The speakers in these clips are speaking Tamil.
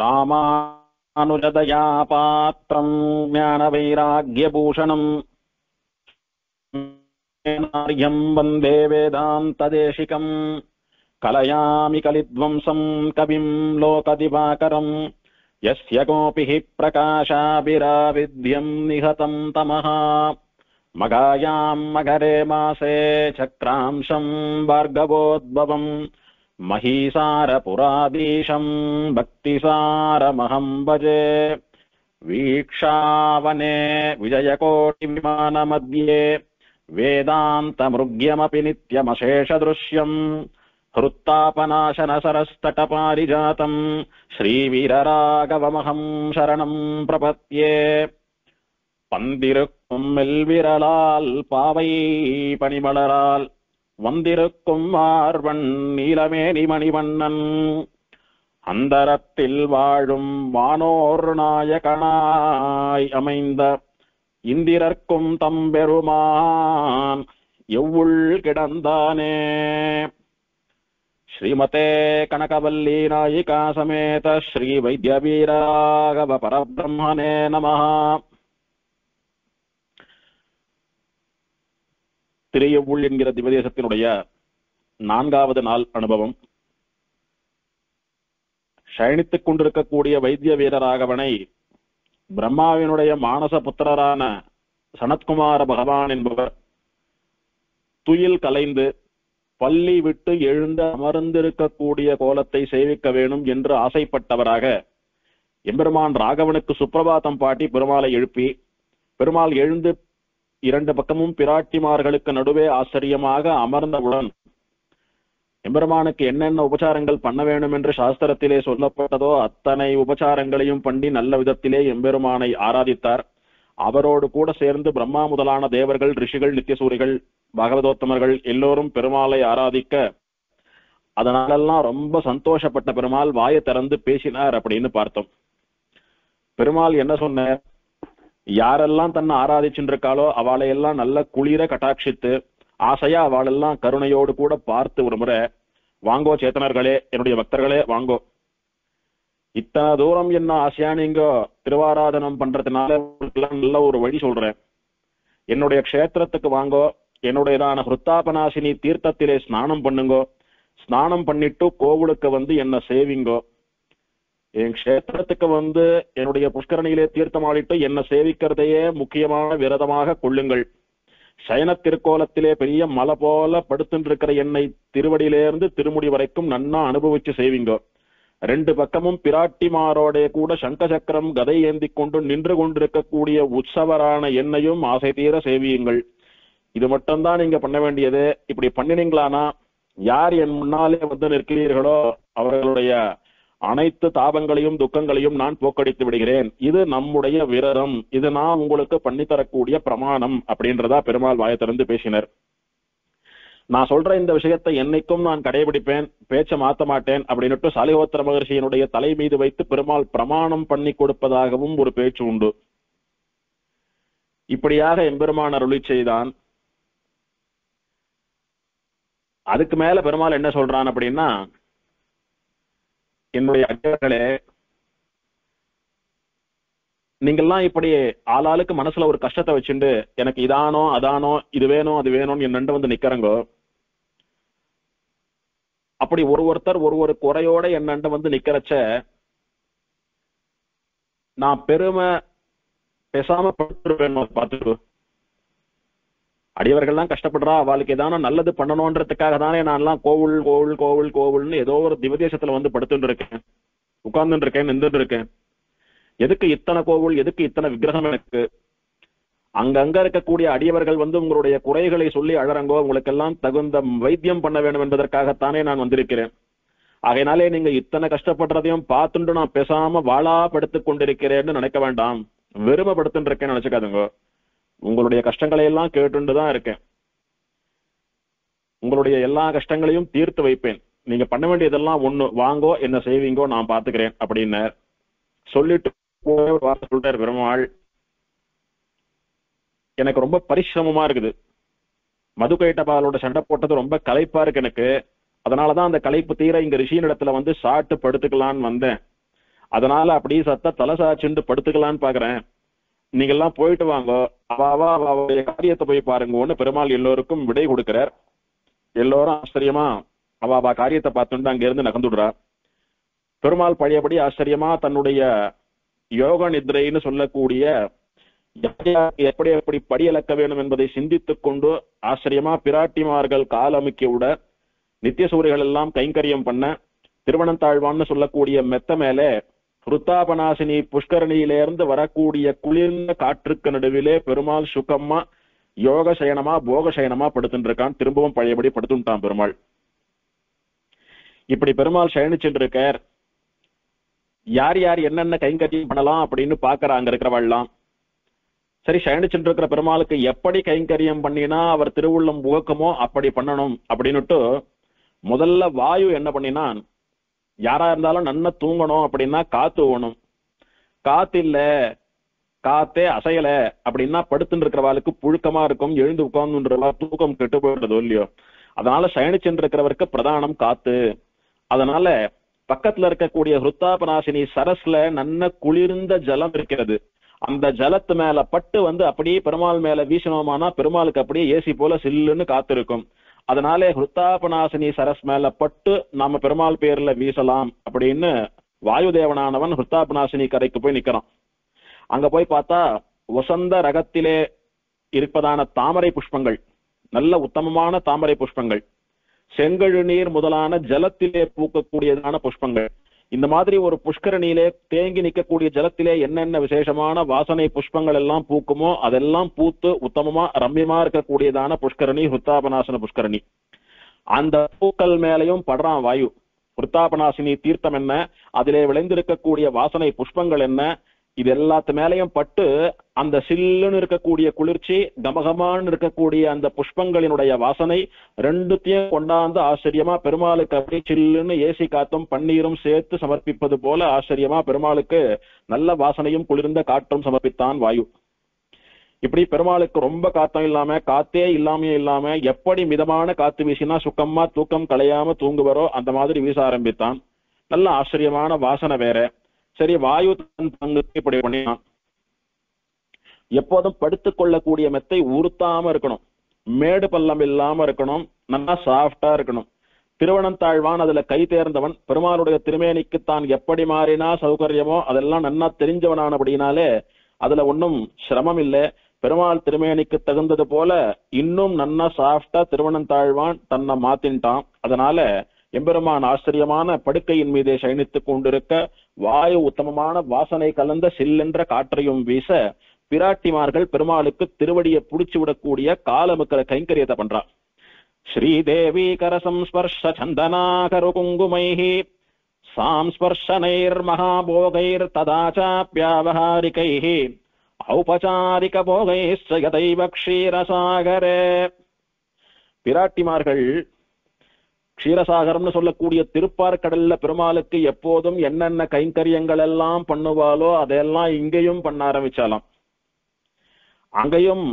ராமானுஜதயா பாத்திரம் ஞான வைராக்யபூஷணம் வந்தே வேதாந்ததேசிகம் கலயாமி கலித்வம்சம் கவிம் லோகதிவாகரம் யஸ்ய கோபிஹி பிரகாசாபிராவித்யம் நிஹதம் தமஹ மகாயாம் மகரே மாசே சக்ராம்சம் பார்கவோத்பவம் மஹீசாரபுராதீஷம் பக்திசாரமஹம் பஜே வீக்ஷாவனே விஜயகோட்டிவிமானமத்யே வேதாந்தமிருக்யமபி நித்யமசேஷதృశ్யம் ஹ்ருத்தாபநாசனசரஸ்தடபாரிஜாதம் ஸ்ரீவீரராகவமஹம் சரணம் பிரபத்யே பந்திருக்கும் மெல்விரலால் பாவை பனிமலரால் வந்திருக்கும் மார்வன் நீலமேனி மணிவண்ணன் அந்தரத்தில் வாழும் வானோர் நாயகனாய் அமைந்த இந்திரர்க்கும் தம்பெருமான் எவ்வுள் கிடந்தானே. ஸ்ரீமதே கனகவல்லி நாயிகா சமேத ஸ்ரீ வைத்திய வீராகவ பரபிரம்மனே நமஹ. திரையவுள் என்கிற திவதேசத்தினுடைய 4வது நாள் அனுபவம். சயனித்துக் கொண்டிருக்கக்கூடிய வைத்திய வீரராகவனை பிரம்மாவினுடைய மானச புத்திரரான சனத்குமார பகவான் என்பவர் துயில் கலைந்து பள்ளி விட்டு எழுந்து அமர்ந்திருக்கக்கூடிய கோலத்தை சேவிக்க வேணும் என்று ஆசைப்பட்டவராக எம்பெருமான் ராகவனுக்கு சுப்பிரபாதம் பாட்டி பெருமாளை எழுப்பி, பெருமாள் எழுந்து 2 பக்கமும் பிராட்டிமார்களுக்கு நடுவே ஆச்சரியமாக அமர்ந்தவுடன் எம்பெருமானுக்கு என்னென்ன உபச்சாரங்கள் பண்ண வேண்டும் என்று சாஸ்திரத்திலே சொல்லப்பட்டதோ அத்தனை உபச்சாரங்களையும் பண்ணி நல்ல விதத்திலே எம்பெருமானை ஆராதித்தார். அவரோடு கூட சேர்ந்து பிரம்மா முதலான தேவர்கள், ரிஷிகள், நித்தியசூரிகள், பாகவதோத்தமர்கள் எல்லோரும் பெருமாளை ஆராதிக்க அதனாலெல்லாம் ரொம்ப சந்தோஷப்பட்ட பெருமாள் வாயை திறந்து பேசினார் அப்படின்னு பார்த்தோம். பெருமாள் என்ன சொன்னார்? யாரெல்லாம் தன்னை ஆராதிச்சுட்டு இருக்காளோ அவளையெல்லாம் நல்ல குளிர கட்டாட்சித்து ஆசையா அவளெல்லாம் கருணையோடு கூட பார்த்து ஒரு முறை, வாங்கோ சேத்தனர்களே, என்னுடைய பக்தர்களே வாங்கோ, இத்தனை தூரம் என்ன ஆசையா நீங்க திருவாராதனம் பண்றதுனால நல்ல ஒரு வழி சொல்றேன். என்னுடைய க்ஷேத்திரத்துக்கு வாங்கோ, என்னுடையதான ஹ்ருத்தாபநாசினி தீர்த்தத்திலே ஸ்நானம் பண்ணுங்கோ, ஸ்நானம் பண்ணிட்டு கோவிலுக்கு வந்து என்ன சேவிங்கோ, என் க்ஷேத்திரத்துக்கு வந்து என்னுடைய புஷ்கரணியிலே தீர்த்தமாடிட்டு என்ன சேவிக்கிறதையே முக்கியமான விரதமாக கொள்ளுங்கள். சயன திருக்கோலத்திலே பெரிய மலை போல படுத்துட்டு இருக்கிற என்னை திருவடியிலிருந்து திருமுடி வரைக்கும் நன்னா அனுபவிச்சு செய்வீங்க. 2 பக்கமும் பிராட்டிமாரோட கூட சங்க சக்கரம் கதை ஏந்தி கொண்டு நின்று கொண்டிருக்கக்கூடிய உற்சவரான என்னையும் ஆசை தீர சேவியுங்கள். இது மட்டும்தான் நீங்க பண்ண வேண்டியது. இப்படி பண்ணினீங்களானா யார் என் முன்னாலே வந்து நிற்கிறீர்களோ அவர்களுடைய அனைத்து தாபங்களையும் துக்கங்களையும் நான் போக்கடித்து விடுகிறேன். இது நம்முடைய விரதம், இது நான் உங்களுக்கு பண்ணித்தரக்கூடிய பிரமாணம் அப்படின்றதா பெருமாள் வாயை திறந்து பேசினர். நான் சொல்ற இந்த விஷயத்தை என்னைக்கும் நான் கடைபிடிப்பேன், பேச்ச மாத்த மாட்டேன் அப்படின்னுட்டு சாலிஹோத்திர மகர்ஷியினுடைய தலை மீது வைத்து பெருமாள் பிரமாணம் பண்ணி கொடுப்பதாகவும் ஒரு பேச்சு உண்டு. இப்படியாக எம்பெருமான் அருளி செய்தான். அதுக்கு மேல பெருமாள் என்ன சொல்றான் அப்படின்னா, என்னுடைய அடியார்களே, நீங்கெல்லாம் இப்படி ஆளாளுக்கு மனசுல ஒரு கஷ்டத்தை வச்சுண்டு எனக்கு இதானோ அதானோ இது வேணும் அது வேணும்னு என் நண்டு வந்து நிக்கிறங்கோ. அப்படி ஒருத்தர் ஒரு குறையோட என் நண்டு வந்து நிக்கிறச்ச நான் பெருமை பேசாம படுத்துருவேன். பார்த்துட்டு அடியவர்கள்லாம் கஷ்டப்படுறா, அவளுக்கு ஏதான நல்லது பண்ணணும்ன்றதுக்காக தானே நான் எல்லாம் கோவில் கோவில் கோவில் கோவில்னு ஏதோ ஒரு திவதேசத்துல வந்து படுத்துட்டு இருக்கேன், உட்கார்ந்துட்டு இருக்கேன், நின்றுட்டு இருக்கேன். எதுக்கு இத்தனை கோவில், எதுக்கு இத்தனை விக்கிரகம்? எனக்கு அங்கங்க இருக்கக்கூடிய அடியவர்கள் வந்து உங்களுடைய குறைகளை சொல்லி அழறங்கோ, உங்களுக்கெல்லாம் தகுந்த வைத்தியம் பண்ண வேண்டும் என்பதற்காகத்தானே நான் வந்திருக்கிறேன். ஆகையினாலே நீங்க இத்தனை கஷ்டப்படுறதையும் பார்த்துட்டு நான் பேசாம வாழா படுத்துக் கொண்டிருக்கிறேன்னு நினைக்க வேண்டாம், வெறுமைப்படுத்துட்டு இருக்கேன்னு நினைச்சுக்காதுங்க. உங்களுடைய கஷ்டங்களை எல்லாம் கேட்டுதான் இருக்கேன், உங்களுடைய எல்லா கஷ்டங்களையும் தீர்த்து வைப்பேன். நீங்க பண்ண வேண்டியதெல்லாம் ஒண்ணு, வாங்கோ என்ன செய்வீங்கோ நான் பாத்துக்கிறேன் அப்படின்னு சொல்லிட்டு ஒரு வார்த்தை சொல்றாரு பெருமாள். எனக்கு ரொம்ப பரிசிரமமா இருக்குது, மதுகைட்டபாலோட சண்டை போட்டது ரொம்ப களைப்பா இருக்கு எனக்கு. அதனாலதான் அந்த களைப்பு தீர இங்க ரிஷியின் இடத்துல வந்து சாட்டு படுத்துக்கலான்னு வந்தேன். அதனால அப்படியே சத்த தலசாச்சுண்டு படுத்துக்கலான்னு பாக்குறேன். நீங்க எல்லாம் போயிட்டு வாங்க, அவளுடைய காரியத்தை போய் பாருங்கன்னு பெருமாள் எல்லோருக்கும் விடை கொடுக்கிறார். எல்லோரும் ஆச்சரியமா அவ காரியத்தை பார்த்துட்டு அங்க இருந்து நகர்ந்துடுறா. பெருமாள் பழையபடி ஆச்சரியமா தன்னுடைய யோக நித்ரைன்னு சொல்லக்கூடிய எப்படி எப்படி படியளக்க வேண்டும் என்பதை சிந்தித்துக் கொண்டு ஆச்சரியமா பிராட்டிமார்கள் காலமுக்கி விட நித்திய சூரிகள் எல்லாம் கைங்கரியம் பண்ண திருவனந்தாழ்வான்னு சொல்லக்கூடிய மெத்த மேலே ருத்தாபநாசினி புஷ்கரணியிலிருந்து வரக்கூடிய குளிர்ந்த காற்றுக்கு நடுவிலே பெருமாள் சுகமா யோக சயனமா போக சயனமா படுத்துட்டு இருக்கான். திரும்பவும் பழையபடி படுத்துட்டான் பெருமாள். இப்படி பெருமாள் சயனிச்சுட்டு இருக்கார். யார் யார் என்னென்ன கைங்கரியம் பண்ணலாம் அப்படின்னு பாக்குறாங்க இருக்கிறவாள்லாம். சரி, சயனிச்சுட்டு இருக்கிற பெருமாளுக்கு எப்படி கைங்கரியம் பண்ணினா அவர் திருவுள்ளம் உகக்குமோ அப்படி பண்ணணும் அப்படின்னுட்டு முதல்ல வாயு என்ன பண்ணினான், யாரா இருந்தாலும் நன்னா தூங்கணும் அப்படின்னா காத்து ஓணும். காத்து இல்ல, காத்தே அசையல அப்படின்னா படுத்துட்டு இருக்கிறவாளுக்கு புழுக்கமா இருக்கும், எழுந்து உட்கார்ந்துன்றவா தூக்கம் கெட்டு போயிடுறதோ இல்லையோ. அதனால சயனிச்சுட்டு இருக்கிறவருக்கு பிரதானம் காத்து. அதனால பக்கத்துல இருக்கக்கூடிய ஹிருத்தாபநாசினி சரஸ்ல நல்ல குளிர்ந்த ஜலம் இருக்கிறது. அந்த ஜலத்து மேல பட்டு அப்படியே பெருமாள் மேல வீசணுமானா பெருமாளுக்கு அப்படியே ஏசி போல சில்லுன்னு காத்திருக்கும். அதனால ஹிருத்தாபநாசினி சரஸ் மேல பட்டு நாம பெருமாள் பேர்ல வீசலாம் அப்படின்னு வாயுதேவனானவன் ஹிருத்தாபநாசினி கரைக்கு போய் நிக்கிறான். அங்க போய் பார்த்தா வசந்த ரகத்திலே இருப்பதான தாமரை புஷ்பங்கள், நல்ல உத்தமமான தாமரை புஷ்பங்கள், செங்கழு நீர் முதலான ஜலத்திலே பூக்கக்கூடியதான புஷ்பங்கள். இந்த மாதிரி ஒரு புஷ்கரணியிலே தேங்கி நிற்கக்கூடிய ஜலத்திலே என்னென்ன விசேஷமான வாசனை புஷ்பங்கள் எல்லாம் பூக்குமோ அதெல்லாம் பூத்து உத்தமமா ரம்யமா இருக்கக்கூடியதான புஷ்கரணி ஹிருத்தாபநாசன புஷ்கரணி. அந்த பூக்கள் மேலையும் படுறான் வாயு. ஹிருத்தாபநாசினி தீர்த்தம் என்ன, அதிலே விளைந்திருக்கக்கூடிய வாசனை புஷ்பங்கள் என்ன, இது எல்லாத்து மேலையும் பட்டு அந்த சில்லுன்னு இருக்கக்கூடிய குளிர்ச்சி, கமகமான்னு இருக்கக்கூடிய அந்த புஷ்பங்களினுடைய வாசனை ரெண்டுத்தையும் கொண்டாந்து ஆச்சரியமா பெருமாளுக்கு அப்படியே சில்லுன்னு ஏசி காத்தும் பன்னீரும் சேர்த்து சமர்ப்பிப்பது போல ஆச்சரியமா பெருமாளுக்கு நல்ல வாசனையும் குளிர்ந்த காற்றும் சமர்ப்பித்தான் வாயு. இப்படி பெருமாளுக்கு ரொம்ப காத்தம் இல்லாம காத்தே இல்லாம எப்படி மிதமான காத்து வீசினா சுக்கமா தூக்கம் களையாம தூங்குவரோ அந்த மாதிரி வீச ஆரம்பித்தான். நல்ல ஆச்சரியமான வாசனை வேற. சரி, வாயு தன் பங்குக்கு இப்படி பண்ணினான். எப்போதும் படுத்துக் கொள்ளக்கூடிய மெத்தை உறுத்தாம இருக்கணும், மேடு பள்ளம் இல்லாம இருக்கணும், நல்லா சாஃப்டா இருக்கணும். திருவனந்தாழ்வான் அதுல கை தேர்ந்தவன். பெருமாளுடைய திருமேனிக்கு தான் எப்படி மாறினா சௌகரியமோ அதெல்லாம் நன்னா தெரிஞ்சவனான அப்படின்னாலே அதுல ஒன்னும் சிரமம் இல்லை. பெருமாள் திருமேனிக்கு தகுந்தது போல இன்னும் நன்னா சாஃப்டா திருவனந்தாழ்வான் தன்னை மாத்தின்ட்டான். அதனால எம்பெருமான் ஆச்சரியமான படுக்கையின் மீதே சயனித்துக் கொண்டிருக்க வாயு உத்தமமான வாசனை கலந்த சில்லென்ற காற்றையும் வீச பிராட்டிமார்கள் பெருமாளுக்கு திருவடியை புடிச்சு விடக்கூடிய காலமுக்கிற கைங்கரியத்தை பண்றா. ஸ்ரீதேவி கரசம்ஸ்பர்ஷ சந்தனாகரு குங்குமைஹி சாம்ஸ்பர்ஷனைர் மகாபோகைர் ததாச்சாப்யாவஹாரிகைஹி ஔபசாரிக போகைஸ்ச யதைவ க்ஷீரசாகரே. பிராட்டிமார்கள் க்ஷீரசாகரம்னு சொல்லக்கூடிய திருப்பார்கடல்ல பெருமாளுக்கு எப்போதும் என்னென்ன கைங்கரியங்கள் எல்லாம் பண்ணுவாளோ அதெல்லாம் இங்கேயும் பண்ண ஆரம்பிச்சாலாம். அங்கேயும்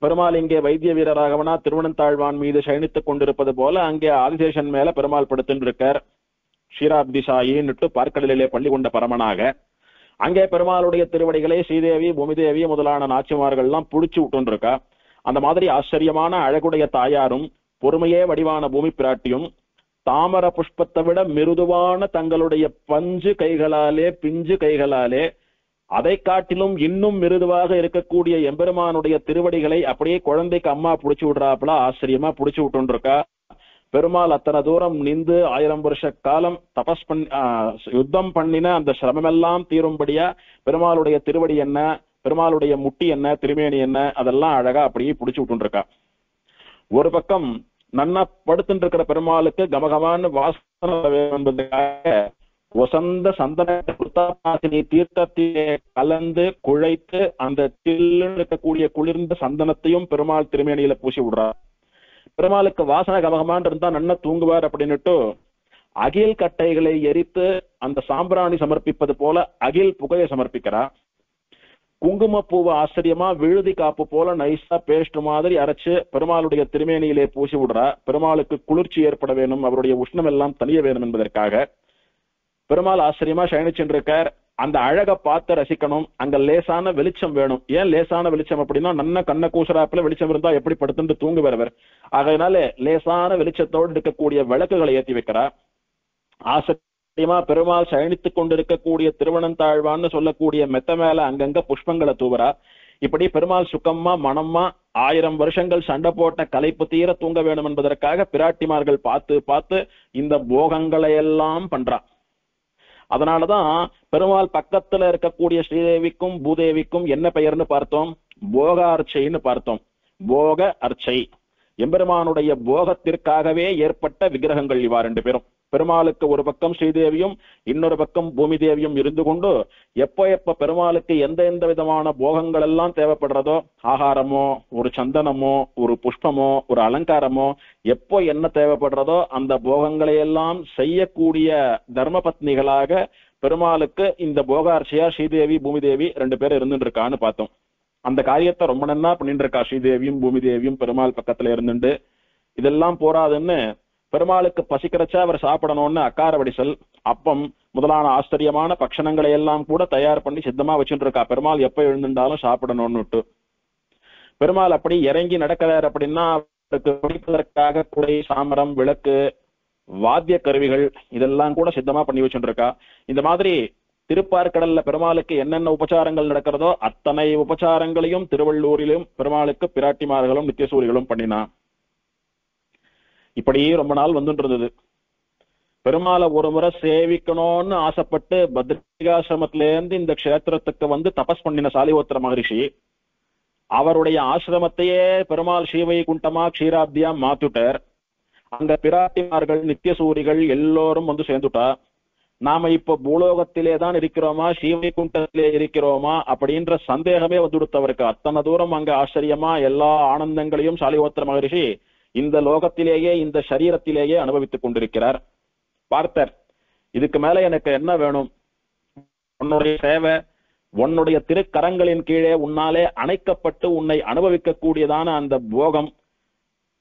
பெருமாள் இங்கே வைத்திய வீரராகவனா திருவனந்தாழ்வான் மீது சயனித்துக் கொண்டிருப்பது போல அங்கே ஆதிசேஷன் மேல பெருமாள் படுத்துட்டு இருக்கார். க்ஷீராப்திசாயின்னுட்டு பார்க்கடலிலே பள்ளி கொண்ட பரமனாக அங்கே பெருமாளுடைய திருவடிகளை ஸ்ரீதேவி பூமிதேவி முதலான நாச்சிமார்கள் எல்லாம் புடிச்சு விட்டு இருக்கா. அந்த மாதிரி ஆச்சரியமான அழகுடைய தாயாரும் பொறுமையே வடிவான பூமி பிராட்டியும் தாமர புஷ்பத்தை விட மிருதுவான தங்களுடைய பஞ்சு கைகளாலே பிஞ்சு கைகளாலே அதை காட்டிலும் இன்னும் மிருதுவாக இருக்கக்கூடிய எம்பெருமானுடைய திருவடிகளை அப்படியே குழந்தைக்கு அம்மா புடிச்சு விடுறாப்புல ஆச்சரியமா புடிச்சு விட்டு இருக்கா. பெருமாள் அத்தனை தூரம் நின்று 1000 வருஷ காலம் தபஸ் பண்ணி யுத்தம் பண்ணின அந்த சிரமமெல்லாம் தீரும்படியா பெருமாளுடைய திருவடி என்ன, பெருமாளுடைய முட்டி என்ன, திருமேனி என்ன, அதெல்லாம் அழகா அப்படியே புடிச்சு விட்டு இருக்கா. ஒரு பக்கம் நன்னா படுத்துட்டு இருக்கிற பெருமாளுக்கு கமகமான வாசனை என்பதற்காக வசந்த சந்தன தீர்த்தத்திலே கலந்து குழைத்து அந்த சில்லுன்னு இருக்கக்கூடிய குளிர்ந்த சந்தனத்தையும் பெருமாள் திருமேனியில பூசி விடுறார். பெருமாளுக்கு வாசனை கமகமான் இருந்தா நன்னா தூங்குவார் அப்படின்னுட்டு அகில் கட்டைகளை எரித்து அந்த சாம்பிராணி சமர்ப்பிப்பது போல அகில் புகையை சமர்ப்பிக்கிறார். குங்குமப்பூவை ஆச்சரியமா விழுதி காப்பு போல நைஸா பேஸ்ட் மாதிரி அரைச்சு பெருமாளுடைய திருமேனியிலே பூசி விடுறா. பெருமாளுக்கு குளிர்ச்சி ஏற்பட வேணும், அவருடைய உஷ்ணம் எல்லாம் தனிய வேணும் என்பதற்காக பெருமாள் ஆச்சரியமா சயனிச்சென்றிருக்கார். அந்த அழகை பார்த்து ரசிக்கணும். அங்க லேசான வெளிச்சம் வேணும். ஏன் லேசான வெளிச்சம் அப்படின்னா, நன்ன கண்ண கூசராப்புல வெளிச்சம் இருந்தா எப்படி படுத்துட்டு தூங்கு வரவர். அதனால லேசான வெளிச்சத்தோடு இருக்கக்கூடிய விளக்குகளை ஏற்றி வைக்கிறா. ஆச்சரியமா பெருமாள் சயனித்துக் கொண்டிருக்கக்கூடிய திருவனந்தாழ்வான்னு சொல்லக்கூடிய மெத்த மேல அங்கங்க புஷ்பங்களை தூவரா. இப்படி பெருமாள் சுக்கம்மா மனம்மா 1000 வருஷங்கள் சண்டை போட்ட கலைப்பு தீர தூங்க வேணும் என்பதற்காக பிராட்டிமார்கள் பார்த்து பார்த்து இந்த போகங்களை எல்லாம் பண்றா. அதனாலதான் பெருமாள் பக்கத்துல இருக்கக்கூடிய ஸ்ரீதேவிக்கும் பூதேவிக்கும் என்ன பெயர்னு பார்த்தோம்? போக அர்ச்சைன்னு பார்த்தோம். போக அர்ச்சை, எம்பெருமானுடைய போகத்திற்காகவே ஏற்பட்ட விக்கிரகங்கள் இவா 2 பேரும். பெருமாளுக்கு ஒரு பக்கம் ஸ்ரீதேவியும் இன்னொரு பக்கம் பூமி தேவியும் இருந்து கொண்டு எப்ப பெருமாளுக்கு எந்த விதமான போகங்கள் எல்லாம் தேவைப்படுறதோ, ஆகாரமோ ஒரு சந்தனமோ ஒரு புஷ்பமோ ஒரு அலங்காரமோ எப்போ என்ன தேவைப்படுறதோ அந்த போகங்களை எல்லாம் செய்யக்கூடிய தர்மபத்னிகளாக பெருமாளுக்கு இந்த போகார்ச்சியா ஸ்ரீதேவி பூமி தேவி 2 பேரும் இருந்துட்டு இருக்கான்னு பார்த்தோம். அந்த காரியத்தை ரொம்ப நன்னா பண்ணிட்டு இருக்கா ஸ்ரீதேவியும் பூமி தேவியும் பெருமாள் பக்கத்துல இருந்துட்டு. இதெல்லாம் போராதுன்னு பெருமாளுக்கு பசிக்கிறச்சா அவர் சாப்பிடணும்னு அக்கார வடிசல், அப்பம் முதலான ஆச்சரியமான பட்சணங்களை எல்லாம் கூட தயார் பண்ணி சித்தமா வச்சுட்டு இருக்கா. பெருமாள் எப்ப எழுந்துட்டாலும் சாப்பிடணும்னுட்டு. பெருமாள் அப்படி இறங்கி நடக்கிறார் அப்படின்னா அவருக்கு குடிப்பதற்காக குடை, சாமரம், விளக்கு, வாத்திய கருவிகள் இதெல்லாம் கூட சித்தமா பண்ணி வச்சுட்டு இருக்கா. இந்த மாதிரி திருப்பார்கடல்ல பெருமாளுக்கு என்னென்ன உபச்சாரங்கள் நடக்கிறதோ அத்தனை உபச்சாரங்களையும் திருவள்ளூரிலும் பெருமாளுக்கு பிராட்டிமார்களும் நித்தியசூரிகளும் பண்ணினா. இப்படி ரொம்ப நாள் வந்துட்டு இருந்தது. பெருமாளை ஒரு முறை சேவிக்கணும்னு ஆசைப்பட்டு பத்ரிகாசிரமத்திலேருந்து இந்த கஷேத்திரத்துக்கு வந்து தபஸ் பண்ணின சாலிஹோத்திர மகரிஷி அவருடைய ஆசிரமத்தையே பெருமாள் ஸ்ரீவைகுண்டமா க்ஷீராப்தியா மாத்துட்டார். அங்க பிராட்டிமார்கள் நித்தியசூரிகள் எல்லோரும் வந்து சேர்ந்துட்டா. நாம இப்ப பூலோகத்திலே தான் இருக்கிறோமா ஸ்ரீவைகுண்டத்திலே இருக்கிறோமா அப்படின்ற சந்தேகமே வந்துடுத்தவருக்கு. அத்தனை தூரம் அங்க ஆச்சரியமா எல்லா ஆனந்தங்களையும் சாலிஹோத்திர மகரிஷி இந்த லோகத்திலேயே இந்த சரீரத்திலேயே அனுபவித்துக் கொண்டிருக்கிறார். பார்த்தார், இதுக்கு மேல எனக்கு என்ன வேணும்? உன்னுடைய சேவை, உன்னுடைய திருக்கரங்களின் கீழே உன்னாலே அணைக்கப்பட்டு உன்னை அனுபவிக்க கூடியதான அந்த போகம்,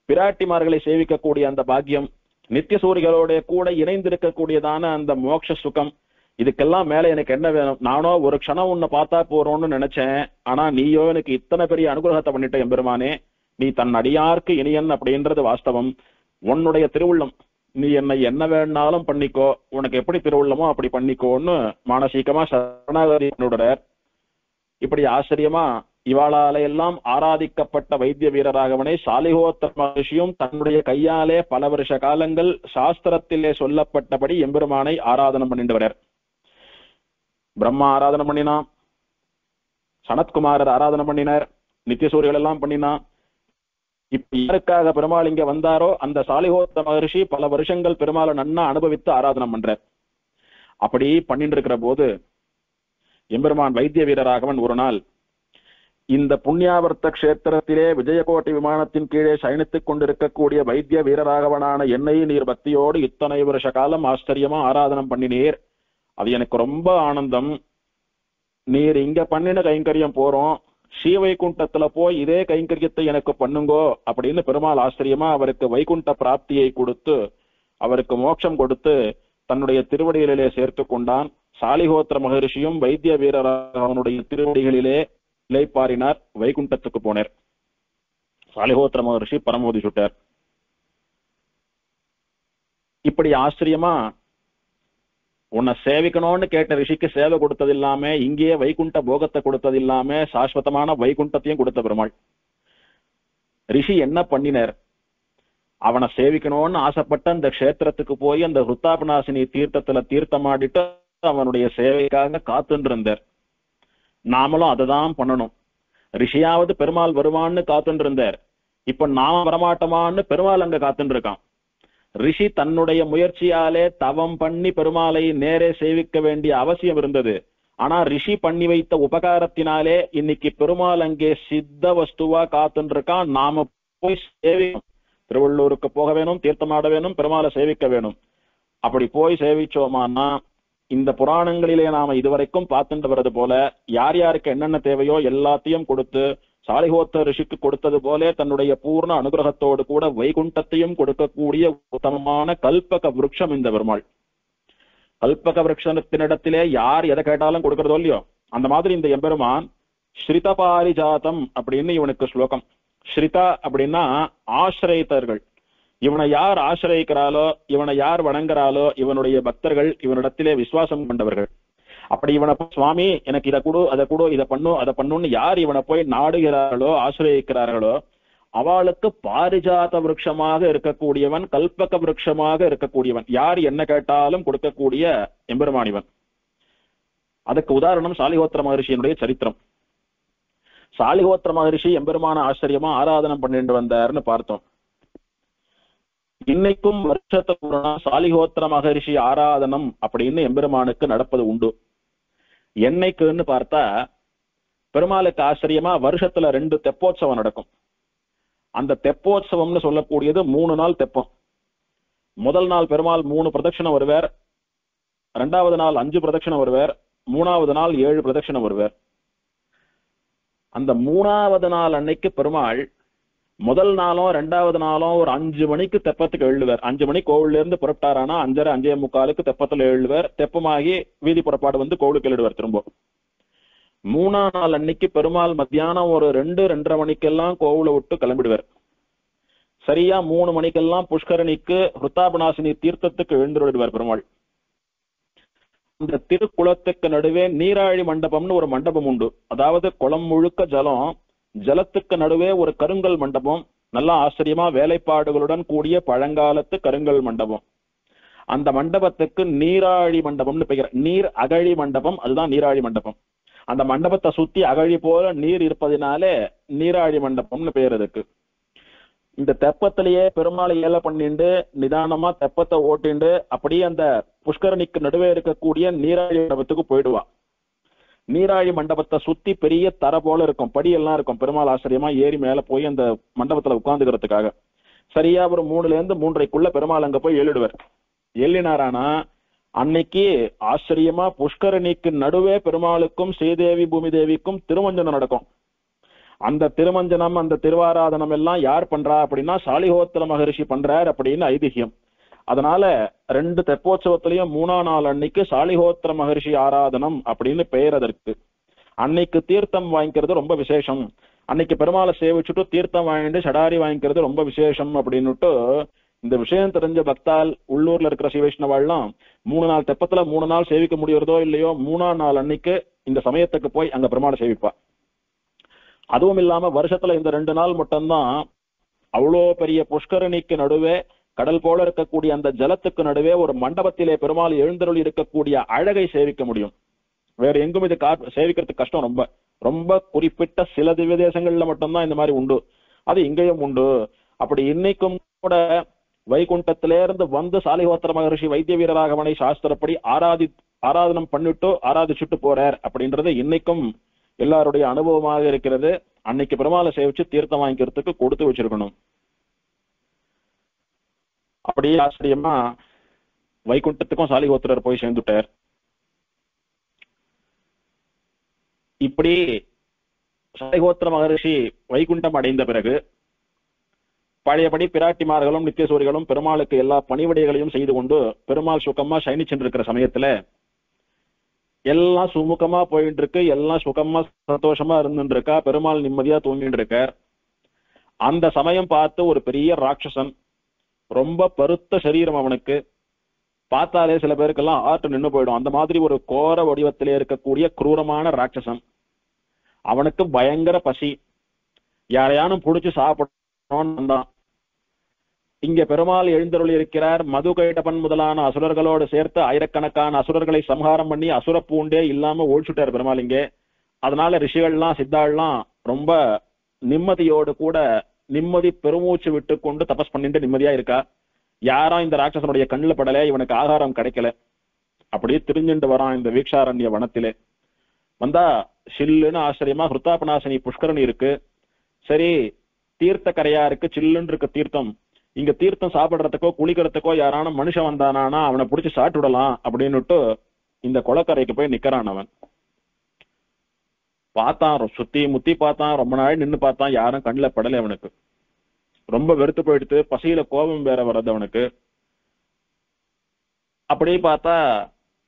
பிராட்டிமார்களை சேவிக்கக்கூடிய அந்த பாக்கியம், நித்தியசூரிகளோட கூட இணைந்திருக்கக்கூடியதான அந்த மோட்ச சுகம், இதுக்கெல்லாம் மேல எனக்கு என்ன வேணும்? நானோ ஒரு க்ஷணம் உன்னை பார்த்தா போறோம்னு நினைச்சேன். ஆனா நீயோ எனக்கு இத்தனை பெரிய அனுகிரகத்தை பண்ணிட்ட எம்பெருமானே. நீ தன் அடியார்க்கு இனியன் அப்படின்றது வாஸ்தவம். உன்னுடைய திருவுள்ளம், நீ என்னை என்ன வேணாலும் பண்ணிக்கோ, உனக்கு எப்படி திருவுள்ளமோ அப்படி பண்ணிக்கோன்னு மானசீகமா சரணாகதி பண்ணுறார். இப்படி ஆச்சரியமா இவாளால எல்லாம் ஆராதிக்கப்பட்ட வைத்திய வீரராகவனை சாலிஹோத்திர மகரிஷியும் தன்னுடைய கையாலே பல வருஷ காலங்கள் சாஸ்திரத்திலே சொல்லப்பட்டபடி எம்பெருமானை ஆராதனம் பண்ணிட்டு வரார். பிரம்மா ஆராதனை பண்ணினா, சனத்குமாரர் ஆராதனை பண்ணினார், நித்தியசூரிகள் எல்லாம் பண்ணினா. இப்ப யாருக்காக பெருமாள் இங்க வந்தாரோ அந்த சாலிஹோத்திர மகரிஷி பல வருஷங்கள் பெருமாளை நன்னா அனுபவித்து ஆராதனம் பண்றார். அப்படி பண்ணிட்டு இருக்கிற போது எம்பெருமான் வைத்திய வீரராகவன் ஒரு நாள் இந்த புண்ணியாவர்த்த கஷேத்திரத்திலே விஜயகோட்டை விமானத்தின் கீழே சயனித்துக் கொண்டிருக்கக்கூடிய வைத்திய வீரராகவனான என்னை நீர் பக்தியோடு இத்தனை வருஷ காலம் ஆச்சரியமா ஆராதனம் பண்ணினீர், அது எனக்கு ரொம்ப ஆனந்தம். நீர் இங்க பண்ணின கைங்கரியம் போறோம், ஸ்ரீவைகுண்டத்துல போய் இதே கைங்கரியத்தை எனக்கு பண்ணுங்கோ அப்படின்னு பெருமாள் ஆச்சரியமா அவருக்கு வைகுண்ட பிராப்தியை கொடுத்து அவருக்கு மோட்சம் கொடுத்து தன்னுடைய திருவடிகளிலே சேர்த்து கொண்டான். சாலிஹோத்திர மகரிஷியும் வைத்திய வீரராக அவனுடைய திருவடிகளிலே இலைப்பாரினார், வைகுண்டத்துக்கு போனார். சாலிஹோத்திர மகரிஷி பரமோதி சுட்டார். இப்படி ஆச்சரியமா உன்னை சேவிக்கணும்னு கேட்ட ரிஷிக்கு சேவை கொடுத்தது இல்லாம இங்கேயே வைகுண்ட போகத்தை கொடுத்தது இல்லாம சாஸ்வதமான வைகுண்டத்தையும் கொடுத்த பெருமாள். ரிஷி என்ன பண்ணினார்? அவனை சேவிக்கணும்னு ஆசைப்பட்ட அந்த கஷேத்திரத்துக்கு போய் அந்த ஹிருத்தாபநாசினி தீர்த்தத்துல தீர்த்தமாடிட்டு அவனுடைய சேவைக்காக காத்துட்டு இருந்தார். நாமளும் அததான் பண்ணணும். ரிஷியாவது பெருமாள் வருவான்னு காத்துட்டு இருந்தார். இப்ப நாம வரமாட்டோமான்னு பெருமாள் அங்க காத்துட்டு இருக்கான். ரிஷி தன்னுடைய முயற்சியாலே தவம் பண்ணி பெருமாளை நேரே சேவிக்க வேண்டிய அவசியம் இருந்தது. ஆனா ரிஷி பண்ணி வைத்த உபகாரத்தினாலே இன்னைக்கு பெருமாள் அங்கே சித்த வஸ்துவா காத்துட்டு இருக்கான். நாம போய் சேவிக்கணும், திருவள்ளூருக்கு போக வேணும், தீர்த்தமாட வேணும், பெருமாளை சேவிக்க வேணும். அப்படி போய் சேவிச்சோமானா இந்த புராணங்களிலே நாம இதுவரைக்கும் பார்த்துட்டு வர்றது போல யார் யாருக்கு என்னென்ன தேவையோ எல்லாத்தையும் கொடுத்து சாலிஹோத்திர ரிஷிக்கு கொடுத்தது போல தன்னுடைய பூர்ண அனுகிரகத்தோடு கூட வைகுண்டத்தையும் கொடுக்கக்கூடிய உத்தமமான கல்பக விருட்சம் இந்த பெருமாள். கல்பக விரக்ஷத்தினிடத்திலே யார் எதை கேட்டாலும் கொடுக்கறதோ இல்லையோ, அந்த மாதிரி இந்த எம்பெருமான் ஸ்ரித பாரிஜாதம் அப்படின்னு இவனுக்கு ஸ்லோகம். ஸ்ரிதா அப்படின்னா ஆசிரியத்தர்கள். இவனை யார் ஆசிரியிக்கிறாளோ, இவனை யார் வணங்குறாளோ, இவனுடைய பக்தர்கள், இவனிடத்திலே விசுவாசம் கொண்டவர்கள். அப்படி இவனை சுவாமி எனக்கு இதை கொடு, அதை கொடு, இதை பண்ணும், அதை பண்ணுன்னு யார் இவனை போய் நாடுகிறார்களோ, ஆசிரியிக்கிறார்களோ, அவளுக்கு பாரிஜாத விருட்சமாக இருக்கக்கூடியவன், கல்பக விருட்சமாக இருக்கக்கூடியவன், யார் என்ன கேட்டாலும் கொடுக்கக்கூடிய எம்பெருமான் இவன். அதுக்கு உதாரணம் சாலிஹோத்திர மகரிஷியினுடைய சரித்திரம். சாலிஹோத்திர மகரிஷி எம்பெருமான ஆச்சரியமா ஆராதனம் பண்ணிட்டு வந்தார்னு பார்த்தோம். இன்னைக்கும் வருஷத்துக்கு ஒரு நாள் சாலிஹோத்திர மகரிஷி ஆராதனம் அப்படின்னு எம்பெருமானுக்கு நடப்பது உண்டு. என்னைக்குன்னு பார்த்தா பெருமாளுக்கு ஆச்சரியமா வருஷத்துல 2 தெப்போற்சவம் நடக்கும். அந்த தெப்போற்சவம்னு சொல்லக்கூடியது 3 நாள் தெப்பம். முதல் நாள் பெருமாள் 3 பிரதட்சணம் வருவார், 2வது நாள் 5 பிரதட்சணம் வருவார், 3வது நாள் 7 பிரதட்சணம் வருவார். அந்த 3வது நாள் அன்னைக்கு பெருமாள் முதல் நாளும் 2வது நாளும் ஒரு 5 மணிக்கு தெப்பத்துக்கு எழுதுவார். 5 மணி கோவில்ல இருந்து புறப்பட்டாரானா 5:30 5:45 தெப்பத்துல எழுதுவார். தெப்பமாகி வீதி புறப்பாடு வந்து கோவிலுக்கு எழுதுவார். திரும்ப 3ஆம் நாள் அன்னைக்கு பெருமாள் மத்தியானம் ஒரு 2-2:30 மணிக்கெல்லாம் கோவிலை விட்டு கிளம்பிடுவார். சரியா 3 மணிக்கெல்லாம் புஷ்கரணிக்கு ஹிருத்தாபநாசினி தீர்த்தத்துக்கு எழுந்துடுவார் பெருமாள். இந்த திருக்குளத்துக்கு நடுவே நீராழி மண்டபம்னு ஒரு மண்டபம் உண்டு. அதாவது குளம் முழுக்க ஜலம், ஜலத்துக்கு நடுவே ஒரு கருங்கல் மண்டபம், நல்லா ஆச்சரியமா வேலைப்பாடுகளுடன் கூடிய பழங்காலத்து கருங்கல் மண்டபம். அந்த மண்டபத்துக்கு நீராழி மண்டபம்னு பெயர். நீர் அகழி மண்டபம், அதுதான் நீராழி மண்டபம். அந்த மண்டபத்தை சுத்தி அகழி போல நீர் இருப்பதினாலே நீராழி மண்டபம்னு பெயர் அதுக்கு. இந்த தெப்பத்திலேயே பெருமாளை ஏலை பண்ணிண்டு நிதானமா தெப்பத்தை ஓட்டிண்டு அப்படியே அந்த புஷ்கரணிக்கு நடுவே இருக்கக்கூடிய நீராழி மண்டபத்துக்கு போயிடுவா. நீராழி மண்டபத்தை சுத்தி பெரிய தர போல இருக்கும், படியெல்லாம் இருக்கும். பெருமாள் ஆச்சரியமா ஏறி மேல போய் அந்த மண்டபத்துல உட்கார்ந்துக்கிறதுக்காக சரியா ஒரு 3-3:30 பெருமாள் அங்க போய் எழுடுவார். எழுதினாரானா அன்னைக்கு ஆச்சரியமா புஷ்கரணிக்கு நடுவே பெருமாளுக்கும் ஸ்ரீதேவி பூமி தேவிக்கும் திருமஞ்சனம் நடக்கும். அந்த திருமஞ்சனம், அந்த திருவாராதனம் எல்லாம் யார் பண்றா அப்படின்னா சாலிஹோத்திர மகரிஷி பண்றார் அப்படின்னு ஐதிஹ்யம். அதனால 2 தெப்போற்சவத்திலையும் 3ஆம் நாள் அன்னைக்கு சாலிஹோத்திர மகரிஷி ஆராதனம் அப்படின்னு பெயர் அதற்கு. அன்னைக்கு தீர்த்தம் வாங்கிக்கிறது ரொம்ப விசேஷம். அன்னைக்கு பெருமாளை சேவிச்சுட்டு தீர்த்தம் வாங்கிட்டு சடாரி வாங்கிக்கிறது ரொம்ப விசேஷம் அப்படின்னுட்டு இந்த விஷயம் தெரிஞ்ச பக்தால் உள்ளூர்ல இருக்கிற ஸ்ரீ வைஷ்ணவாள்லாம் 3 நாள் தெப்பத்துல 3 நாள் சேவிக்க முடியறதோ இல்லையோ 3ஆம் நாள் அன்னைக்கு இந்த சமயத்துக்கு போய் அங்க பெருமாளை சேவிப்பா. அதுவும் இல்லாம வருஷத்துல இந்த 2 நாள் மட்டும்தான் அவ்வளோ பெரிய புஷ்கரணிக்கு நடுவே கடல் போல இருக்கக்கூடிய அந்த ஜலத்துக்கு நடுவே ஒரு மண்டபத்திலே பெருமாள் எழுந்தருள் இருக்கக்கூடிய அழகை சேவிக்க முடியும். வேற எங்கும் இது சேவிக்கிறதுக்கு கஷ்டம். ரொம்ப ரொம்ப குறிப்பிட்ட சில திவ்ய தேசங்கள்ல மட்டும்தான் இந்த மாதிரி உண்டு. அது இங்கேயும் உண்டு. அப்படி இன்னைக்கும் கூட வைகுண்டத்திலே இருந்து வந்து சாலிஹோத்திர மகரிஷி வைத்திய வீரராகவனை சாஸ்திரப்படி ஆராதனம் பண்ணிட்டு ஆராதிச்சுட்டு போறார் அப்படின்றது இன்னைக்கும் எல்லாருடைய அனுபவமாக இருக்கிறது. அன்னைக்கு பெருமாளை சேவிச்சு தீர்த்தம் வாங்கிக்கிறதுக்கு கொடுத்து வச்சிருக்கணும். அப்படியே ஆச்சரியமா வைகுண்டத்துக்கும் சாலிஹோத்திரர் போய் சேர்ந்துட்டார். இப்படி சாலிஹோத்திர மகரிஷி வைகுண்டம் அடைந்த பிறகு பழையபடி பிராட்டிமார்களும் நித்தியசூரிகளும் பெருமாளுக்கு எல்லா பணிவிடைகளையும் செய்து கொண்டு பெருமாள் சுகமா சயனிச்சென்றிருக்கிற சமயத்துல எல்லாம் சுமுகமா போயிட்டு இருக்கு, எல்லாம் சுகமா சந்தோஷமா இருந்துட்டு இருக்கா, பெருமாள் நிம்மதியா தூங்கிட்டு இருக்கார். அந்த சமயம் பார்த்து ஒரு பெரிய ராட்சசன், ரொம்ப பருத்த சரீரம், அவனுக்கு பார்த்தாலே சில பேருக்கெல்லாம் ஆர்ட் நின்று போயிடும். அந்த மாதிரி ஒரு கோர வடிவத்திலே இருக்கக்கூடிய குரூரமான ராட்சசன். அவனுக்கு பயங்கர பசி, யாரையானும் புடிச்சு சாப்பிடணும் தான். இங்க பெருமாள் எழுந்தருள் இருக்கிறார். மது கைடபன் முதலான அசுரர்களோடு சேர்த்து ஆயிரக்கணக்கான அசுரர்களை சம்ஹாரம் பண்ணி அசுர பூண்டே இல்லாம ஒழிச்சுட்டார் பெருமாள் இங்கே. அதனால ரிஷிகள்லாம் சித்தாள்லாம் ரொம்ப நிம்மதியோடு கூட நிம்மதி பெருமூச்சு விட்டு கொண்டு தபஸ் பண்ணிட்டு நிம்மதியா இருக்கா. யாரும் இந்த ராட்சசனுடைய கண்ணுல படல, இவனுக்கு ஆகாரம் கிடைக்கல. அப்படியே திரிஞ்சுட்டு வரான் இந்த வீக்ஷாரண்ய வனத்திலே. வந்தா சில்லுன்னு ஆச்சரியமா ஹிருத்தாபநாசினி புஷ்கரணி இருக்கு. சரி, தீர்த்த கரையா இருக்கு, சில்லுன்னு இருக்கு தீர்த்தம். இங்க தீர்த்தம் சாப்பிடுறதுக்கோ குளிக்கிறதுக்கோ யாரான மனுஷன் வந்தானா அவனை பிடிச்சி சாப்பிட்டு விடலாம் அப்படின்னுட்டு இந்த குளக்கரைக்கு போய் நிக்கிறான். அவன் பார்த்தான், சுத்தி முத்தி பார்த்தான், ரொம்ப நாள் நின்று பார்த்தான், யாரும் கண்ணுல படல. அவனுக்கு ரொம்ப வெறுத்து போயிடுத்து, பசியில கோபம் வேற வர்றது அவனுக்கு. அப்படியே பார்த்தா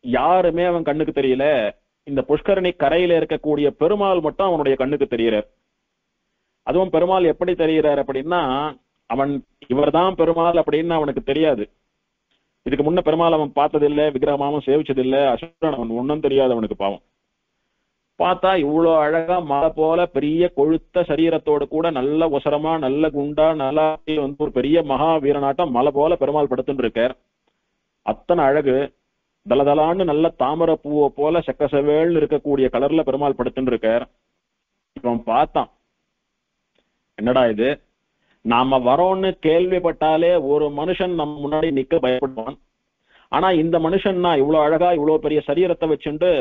யாருமே அவன் கண்ணுக்கு தெரியல. இந்த புஷ்கரணி கரையில இருக்கக்கூடிய பெருமாள் மட்டும் அவனுடைய கண்ணுக்கு தெரியறார். அதுவும் பெருமாள் எப்படி தெரிகிறார் அப்படின்னா, அவன் இவர்தான் பெருமாள் அப்படின்னு அவனுக்கு தெரியாது. இதுக்கு முன்ன பெருமாள் அவன் பார்த்ததில்லை, விக்கிரகமாவும் சேவிச்சதில்லை. அசுரன் அவன் ஒன்னும் தெரியாது அவனுக்கு. பாவம் பார்த்தா இவ்வளவு அழகா மலை போல பெரிய கொழுத்த சரீரத்தோடு கூட நல்ல ஒசரமா நல்ல குண்டா நல்லா வந்து ஒரு பெரிய மகா வீரநாட்டம் மலை போல பெருமாள் படுத்துட்டு இருக்கார். அத்தனை அழகு, தலதலான்னு நல்ல தாமரை பூவை போல செக்கசவேல்னு இருக்கக்கூடிய கலர்ல பெருமாள் படுத்துட்டு இருக்கார். இவன் பார்த்தான், என்னடா இது, நாம வரோன்னு கேள்விப்பட்டாலே ஒரு மனுஷன் நம்ம முன்னாடி நிக்க பயப்படுவான். ஆனா இந்த மனுஷன்னா இவ்வளவு அழகா இவ்வளவு பெரிய சரீரத்தை வச்சுண்டு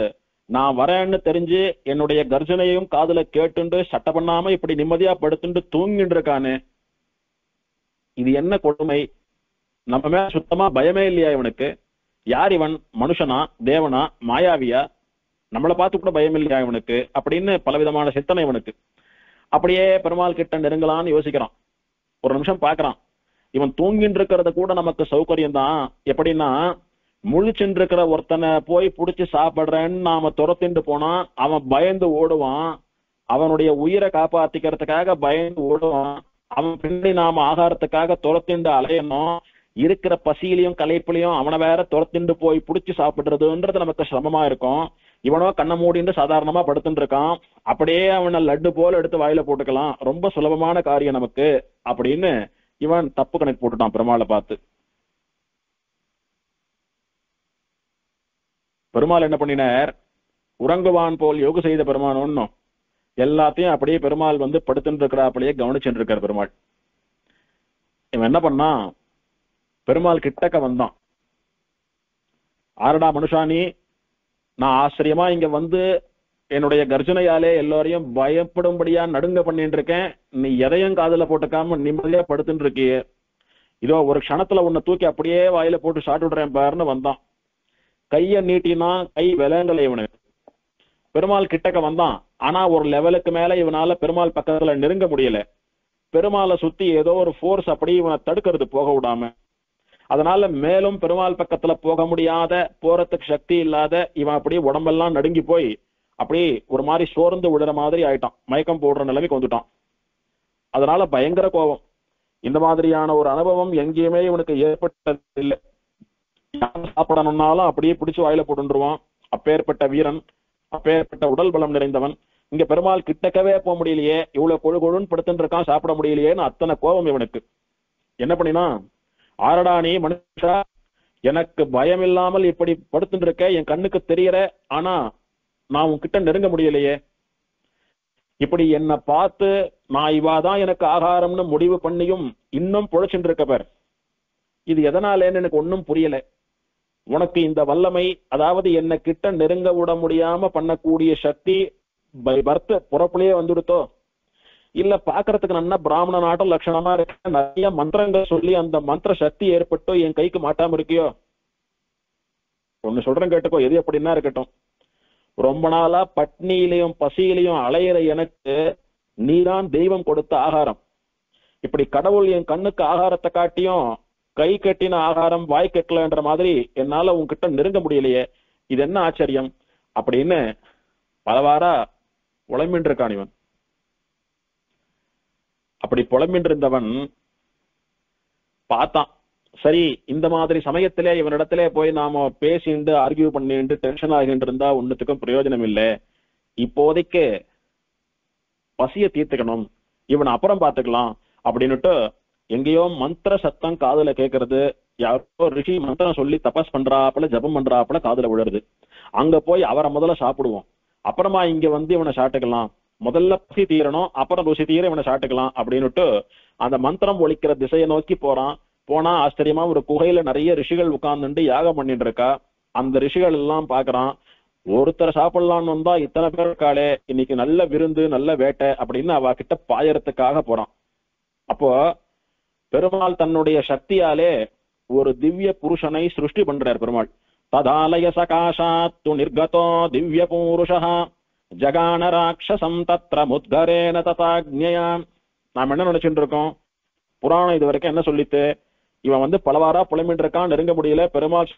நான் வரேன்னு தெரிஞ்சு என்னுடைய கர்ஜனையும் காதுல கேட்டுண்டு சட்ட பண்ணாம இப்படி நிம்மதியா படுத்துட்டு தூங்கிட்டு இருக்கானு, இது என்ன கொடுமை? நம்ம மேல சுத்தமா பயமே இல்லையா இவனுக்கு? யார் இவன்? மனுஷனா, தேவனா, மாயாவியா? நம்மளை பார்த்து கூட பயம் இல்லையா இவனுக்கு அப்படின்னு பலவிதமான சிந்தனை இவனுக்கு. அப்படியே பெருமாள் கிட்ட நெருங்கலான்னு யோசிக்கிறான். ஒரு நிமிஷம் பாக்குறான், இவன் தூங்கிட்டு இருக்கிறத கூட நமக்கு சௌகரியம் தான். எப்படின்னா, முழிச்சுட்டு இருக்கிற ஒருத்தனை போய் புடிச்சு சாப்பிடுறேன்னு நாம துரத்திட்டு போனா அவன் பயந்து ஓடுவான். அவனுடைய உயிரை காப்பாத்திக்கிறதுக்காக பயந்து ஓடுவான். அவன் பின்னாடி நாம ஆகாரத்துக்காக துரத்திண்டு அலையணும். இருக்கிற பசியிலையும் களைப்புலையும் அவனை வேற துரத்திண்டு போய் புடிச்சு சாப்பிடுறதுன்றது நமக்கு சிரமமா இருக்கும். இவனோ கண்ணை மூடிட்டு சாதாரணமா படுத்துட்டு இருக்கான். அப்படியே அவனை லட்டு போல எடுத்து வாயில போட்டுக்கலாம், ரொம்ப சுலபமான காரியம் நமக்கு அப்படின்னு இவன் தப்பு கணக்கு போட்டுட்டான் பெருமாளை பார்த்து. பெருமாள் என்ன பண்ணினார், உறங்குவான் போல் யோக செய்த பெருமான் ஒன்னும் எல்லாத்தையும் அப்படியே பெருமாள் வந்து படுத்துட்டு இருக்கிற அப்படியே கவனிச்சுட்டு இருக்கார் பெருமாள். இவன் என்ன பண்ணா, பெருமாள் கிட்டக்க வந்தான். ஆரடா மனுஷானி, நான் ஆச்சரியமா இங்க வந்து என்னுடைய கர்ஜனையாலே எல்லாரையும் பயப்படும்படியா நடுங்க பண்ணிட்டு இருக்கேன். நீ எதையும் காதுல போட்டுக்காம நிம்மதியா படுத்துட்டு இருக்கிய. இதோ ஒரு க்ஷணத்துல உன்னை தூக்கி அப்படியே வாயில போட்டு சாட்டு விடுறேன் பாருன்னு வந்தான். கைய நீட்டினா கை விலங்கலை இவனுக்கு. பெருமாள் கிட்டக்க வந்தான். ஆனா ஒரு லெவலுக்கு மேல இவனால பெருமாள் பக்கத்துல நெருங்க முடியல. பெருமாளை சுத்தி ஏதோ ஒரு ஃபோர்ஸ் அப்படி இவனை தடுக்கிறது போக விடாம. அதனால மேலும் பெருமாள் பக்கத்துல போக முடியாத, போறதுக்கு சக்தி இல்லாத இவன் அப்படியே உடம்பெல்லாம் நடுங்கி போய் அப்படி ஒரு மாதிரி சோர்ந்து விடுற மாதிரி ஆயிட்டான். மயக்கம் போடுற நிலைமைக்கு வந்துட்டான். அதனால பயங்கர கோபம். இந்த மாதிரியான ஒரு அனுபவம் எங்கேயுமே இவனுக்கு ஏற்பட்டது இல்லை. சாப்பிடணும்னாலும் அப்படியே பிடிச்சு வாயில போட்டுருவான். அப்பேற்பட்ட வீரன், அப்பேற்பட்ட உடல் பலம் நிறைந்தவன். இங்க பெருமாள் கிட்டக்கவே போக முடியலையே, இவ்வளவு கொழு கொழுன்னு படுத்துட்டு இருக்கான், சாப்பிட முடியலையேன்னு அத்தனை கோபம் இவனுக்கு. என்ன பண்ணினா, ஆரடா நீ மனுஷா, எனக்கு பயம் இல்லாமல் இப்படி படுத்துட்டு இருக்க, என் கண்ணுக்கு தெரியற, ஆனா நான் உன்கிட்ட நெருங்க முடியலையே. இப்படி என்ன பார்த்து நான் இவாதான் எனக்கு ஆகாரம்னு முடிவு பண்ணியும் இன்னும் பொழைச்சுட்டு இருக்க பார், இது எதனாலேன்னு எனக்கு ஒன்னும் புரியல. உனக்கு இந்த வல்லமை, அதாவது என்ன கிட்ட நெருங்க விட முடியாம பண்ணக்கூடிய சக்தி பை பர்த் புறப்புலயே வந்துடுத்தோ, இல்ல பாக்குறதுக்கு நல்லா பிராமண நாட்டம் லட்சணமா இருக்க, நிறைய மந்திரங்கள் சொல்லி அந்த மந்திர சக்தி ஏற்பட்டோ என் கைக்கு மாட்டாம இருக்கியோ? ஒண்ணு சொல்றேன் கேட்டுக்கோ, எது எப்படின்னா இருக்கட்டும். ரொம்ப நாளா பட்னியிலையும் பசியிலையும் அலையிற எனக்கு நீதான் தெய்வம் கொடுத்த ஆகாரம். இப்படி கடவுள் என் கண்ணுக்கு ஆகாரத்தை காட்டியும் கை கட்டின ஆகாரம் வாய் கட்டலன்ற மாதிரி என்னால உன்கிட்ட நெருங்க முடியலையே, இது என்ன ஆச்சரியம் அப்படின்னு பலவாரா புலம்பின்று இருக்கான் இவன். அப்படி புலம்பின்று இருந்தவன் பார்த்தான், சரி இந்த மாதிரி சமயத்திலே இவனிடத்திலே போய் நாம பேசிண்டு ஆர்கியூ பண்ணிட்டு டென்ஷன் ஆகிட்டு இருந்தா ஒன்னுத்துக்கும் பிரயோஜனம் இல்லை. இப்போதைக்கு பசிய தீர்த்துக்கணும், இவனை அப்புறம் பார்த்துக்கலாம் அப்படின்னுட்டு எங்கேயோ மந்திர சத்தம் காதுல கேட்கறது. யாரோ ரிஷி மந்திரம் சொல்லி தபஸ் பண்றாப்புல ஜபம் பண்றாப்புல காதுல விழுறது. அங்க போய் அவரை முதல்ல சாப்பிடுவோம், அப்புறமா இங்க வந்து இவனை சாட்டுக்கலாம். முதல்ல பசி தீரணும், அப்புறம் ருசி தீர இவனை சாட்டுக்கலாம் அப்படின்னுட்டு அந்த மந்திரம் ஒலிக்கிற திசையை நோக்கி போறான். போனா ஆச்சரியமா ஒரு குகையில நிறைய ரிஷிகள் உட்கார்ந்துட்டு யாகம் பண்ணிட்டு இருக்கா. அந்த ரிஷிகள் எல்லாம் பாக்குறான். ஒருத்தரை சாப்பிடலான்னு வந்தா இத்தனை பேர் இருக்காளே, இன்னைக்கு நல்ல விருந்து நல்ல வேட்டை அப்படின்னு அவ கிட்ட பாயறதுக்காக போறான். அப்போ பெருமாள் தன்னுடைய சக்தியாலே ஒரு திவ்ய புருஷனை சிருஷ்டி பண்றார் பெருமாள். ததாலய சகாஷாத்து நிர்கதோ திவ்ய புருஷா ஜகான ராட்சசம் தத்ர முத்கரேன ததாக்ஞயா. நாம என்ன நினைச்சுட்டு இருக்கோம், புராணம் இது வரைக்கும் என்ன சொல்லித்து, இவன் வந்து பலவாரா புலம்பிட்டு இருக்கான், நெருங்க முடியல, பெருமாள்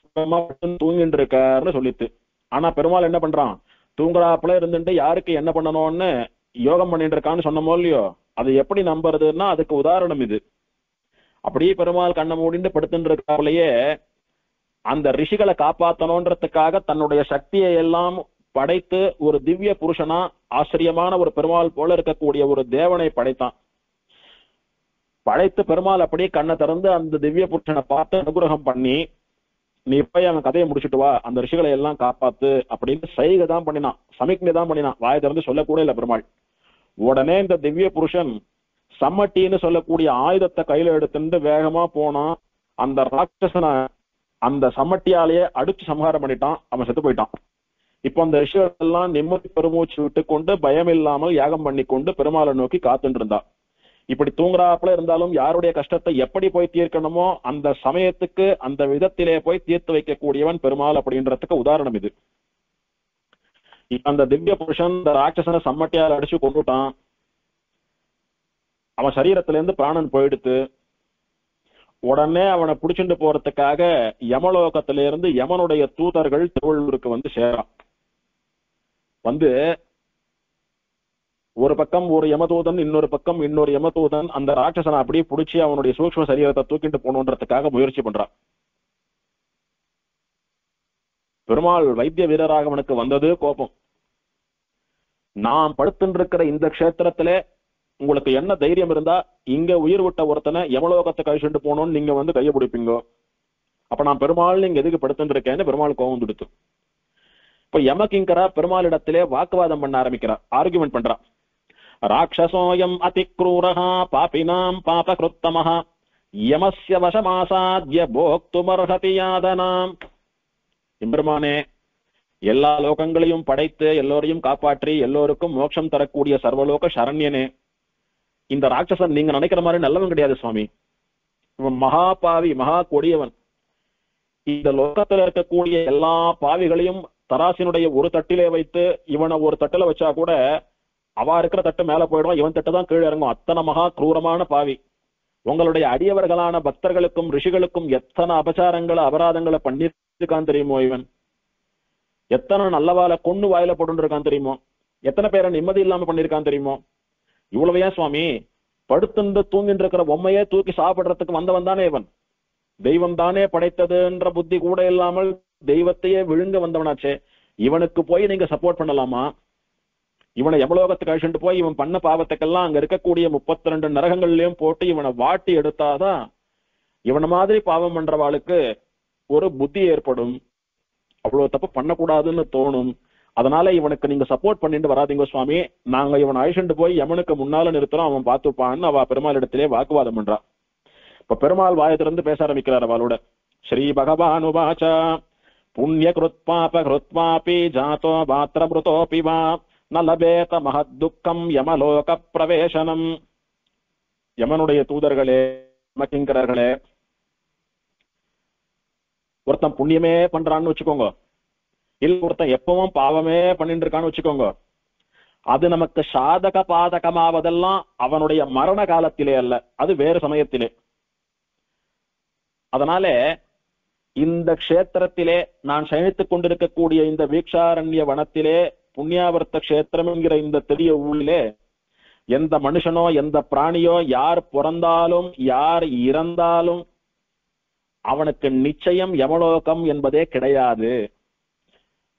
தூங்கிட்டு இருக்காருன்னு சொல்லிட்டு. ஆனா பெருமாள் என்ன பண்றான், தூங்குறாப்புல இருந்துட்டு யாருக்கு என்ன பண்ணணும்னு யோகம் பண்ணிட்டு இருக்கான்னு சொன்னமோ இல்லையோ, அது எப்படி நம்புறதுன்னா அதுக்கு உதாரணம் இது. அப்படியே பெருமாள் கண்ணை மூடிட்டு படுத்துட்டு இருக்காப்புலயே அந்த ரிஷிகளை காப்பாத்தணும்ன்றதுக்காக தன்னுடைய சக்தியை எல்லாம் படைத்து ஒரு திவ்ய புருஷனா ஆச்சரியமான ஒரு பெருமாள் போல இருக்கக்கூடிய ஒரு தேவனை படைத்தான். படைத்து பெருமாள் அப்படியே கண்ணை திறந்து அந்த திவ்ய புருஷனை பார்த்து அனுகிரகம் பண்ணி, நீ போய் அவன் கதையை முடிச்சுட்டு வா, அந்த ரிஷிகளை எல்லாம் காப்பாத்து அப்படின்னு சைகை தான் பண்ணினான், சமிக்ஞை தான் பண்ணினான், வாயை திறந்து சொல்லக்கூட இல்ல பெருமாள். உடனே இந்த திவ்ய புருஷன் சம்மட்டின்னு சொல்லக்கூடிய ஆயுதத்தை கையில எடுத்துட்டு வேகமா போனான். அந்த ராட்சசனை அந்த சம்மட்டியாலேயே அடிச்சு சம்ஹாரம் பண்ணிட்டான், அவன் செத்து போயிட்டான். இப்போ அந்த ரிஷிகள் எல்லாம் நிம்மதி பெருமூச்சு விட்டு கொண்டு பயம் இல்லாமல் யாகம் பண்ணி கொண்டு பெருமாளை நோக்கி காத்துட்டு இருந்தா. இப்படி தூங்குறாப்புல இருந்தாலும் யாருடைய கஷ்டத்தை எப்படி போய் தீர்க்கணுமோ அந்த சமயத்துக்கு அந்த விதத்திலே போய் தீர்த்து வைக்கக்கூடியவன் பெருமாள் அப்படின்றதுக்கு உதாரணம் இது. அந்த திவ்ய புருஷன் இந்த ராட்சசனை சம்மட்டியால் அடிச்சு கொண்டுட்டான். அவன் சரீரத்தில இருந்து பிராணன் போயிடுத்து. உடனே அவனை புடிச்சுட்டு போறதுக்காக யமலோகத்திலிருந்து யமனுடைய தூதர்கள் திருவள்ளூருக்கு வந்து சேரான். வந்து ஒரு பக்கம் ஒரு யமதூதன், இன்னொரு பக்கம் இன்னொரு யமதூதன் அந்த ராட்சசனை அப்படியே பிடிச்சி அவனுடைய சூக்ஷ்ம சரீரத்தை தூக்கிட்டு போகணுன்றதுக்காக முயற்சி பண்றான். பெருமாள் வைத்திய வீரராக அவனுக்கு வந்தது கோபம். நான் படுத்துட்டு இருக்கிற இந்த க்ஷேத்திரத்திலே உங்களுக்கு என்ன தைரியம் இருந்தா இங்க உயிர் விட்ட ஒருத்தனை யமலோகத்தை கழிச்சுட்டு போகணும்னு நீங்க வந்து கையை பிடிப்பீங்க? அப்ப நான் பெருமாள் நீங்க எதுக்கு படுத்துட்டு இருக்கேன்னு பெருமாள் கோபம் கொடுத்து. இப்ப யமகிங்கரா பெருமாளிடத்திலே வாக்குவாதம் பண்ண ஆரம்பிக்கிறார், ஆர்குமெண்ட் பண்றா. ராட்சசோயம் அதிக்ரூரஹா பாபினாம் பாபகிருத்தமஹ யமஸ்ய வசமாசாத்ய போக்துமர்ஹதி யாதனாம். எம்பெருமானே, எல்லா லோகங்களையும் படைத்து எல்லோரையும் காப்பாற்றி எல்லோருக்கும் மோட்சம் தரக்கூடிய சர்வலோக சரண்யனே, இந்த ராட்சசன் நீங்க நினைக்கிற மாதிரி நல்லவன் கிடையாது சுவாமி. இவன் மகா பாவி, மகா கொடியவன். இந்த லோகத்துல இருக்கக்கூடிய எல்லா பாவிகளையும் தராசினுடைய ஒரு தட்டிலே வைத்து இவனை ஒரு தட்டுல வச்சா கூட அவ இருக்கிற தட்டு மேல போயிடுவான், இவன் தட்டு தான் கீழே இறங்கும். அத்தனை மகா கிரூரமான பாவி. உங்களுடைய அடியவர்களான பக்தர்களுக்கும் ரிஷிகளுக்கும் எத்தனை அபச்சாரங்களை அபராதங்களை பண்ணிருக்கான் தெரியுமோ இவன். எத்தனை நல்லவால கொண்டு வாயில போட்டு இருக்கான் தெரியுமோ, எத்தனை பேரை நிம்மதி இல்லாம பண்ணிருக்கான் தெரியுமோ. இவ்வளவு ஏன் சுவாமி, படுத்துண்டு தூங்கிட்டு இருக்கிற பொம்மையே தூக்கி சாப்பிடுறதுக்கு வந்தவன் தானே இவன். தெய்வம் தானே படைத்ததுன்ற புத்தி கூட இல்லாமல் தெய்வத்தையே விழுங்க வந்தவனாச்சே. இவனுக்கு போய் நீங்க சப்போர்ட் பண்ணலாமா? இவனை யமலோகத்துக்கு அழிச்சுட்டு போய் இவன் பண்ண பாவத்துக்கெல்லாம் அங்க இருக்கக்கூடிய 32 நரகங்கள்லயும் போட்டு இவனை வாட்டி எடுத்தாதான் இவனை மாதிரி பாவம் பண்றவாளுக்கு ஒரு புத்தி ஏற்படும், அவ்வளவு தப்பு பண்ணக்கூடாதுன்னு தோணும். அதனால இவனுக்கு நீங்க சப்போர்ட் பண்ணிட்டு வராதிங்க சுவாமி, நாங்க இவனை அழிச்சுட்டு போய் யமனுக்கு முன்னால நிறுத்துறோம், அவன் பார்த்துப்பான்னு அவ பெருமாள் இடத்திலே வாக்குவாதம் பண்றா. இப்ப பெருமாள் வாயத்திலிருந்து பேச ஆரம்பிக்கிறார் அவளோட. ஸ்ரீ பகவான் உவாச்ச புண்ணிய கிருத்பாப கிருத்வாபி ஜாதோ பாத்திரமிருதோபி வா நலபேத மகத் துக்கம் யமலோக பிரவேசனம். யமனுடைய தூதர்களே, யமகிங்கரர்களே, ஒருத்தன் புண்ணியமே பண்றான்னு வச்சுக்கோங்க, இல்ல ஒருத்தன் எப்பவும் பாவமே பண்ணிட்டு இருக்கான்னு வச்சுக்கோங்க, அது நமக்கு சாதக பாதகமாவதெல்லாம் அவனுடைய மரண காலத்திலே அல்ல, அது வேறு சமயத்திலே. அதனால இந்த க்ஷேத்திரத்திலே நான் சயனித்துக் கொண்டிருக்கக்கூடிய இந்த வீக்ஷாரண்ய வனத்திலே புண்ணியாவர்த்த கஷேத்திரம் என்கிற இந்த பெரிய ஊரிலே எந்த மனுஷனோ எந்த பிராணியோ யார் பிறந்தாலும் யார் இறந்தாலும் அவனுக்கு நிச்சயம் யமலோகம் என்பதே கிடையாது.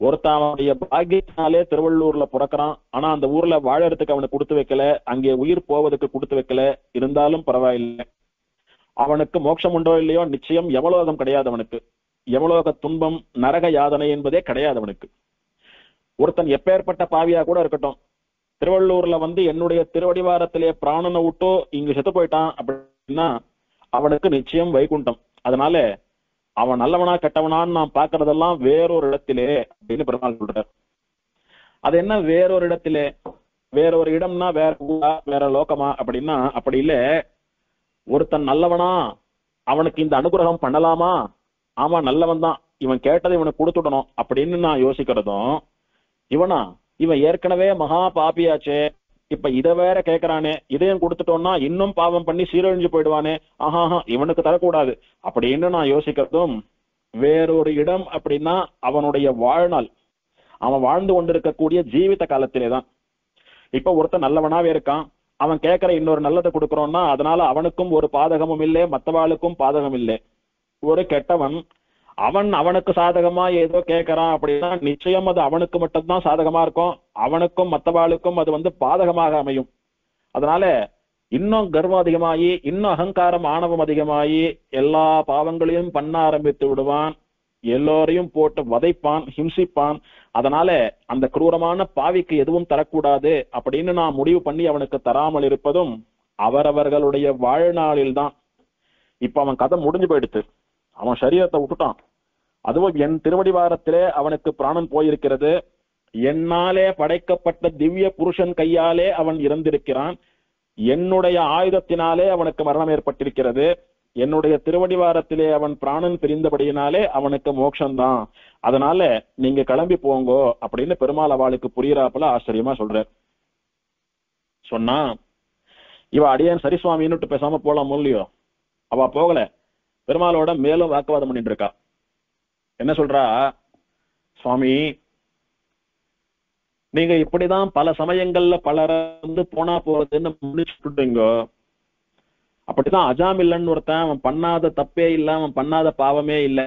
ஒருத்தன் அவனுடைய பாக்கியத்தினாலே திருவள்ளூர்ல பிறக்கிறான், ஆனா அந்த ஊர்ல வாழறதுக்கு அவனுக்கு கொடுத்து வைக்கல, அங்கே உயிர் போவதற்கு கொடுத்து வைக்கல, இருந்தாலும் பரவாயில்லை, அவனுக்கு மோட்சம் உண்டோ இல்லையோ நிச்சயம் யமலோகம் கிடையாது அவனுக்கு. யமலோக துன்பம் நரக யாதனை என்பதே கிடையாது அவனுக்கு. ஒருத்தன் எப்பேற்பட்ட பாவியா கூட இருக்கட்டும், திருவள்ளூர்ல வந்து என்னுடைய திருவடிவாரத்திலே பிராணனை விட்டோ இங்கு செத்து போயிட்டான் அப்படின்னா அவனுக்கு நிச்சயம் வைகுண்டம். அதனால அவன் நல்லவனா கெட்டவனான்னு நான் பாக்குறதெல்லாம் வேறொரு இடத்திலே அப்படின்னு பெருமாள் சொல்றார். அது என்ன வேறொரு இடத்திலே? வேறொரு இடம்னா வேற ஊரா வேற லோகமா அப்படின்னா அப்படி இல்ல. ஒருத்தன் நல்லவனா, அவனுக்கு இந்த அனுகிரகம் பண்ணலாமா? ஆமா நல்லவன் தான், இவன் கேட்டதை இவனுக்கு கொடுத்துடணும் அப்படின்னு நான் யோசிக்கிறதும், இவன் ஏற்கனவே மகா பாப்பியாச்சே, இப்ப இதை வேற கேட்கறானே, இதையும் கொடுத்துட்டோம்னா இன்னும் பாவம் பண்ணி சீரழிஞ்சு போயிடுவானே, ஆஹாஹா இவனுக்கு தரக்கூடாது அப்படின்னு நான் யோசிக்கிறதும் வேறொரு இடம். அப்படின்னா அவனுடைய வாழ்நாள், அவன் வாழ்ந்து கொண்டிருக்கக்கூடிய ஜீவித காலத்திலேதான். இப்ப ஒருத்தன் நல்லவனாவே இருக்கான், அவன் கேட்கிற இன்னொரு நல்லதை கொடுக்கறோம்னா அதனால அவனுக்கும் ஒரு பாதகமும் இல்லை, மற்றவாளுக்கும் பாதகம் இல்லை. ஒரு கெட்டவன் அவனுக்கு சாதகமா ஏதோ கேட்கறான் அப்படின்னா நிச்சயம் அது அவனுக்கு மட்டும்தான் சாதகமா இருக்கும், அவனுக்கும் மற்றவாளுக்கும் அது பாதகமாக அமையும். அதனால இன்னும் கர்வம் அதிகமாகி, இன்னும் அகங்காரம் ஆணவம் அதிகமாகி எல்லா பாவங்களையும் பண்ண ஆரம்பித்து விடுவான், எல்லோரையும் போட்டு வதைப்பான், ஹிம்சிப்பான். அதனால அந்த குரூரமான பாவிக்கு எதுவும் தரக்கூடாது அப்படின்னு நான் முடிவு பண்ணி அவனுக்கு தராமல் இருப்பதும் அவரவர்களுடைய வாழ்நாளில் தான். இப்ப அவன் கதை முடிஞ்சு போயிடுத்து, அவன் சரீரத்தை விட்டுட்டான். அதுவும் என் திருவடிவாரத்திலே அவனுக்கு பிராணன் போயிருக்கிறது. என்னாலே படைக்கப்பட்ட திவ்ய புருஷன் கையாலே அவன் இறந்திருக்கிறான். என்னுடைய ஆயுதத்தினாலே அவனுக்கு மரணம் ஏற்பட்டிருக்கிறது. என்னுடைய திருவடிவாரத்திலே அவன் பிராணன் பிரிந்தபடியினாலே அவனுக்கு மோட்சம்தான். அதனால நீங்க கிளம்பி போங்கோ அப்படின்னு பெருமாள் அவளுக்கு புரியறாப்புல ஆச்சரியமா சொல்ற. சொன்னா இவ அடியேன் சரி சுவாமின்னு பேசாம போலாம் இல்லையோ. அவ போகல, பெருமாளோட மேலும் வாக்குவாதம் பண்ணிட்டு இருக்கா. என்ன சொல்றா, சுவாமி நீங்க இப்படிதான் பல சமயங்கள்ல பலரை போனா போறதுன்னு முடிச்சுட்டீங்க. அப்படிதான் அஜாமில்லன்னு ஒருத்தன், அவன் பண்ணாத தப்பே இல்ல, அவன் பண்ணாத பாவமே இல்ல,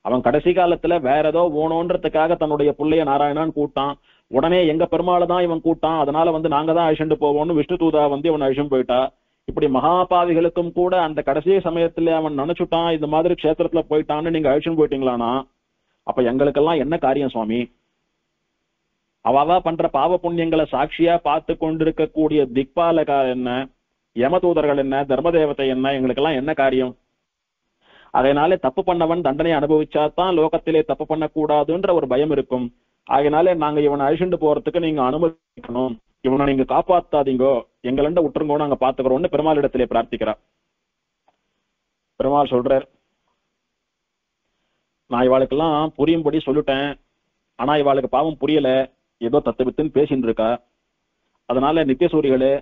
அவன் கடைசி காலத்துல வேற ஏதோ ஓணுன்றதுக்காக தன்னுடைய புள்ளைய நாராயணான்னு கூட்டான். உடனே எங்க பெருமாள் தான் இவன் கூட்டான், அதனால நாங்க தான் அழிச்சுட்டு போவோம்னு விஷ்ணு தூதா இவன் அழிச்சும் போயிட்டா. இப்படி மகாபாவிகளுக்கும் கூட அந்த கடைசி சமயத்துல அவன் நினைச்சுட்டான் இந்த மாதிரி கஷேத்திரத்துல போயிட்டான்னு நீங்க அழிச்சுன்னு போயிட்டீங்களானா அப்ப எங்களுக்கெல்லாம் என்ன காரியம் சுவாமி? அவா பண்ற பாவ புண்ணியங்களை சாட்சியா பார்த்து கொண்டிருக்கக்கூடிய திக்பாலகா என்ன, யமதூதர்கள் என்ன, தர்மதேவதை என்ன, எங்களுக்கெல்லாம் என்ன காரியம்? அதனாலே தப்பு பண்ணவன் தண்டனை அனுபவிச்சாதான் லோகத்திலே தப்பு பண்ணக்கூடாதுன்ற ஒரு பயம் இருக்கும். அதனாலே நாங்க இவனை அழிச்சுட்டு போறதுக்கு நீங்க அனுமதிக்கணும், இவனை நீங்க காப்பாத்தாதீங்கோ, எங்களண்ட விட்டுருங்கோ, நாங்க பாத்துக்கிறோம்னு பெருமாள் இடத்திலே பிரார்த்திக்கிறார். பெருமாள் சொல்றார், நான் இவாளுக்கெல்லாம் புரியும்படி சொல்லிட்டேன், ஆனா இவாளுக்கு பாவம் புரியல, ஏதோ தத்து வித்துன்னு பேசிட்டு இருக்கா. அதனால நித்தியசூரிகளே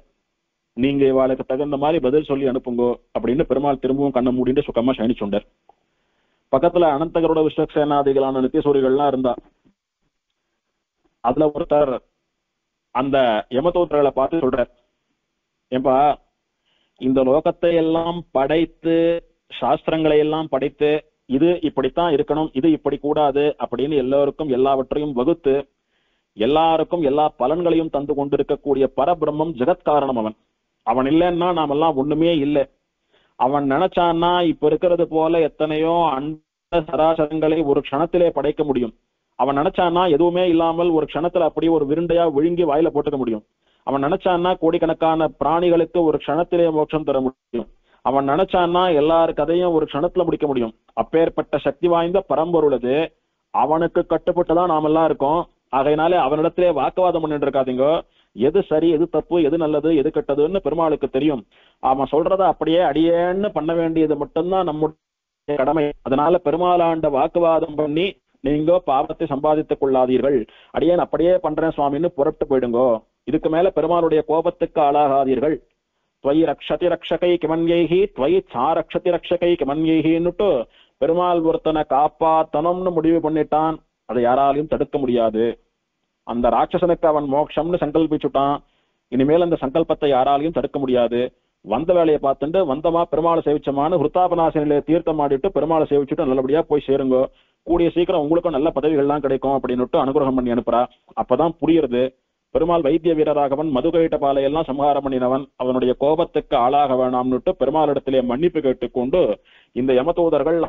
நீங்க இவாளுக்கு தகுந்த மாதிரி பதில் சொல்லி அனுப்புங்கோ அப்படின்னு பெருமாள் திரும்பவும் கண்ணை மூடிட்டு சுகமா சயனிச்சுண்டார். பக்கத்துல அனந்தகரோட விஸ்வக்சேனாதிகளான நித்தியசூரிகள்லாம் இருந்தா. அதுல ஒருத்தர் அந்த யமதூதர்களை பார்த்து சொல்றார், ஏன்பா இந்த லோகத்தை எல்லாம் படைத்து சாஸ்திரங்களை எல்லாம் படைத்து இது இப்படித்தான் இருக்கணும், இது இப்படி கூடாது அப்படின்னு எல்லோருக்கும் எல்லாவற்றையும் வகுத்து எல்லாருக்கும் எல்லா பலன்களையும் தந்து கொண்டிருக்கக்கூடிய பரபிரம்மம் ஜெகத்காரணம். அவன் இல்லைன்னா நாமெல்லாம் ஒண்ணுமே இல்லை. அவன் நினைச்சான்னா இப்ப இருக்கிறது போல எத்தனையோ அண்ட சராசரங்களை ஒரு க்ஷணத்திலே படைக்க முடியும். அவன் நினைச்சான்னா எதுவுமே இல்லாமல் ஒரு க்ஷணத்துல அப்படியே ஒரு விருண்டையா விழுங்கி வாயில போட்டுக்க முடியும். அவன் நினைச்சான்னா கோடிக்கணக்கான பிராணிகளுக்கு ஒரு க்ஷணத்திலே மோட்சம் தர முடியும். அவன் நினைச்சான்னா எல்லாரு கதையும் ஒரு க்ஷணத்துல முடிக்க முடியும். அப்பேற்பட்ட சக்தி வாய்ந்த பரம்பொருளது, அவனுக்கு கட்டுப்பட்டுதான் நாமெல்லாம் இருக்கோம். ஆகையினாலே அவனிடத்திலே வாக்குவாதம் பண்ணிட்டு இருக்காதீங்க. எது சரி, எது தப்பு, எது நல்லது, எது கெட்டதுன்னு பெருமாளுக்கு தெரியும். அவன் சொல்றத அப்படியே அடியேன்னு பண்ண வேண்டியது மட்டும்தான் நம்முடைய கடமை. அதனால பெருமாளாண்ட வாக்குவாதம் பண்ணி நீங்க பாவத்தை சம்பாதித்துக் கொள்ளாதீர்கள், அடியேன் அப்படியே பண்றேன் சுவாமின்னு புறப்பட்டு போயிடுங்கோ. இதுக்கு மேல பெருமாளுடைய கோபத்துக்கு ஆளாகாதீர்கள். துவயி ரக்ஷதி ரக்ஷகை கிமன்யைஹி துவயி சாரக்ஷதி ரக்ஷகை கிமன்யைஹின்னுட்டு பெருமாள் ஒருத்தனை காப்பாத்தனம்னு முடிவு பண்ணிட்டான். அதை யாராலையும் தடுக்க முடியாது. அந்த ராட்சசனுக்கு அவன் மோட்சம்னு சங்கல்பிச்சுட்டான். இனிமேல் அந்த சங்கல்பத்தை யாராலையும் தடுக்க முடியாது. வந்த வேலையை பார்த்துட்டு வந்தமா பெருமாளை சேவிச்சமான ஹிருத்தாபநாசனிலே தீர்த்தம் ஆடிட்டு பெருமாளை சேவிச்சுட்டு நல்லபடியா போய் சேருங்க, கூடிய சீக்கிரம் உங்களுக்கும் நல்ல பதவிகள்லாம் கிடைக்கும் அப்படின்னுட்டு அனுகிரகம் பண்ணி அனுப்புறா. அப்பதான் புரியுறது, பெருமாள் வைத்திய வீரராகவன் மதுகைட்ட பாலையெல்லாம் சம்ஹாரம் பண்ணினவன், அவனுடைய கோபத்துக்கு ஆளாக வேணாம்னுட்டு பெருமாளிடத்திலே மன்னிப்பு கேட்டுக்கொண்டு இந்த யமதூதர்கள்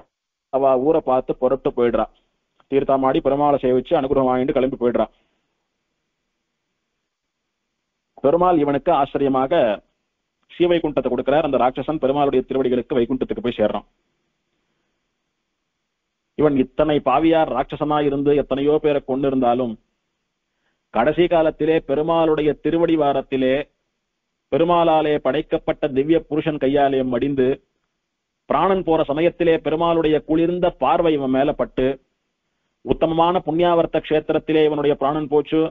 அவ ஊரை பார்த்து புறட்டு போயிடுறா. தீர்த்தமாடி பெருமாளை சேவிச்சு அனுகிரகம் வாங்கிட்டு கிளம்பி போயிடுறா. பெருமாள் இவனுக்கு ஆச்சரியமாக ஸ்ரீவைகுண்டத்தை கொடுக்கிறார். அந்த ராட்சசன் பெருமாளுடைய திருவடிகளுக்கு வைகுண்டத்துக்கு போய் சேர்றான். இவன் இத்தனை பாவியார் ராட்சசனா இருந்து எத்தனையோ பேரை கொண்டு இருந்தாலும் கடைசி காலத்திலே பெருமாளுடைய திருவடி வாரத்திலே பெருமாளாலே படைக்கப்பட்ட திவ்ய புருஷன் கையாலே மடிந்து பிராணன் போற சமயத்திலே பெருமாளுடைய குளிர்ந்த பார்வை இவன் மேல பட்டு உத்தமமான புண்ணியாவர்த்த கஷேத்திரத்திலே இவனுடைய பிராணன் போச்சு.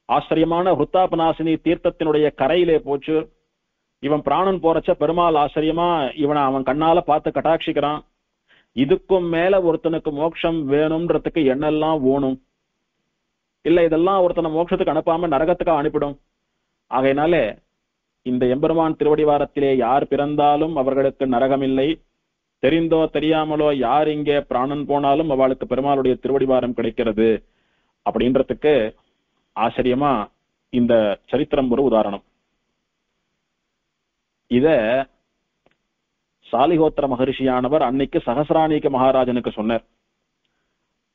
ஆச்சரியமான ஹுத்தாபநாசினி தீர்த்தத்தினுடைய கரையிலே போச்சு. இவன் பிராணன் போறச்ச பெருமாள் ஆச்சரியமா இவனை அவன் கண்ணால பார்த்து கட்டாட்சிக்கிறான். இதுக்கும் மேல ஒருத்தனுக்கு மோட்சம் வேணும்ன்றதுக்கு என்னெல்லாம் வேணும் இல்ல, இதெல்லாம் ஒருத்தனை மோட்சத்துக்கு அனுப்பாம நரகத்துக்கு அனுப்பிடும். ஆகையினாலே இந்த எம்பெருமான் திருவடிவாரத்திலே யார் பிறந்தாலும் அவர்களுக்கு நரகம் இல்லை. தெரிந்தோ தெரியாமலோ யார் இங்கே பிராணன் போனாலும் அவளுக்கு பெருமாளுடைய திருவடிவாரம் கிடைக்கிறது அப்படின்றதுக்கு ஆச்சரியமா இந்த சரித்திரம் ஒரு உதாரணம். இத சாலிஹோத்திர மகரிஷியானவர் அன்னைக்கு சகசிராணிக மகாராஜனுக்கு சொன்னார்.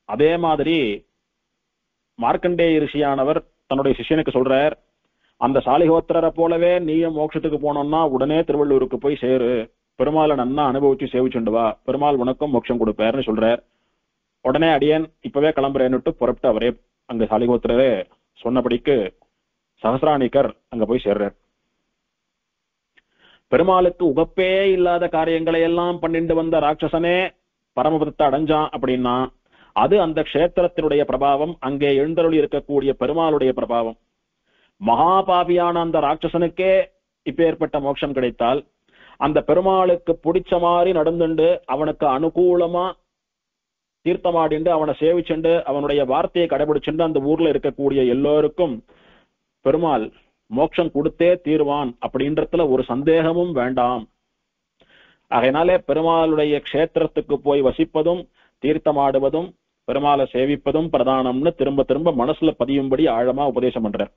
அதே மாதிரி மார்க்கண்டேய ரிஷியானவர் தன்னுடைய சிஷ்யனுக்கு சொல்றார், அந்த சாலிஹோத்திரரை போலவே நீயும் மோட்சத்துக்கு போனோம்னா உடனே திருவள்ளூருக்கு போய் சேரு, பெருமாளை நன்னா அனுபவிச்சு சேவிச்சுண்டு வா, பெருமாள் உனக்கும் மோட்சம் கொடுப்பாருன்னு சொல்றார். உடனே அடியேன் இப்பவே கிளம்புறேன்னுட்டு புறப்பட்டு அவரே அங்க சாலிஹோத்திரரே சொன்னபடிக்கு சகசிராணிகர் அங்க போய் சேர்றார். பெருமாளுக்கு உகப்பே இல்லாத காரியங்களை எல்லாம் பண்ணிட்டு வந்த ராட்சசனே பரமபதத்தை அடைஞ்சான் அப்படின்னா அது அந்த க்ஷேத்திரத்தினுடைய பிரபாவம், அங்கே எழுந்தருளி இருக்கக்கூடிய பெருமாளுடைய பிரபாவம். மகாபாபியான அந்த ராட்சசனுக்கே இப்ப ஏற்பட்ட மோட்சம் கிடைத்தால் அந்த பெருமாளுக்கு பிடிச்ச மாதிரி நடந்துண்டு அவனுக்கு அனுகூலமா தீர்த்தமாடிண்டு அவனை சேவிச்சுண்டு அவனுடைய வார்த்தையை கடைபிடிச்சுண்டு அந்த ஊர்ல இருக்கக்கூடிய எல்லோருக்கும் பெருமாள் மோட்சம் கொடுத்தே தீர்வான் அப்படின்றதுல ஒரு சந்தேகமும் வேண்டாம். ஆகையினாலே பெருமாளுடைய க்ஷேத்திரத்துக்கு போய் வசிப்பதும் தீர்த்தமாடுவதும் பெருமாளை சேவிப்பதும் பிரதானம்னு திரும்ப திரும்ப மனசுல பதியும்படி ஆழமா உபதேசம் பண்றார்.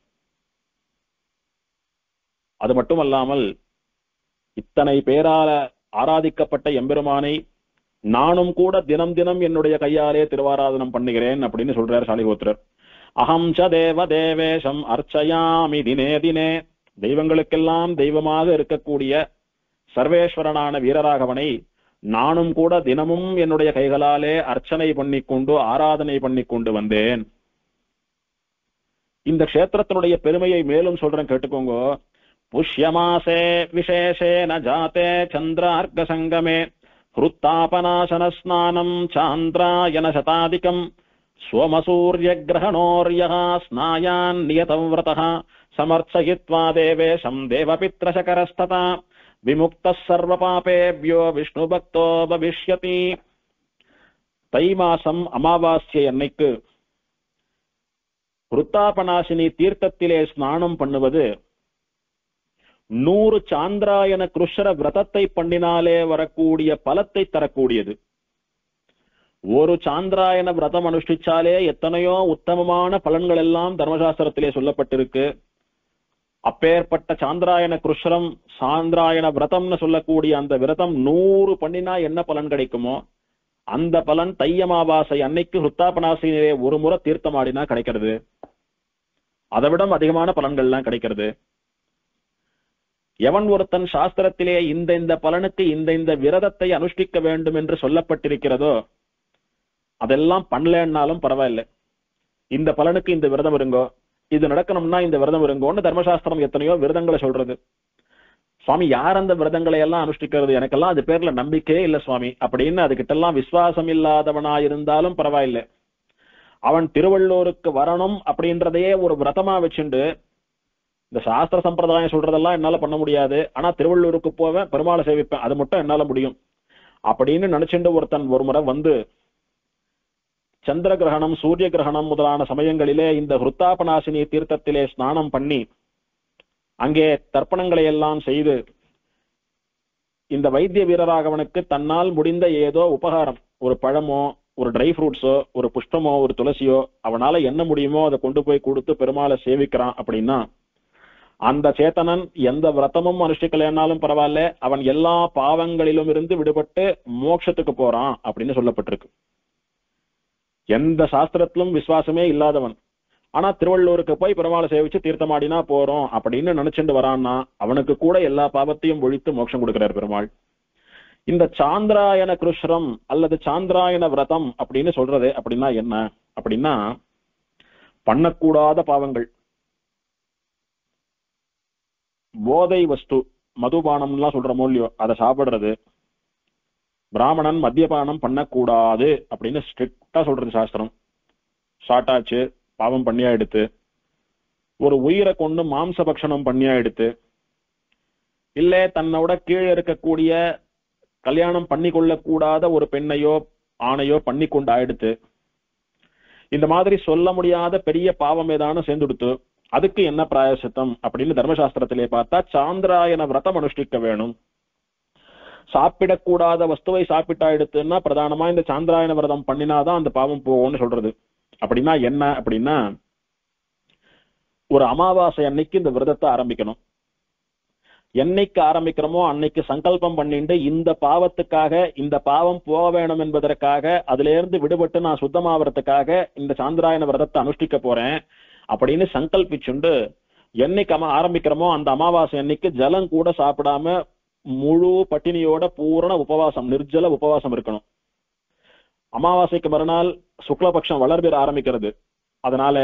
அது மட்டுமல்லாமல் இத்தனை பேரால ஆராதிக்கப்பட்ட எம்பெருமானை நானும் கூட தினம் தினம் என்னுடைய கையாலே திருவாராதனம் பண்ணுகிறேன் அப்படின்னு சொல்றார் சாலிஹோத்திரர். அகம் ச தேவ தேவேஷம் அர்ச்சயாமி தினே தினே, தெய்வங்களுக்கெல்லாம் தெய்வமாக இருக்கக்கூடிய சர்வேஸ்வரனான வீரராகவனை நானும் கூட தினமும் என்னுடைய கைகளாலே அர்ச்சனை பண்ணிக்கொண்டு ஆராதனை பண்ணிக்கொண்டு வந்தேன். இந்த க்ஷேத்திரத்தினுடைய பெருமையை மேலும் சொல்றேன், கேட்டுக்கோங்க. புஷ்யமாசே விசேஷேன ஜாதே சந்திரார்க்க சங்கமே ஹுத்தாபநாசன ஸ்நானம் சாந்திராயன சதாதிகம் சோமசூரிய கிரகணோர்யः ஸ்நாயான் நியதவ்ரதः சமர்ச்சயித்வா தேவேஷம் தேவபித்ரசகரஸ்ததா விமுக்தः சர்வபாபேப்யோ விஷ்ணு பக்தோ பவிஷ்யதி. தை மாசம் அமாவாஸ்யை அன்னைக்கு ஹுத்தாபநாசினி தீர்த்தத்திலே ஸ்நானம் பண்ணுவது 100 சாந்திராயன கிருஷ்ண விரதத்தை பண்ணினாலே வரக்கூடிய பலத்தை தரக்கூடியது. ஒரு சாந்திராயன விரதம் அனுஷ்டிச்சாலே எத்தனையோ உத்தமமான பலன்கள் எல்லாம் தர்மசாஸ்திரத்திலே சொல்லப்பட்டிருக்கு. அப்பேற்பட்ட சாந்திராயன கிருஷ்ணம் சாந்திராயன விரதம்னு சொல்லக்கூடிய அந்த விரதம் 100 பண்ணினா என்ன பலன் கிடைக்குமோ அந்த பலன் தை அமாவாசை அன்னைக்கு ஹுத்தாபநாசினிலே ஒரு முறை தீர்த்தமாடினா கிடைக்கிறது. அதை விட அதிகமான பலன்கள்லாம் கிடைக்கிறது. எவன் ஒருத்தன் சாஸ்திரத்திலே இந்த பலனுக்கு இந்த விரதத்தை அனுஷ்டிக்க வேண்டும் என்று சொல்லப்பட்டிருக்கிறதோ அதெல்லாம் பண்ணலன்னாலும் பரவாயில்லை, இந்த பலனுக்கு இந்த விரதம் இருங்கோ, இது நடக்கணும்னா இந்த விரதம் இருங்கோன்னு தர்மசாஸ்திரம் எத்தனையோ விரதங்களை சொல்றது. சுவாமி யார் அந்த விரதங்களை எல்லாம் அனுஷ்டிக்கிறது, எனக்கெல்லாம் அது பேர்ல நம்பிக்கையே இல்லை சுவாமி அப்படின்னு அதுகிட்டெல்லாம் விசுவாசம் இல்லாதவனாயிருந்தாலும் பரவாயில்லை, அவன் திருவள்ளூருக்கு வரணும் அப்படின்றதையே ஒரு விரதமா வச்சுண்டு இந்த சாஸ்திர சம்பிரதாயம் சொல்றதெல்லாம் என்னால பண்ண முடியாது, ஆனா திருவள்ளூருக்கு போவேன் பெருமாளை சேவிப்பேன், அது மட்டும் என்னால முடியும் அப்படின்னு நினைச்சுண்டு ஒருத்தன் ஒரு முறை வந்து சந்திர கிரகணம் சூரிய கிரகணம் முதலான சமயங்களிலே இந்த ஹுத்தாபநாசினி தீர்த்தத்திலே ஸ்நானம் பண்ணி அங்கே தர்ப்பணங்களை எல்லாம் செய்து இந்த வைத்திய வீரராகவனுக்கு தன்னால் முடிந்த ஏதோ உபகாரம், ஒரு பழமோ ஒரு ட்ரை ஃப்ரூட்ஸோ ஒரு புஷ்பமோ ஒரு துளசியோ அவனால என்ன முடியுமோ அதை கொண்டு போய் கொடுத்து பெருமாளை சேவிக்கிறான் அப்படின்னா அந்த சேத்தனன் எந்த விரதமும் அனுஷ்டிக்கலைன்னாலும் பரவாயில்ல, அவன் எல்லா பாவங்களிலும் இருந்து விடுபட்டு மோட்சத்துக்கு போறான் அப்படின்னு சொல்லப்பட்டிருக்கு. எந்த சாஸ்திரத்திலும் விசுவாசமே இல்லாதவன் ஆனா திருவள்ளூருக்கு போய் பெருமாளை சேவிச்சு தீர்த்தமாடினா போறோம் அப்படின்னு நினைச்சுட்டு வரான்னா அவனுக்கு கூட எல்லா பாவத்தையும் ஒழித்து மோட்சம் கொடுக்கிறார் பெருமாள். இந்த சாந்திராயன கிருஷ்ணம் அல்லது சாந்திராயன விரதம் அப்படின்னு சொல்றது அப்படின்னா என்ன அப்படின்னா பண்ணக்கூடாத பாவங்கள், போதை வஸ்து மதுபானம் எல்லாம் சொல்றமோ இல்லையோ அதை சாப்பிடுறது, பிராமணன் மத்தியபானம் பண்ணக்கூடாது அப்படின்னு ஸ்ட்ரிக்டா சொல்றது சாஸ்திரம். ஷார்ட் ஆச்சு பாவம் பண்ணியா எடுத்து ஒரு உயிரை கொண்டு மாம்ச பக்ஷணம் பண்ணியா எடுத்து, இல்ல தன்னோட கீழே இருக்கக்கூடிய கல்யாணம் பண்ணி கொள்ளக்கூடாத ஒரு பெண்ணையோ ஆணையோ பண்ணி கொண்டு ஆயிடுத்து, இந்த மாதிரி சொல்ல முடியாத பெரிய பாவம் ஏதான சேர்ந்துடுத்து, அதுக்கு என்ன பிராயசித்தம் அப்படின்னு தர்மசாஸ்திரத்திலே பார்த்தா சாந்திராயன விரதம் அனுஷ்டிக்க வேணும். சாப்பிடக்கூடாத வஸ்துவை சாப்பிட்டா எடுத்துன்னா பிரதானமா இந்த சாந்திராயன விரதம் பண்ணினாதான் அந்த பாவம் போகும்னு சொல்றது. அப்படின்னா என்ன அப்படின்னா, ஒரு அமாவாசை அன்னைக்கு இந்த விரதத்தை ஆரம்பிக்கணும். என்னைக்கு ஆரம்பிக்கிறோமோ அன்னைக்கு சங்கல்பம் பண்ணிட்டு இந்த பாவத்துக்காக, இந்த பாவம் போக வேணும் என்பதற்காக, அதுல இருந்து விடுபட்டு நான் சுத்தமாவறதுக்காக இந்த சாந்திராயன விரதத்தை அனுஷ்டிக்க போறேன் அப்படின்னு சங்கல்பிச்சுண்டு என்னைக்கு ஆரம்பிக்கிறோமோ அந்த அமாவாசை அன்னைக்கு ஜலம் கூட சாப்பிடாம முழு பட்டினியோட பூரண உபவாசம், நிர்ஜல உபவாசம் இருக்கணும். அமாவாசைக்கு மறுநாள் சுக்லபக்ஷம் வளர்பிற ஆரம்பிக்கிறது. அதனால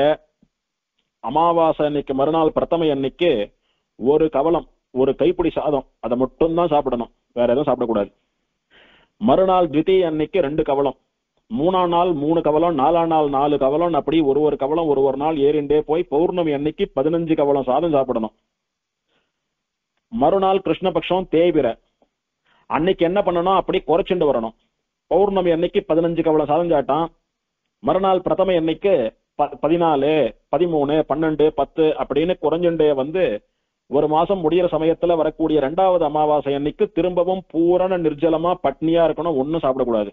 அமாவாசை அன்னைக்கு மறுநாள் பிரதமை அன்னைக்கு ஒரு கவலம், ஒரு கைப்பிடி சாதம், அதை மட்டும்தான் சாப்பிடணும், வேற எதுவும் சாப்பிடக்கூடாது. மறுநாள் திவிதியை அன்னைக்கு 2 கவலம், 3ஆம் நாள் 3 கவலம், 4ஆம் நாள் 4 கவலம், அப்படி ஒரு கவலம் ஒரு நாள் ஏறிண்டே போய் பௌர்ணமி அன்னைக்கு 15 கவலம் சாதம் சாப்பிடணும். மறுநாள் கிருஷ்ணபக்ஷம் தேய்பிற அன்னைக்கு என்ன பண்ணணும், அப்படி குறைச்சுண்டு வரணும். பௌர்ணமி அன்னைக்கு 15 கவலம் சாதம் சாட்டான். மறுநாள் பிரதமை அன்னைக்கு 14, 13, 12, 10 அப்படின்னு குறைஞ்சுண்டே வந்து ஒரு மாசம் முடிகிற சமயத்துல வரக்கூடிய 2வது அமாவாசை அன்னைக்கு திரும்பவும் பூரண நிர்ஜலமா பட்னியா இருக்கணும், ஒன்னும் சாப்பிடக்கூடாது.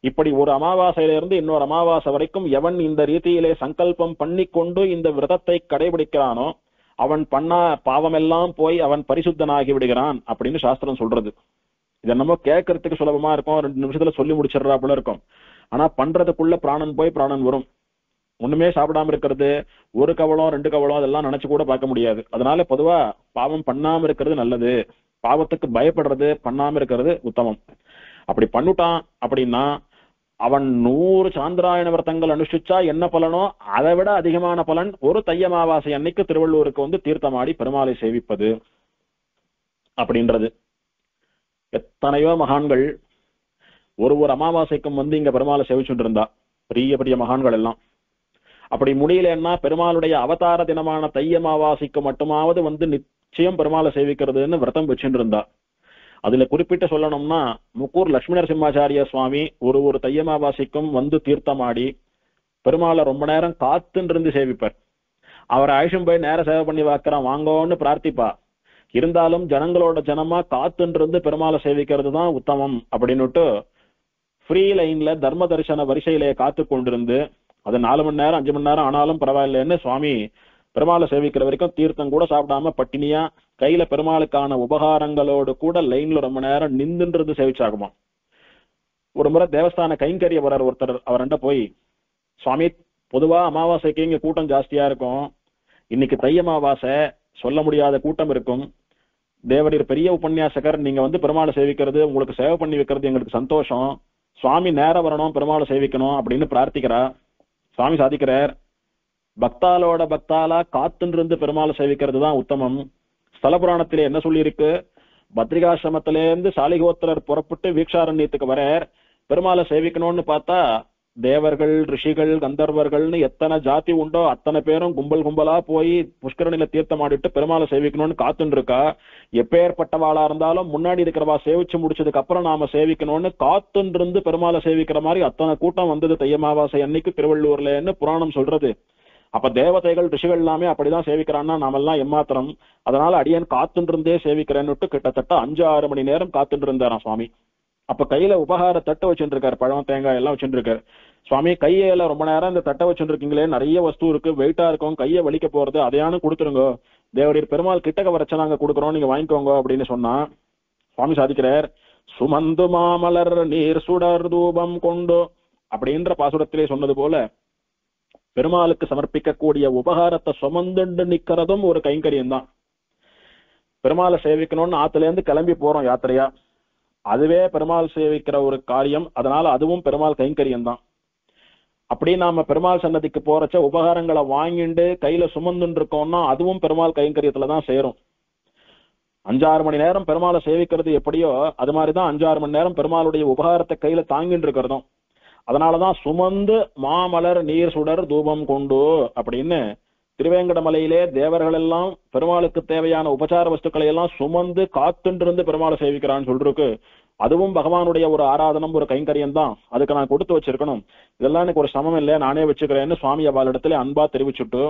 இப்படி ஒரு அமாவாசையில இருந்து இன்னொரு அமாவாசை வரைக்கும் எவன் இந்த ரீதியிலே சங்கல்பம் பண்ணி கொண்டு இந்த விரதத்தை கடைபிடிக்கிறானோ அவன் பண்ணா பாவமெல்லாம் போய் அவன் பரிசுத்தனாகி விடுகிறான் அப்படின்னு சாஸ்திரம் சொல்றது. இது என்னமோ கேட்கறதுக்கு சுலபமா இருக்கும், 2 நிமிஷத்துல சொல்லி முடிச்சிடறாப்புல இருக்கும். ஆனா பண்றதுக்குள்ள பிராணன் போய் பிராணன் வரும். ஒண்ணுமே சாப்பிடாம இருக்கிறது, ஒரு கவலம் 2 கவலம் அதெல்லாம் நினைச்சு கூட பார்க்க முடியாது. அதனால பொதுவா பாவம் பண்ணாம இருக்கிறது நல்லது, பாவத்துக்கு பயப்படுறது பண்ணாம இருக்கிறது உத்தமம். அப்படி பண்ணுட்டான் அப்படின்னா அவன் 100 சாந்திராயண விரதங்கள் அனுஷ்டிச்சா என்ன பலனோ அதை விட அதிகமான பலன் ஒரு தையமாவாசை அன்னைக்கு திருவள்ளூருக்கு வந்து தீர்த்தமாடி பெருமாளை சேவிப்பது அப்படின்றது. எத்தனையோ மகான்கள் ஒரு அமாவாசைக்கும் வந்து இங்க பெருமாளை சேவிச்சுட்டு இருந்தா, பெரிய பெரிய மகான்கள் எல்லாம். அப்படி முடியலன்னா பெருமாளுடைய அவதார தினமான தையமாவாசைக்கு மட்டுமாவது வந்து நிச்சயம் பெருமாளை சேவிக்கிறதுன்னு விரதம் வச்சுட்டு இருந்தா. அதுல குறிப்பிட்டு சொல்லணும்னா முக்கூர் லட்சுமி நரசிம்மாச்சாரிய சுவாமி ஒரு தையமாவாசைக்கும் வந்து தீர்த்தமாடி பெருமாளை ரொம்ப நேரம் காத்துன்னு இருந்து சேவிப்பார். அவரை ஆயுஷம் போய் நேர சேவை பண்ணி வாக்குறான் வாங்கோன்னு பிரார்த்திப்பா. இருந்தாலும் ஜனங்களோட ஜனமா காத்துன்னு இருந்து பெருமாளை சேவிக்கிறது தான் உத்தமம் அப்படின்னுட்டு ஃப்ரீ லைன்ல தர்ம தரிசன வரிசையிலே காத்து கொண்டிருந்து அது 4 மணி நேரம் 5 மணி நேரம் ஆனாலும் பரவாயில்லைன்னு சுவாமி பெருமாளை சேவிக்கிற வரைக்கும் தீர்த்தம் கூட சாப்பிடாம பட்டினியா கையில பெருமாளுக்கான உபகாரங்களோடு கூட லைன்ல ரொம்ப நேரம் நின்றுன்றது சேவிச்சாகுமா. ஒரு முறை தேவஸ்தான கைங்கரிய வரார் ஒருத்தர், அவர்கிட்ட போய், சுவாமி பொதுவா அமாவாசைக்கு இங்க கூட்டம் ஜாஸ்தியா இருக்கும், இன்னைக்கு தை அமாவாசை சொல்ல முடியாத கூட்டம் இருக்கும், தேவரீர் பெரிய உபன்யாசகர், நீங்க வந்து பெருமாளை சேவிக்கிறது உங்களுக்கு சேவை பண்ணி வைக்கிறது எங்களுக்கு சந்தோஷம், சுவாமி நேரம் வரணும் பெருமாளை சேவிக்கணும் அப்படின்னு பிரார்த்திக்கிறா. சுவாமி சாதிக்கிறார், பக்தாலோட பக்தாலா காத்துன்னு இருந்து பெருமாளை சேவிக்கிறது தான் உத்தமம். ஸ்தல புராணத்திலே என்ன சொல்லி இருக்கு, பத்ரிகாசிரமத்திலேருந்து சாலிகோத்திரர் புறப்பட்டு வீக்ஷாரண்யத்துக்கு வர பெருமாளை சேவிக்கணும்னு பார்த்தா தேவர்கள் ரிஷிகள் கந்தர்வர்கள்னு எத்தனை ஜாதி உண்டோ அத்தனை பேரும் கும்பல் கும்பலா போய் புஷ்கரணியில தீர்த்தம் ஆடிட்டு பெருமாளை சேவிக்கணும்னு காத்துன்னு இருக்கா. எப்பேற்பட்டவாளா இருந்தாலும் முன்னாடி இருக்கிறவா சேவிச்சு முடிச்சதுக்கு அப்புறம் நாம சேவிக்கணும்னு காத்துன்னு இருந்து பெருமாளை சேவிக்கிற மாதிரி அத்தனை கூட்டம் வந்தது தையமாவாசை அன்னைக்கு திருவள்ளூர்லன்னு புராணம் சொல்றது. அப்ப தேவதைகள் ரிஷிகள் எல்லாமே அப்படிதான் சேவிக்கிறான்னா நாமெல்லாம் எம்மாத்திரம். அதனால அடியன் காத்துன்னு இருந்தே சேவிக்கிறேன்னுட்டு கிட்டத்தட்ட 5-6 மணி நேரம் காத்துட்டு இருந்தாராம் சுவாமி. அப்ப கையில உபகார தட்டு வச்சுட்டு இருக்காரு, பழம் தேங்காய் எல்லாம் வச்சுட்டு இருக்காரு. சுவாமி கையில ரொம்ப நேரம் இந்த தட்டை வச்சுட்டு இருக்கீங்களே, நிறைய வஸ்து இருக்கு, வெயிட்டா இருக்கும், கையை வலிக்க போறது, அதையானு கொடுத்துருங்க, தேவரீர் பெருமாள் கிட்டக்க வரைச்சா நாங்க கொடுக்குறோம், நீங்க வாங்கிக்கோங்க அப்படின்னு சொன்னா சுவாமி சாதிக்கிறார், சுமந்து மாமலர் நீர் சுடர் தூபம் கொண்டு அப்படின்ற பாசுரத்திலே சொன்னது போல பெருமாளுக்கு சமர்ப்பிக்கக்கூடிய உபகாரத்தை சுமந்துண்டு நிக்கிறதும் ஒரு கைங்கரியம் தான். பெருமாளை சேவிக்கணும்னு ஆத்துல இருந்து கிளம்பி போறோம் யாத்திரையா, அதுவே பெருமாள் சேவிக்கிற ஒரு காரியம். அதனால அதுவும் பெருமாள் கைங்கரியம் தான். அப்படி நாம பெருமாள் சன்னதிக்கு போறச்ச உபகாரங்களை வாங்கிண்டு கையில சுமந்துட்டு இருக்கோம்னா அதுவும் பெருமாள் கைங்கரியத்துலதான் சேரும். 5-6 மணி நேரம் பெருமாளை சேவிக்கிறது எப்படியோ அது மாதிரிதான் 5-6 மணி நேரம் பெருமாளுடைய உபகாரத்தை கையில தாங்கிட்டு இருக்கிறதும். அதனாலதான் சுமந்து மாமலர் நீர் சுடர் தூபம் கொண்டு அப்படின்னு திருவேங்கடமலையிலே தேவர்கள் எல்லாம் பெருமாளுக்கு தேவையான உபசார வஸ்துக்களை எல்லாம் சுமந்து காத்துண்டிருந்து பெருமாளை சேவிக்கிறான்னு சொல்றதுக்கு அதுவும் பகவானுடைய ஒரு ஆராதனம், ஒரு கைங்கரியம் தான். அதுக்கு நான் கொடுத்து வச்சிருக்கணும். இதெல்லாம் எனக்கு ஒரு சமம் இல்லை, நானே வச்சுக்கிறேன்னு சுவாமி அவளிடத்துல அன்பா தெரிவிச்சுட்டு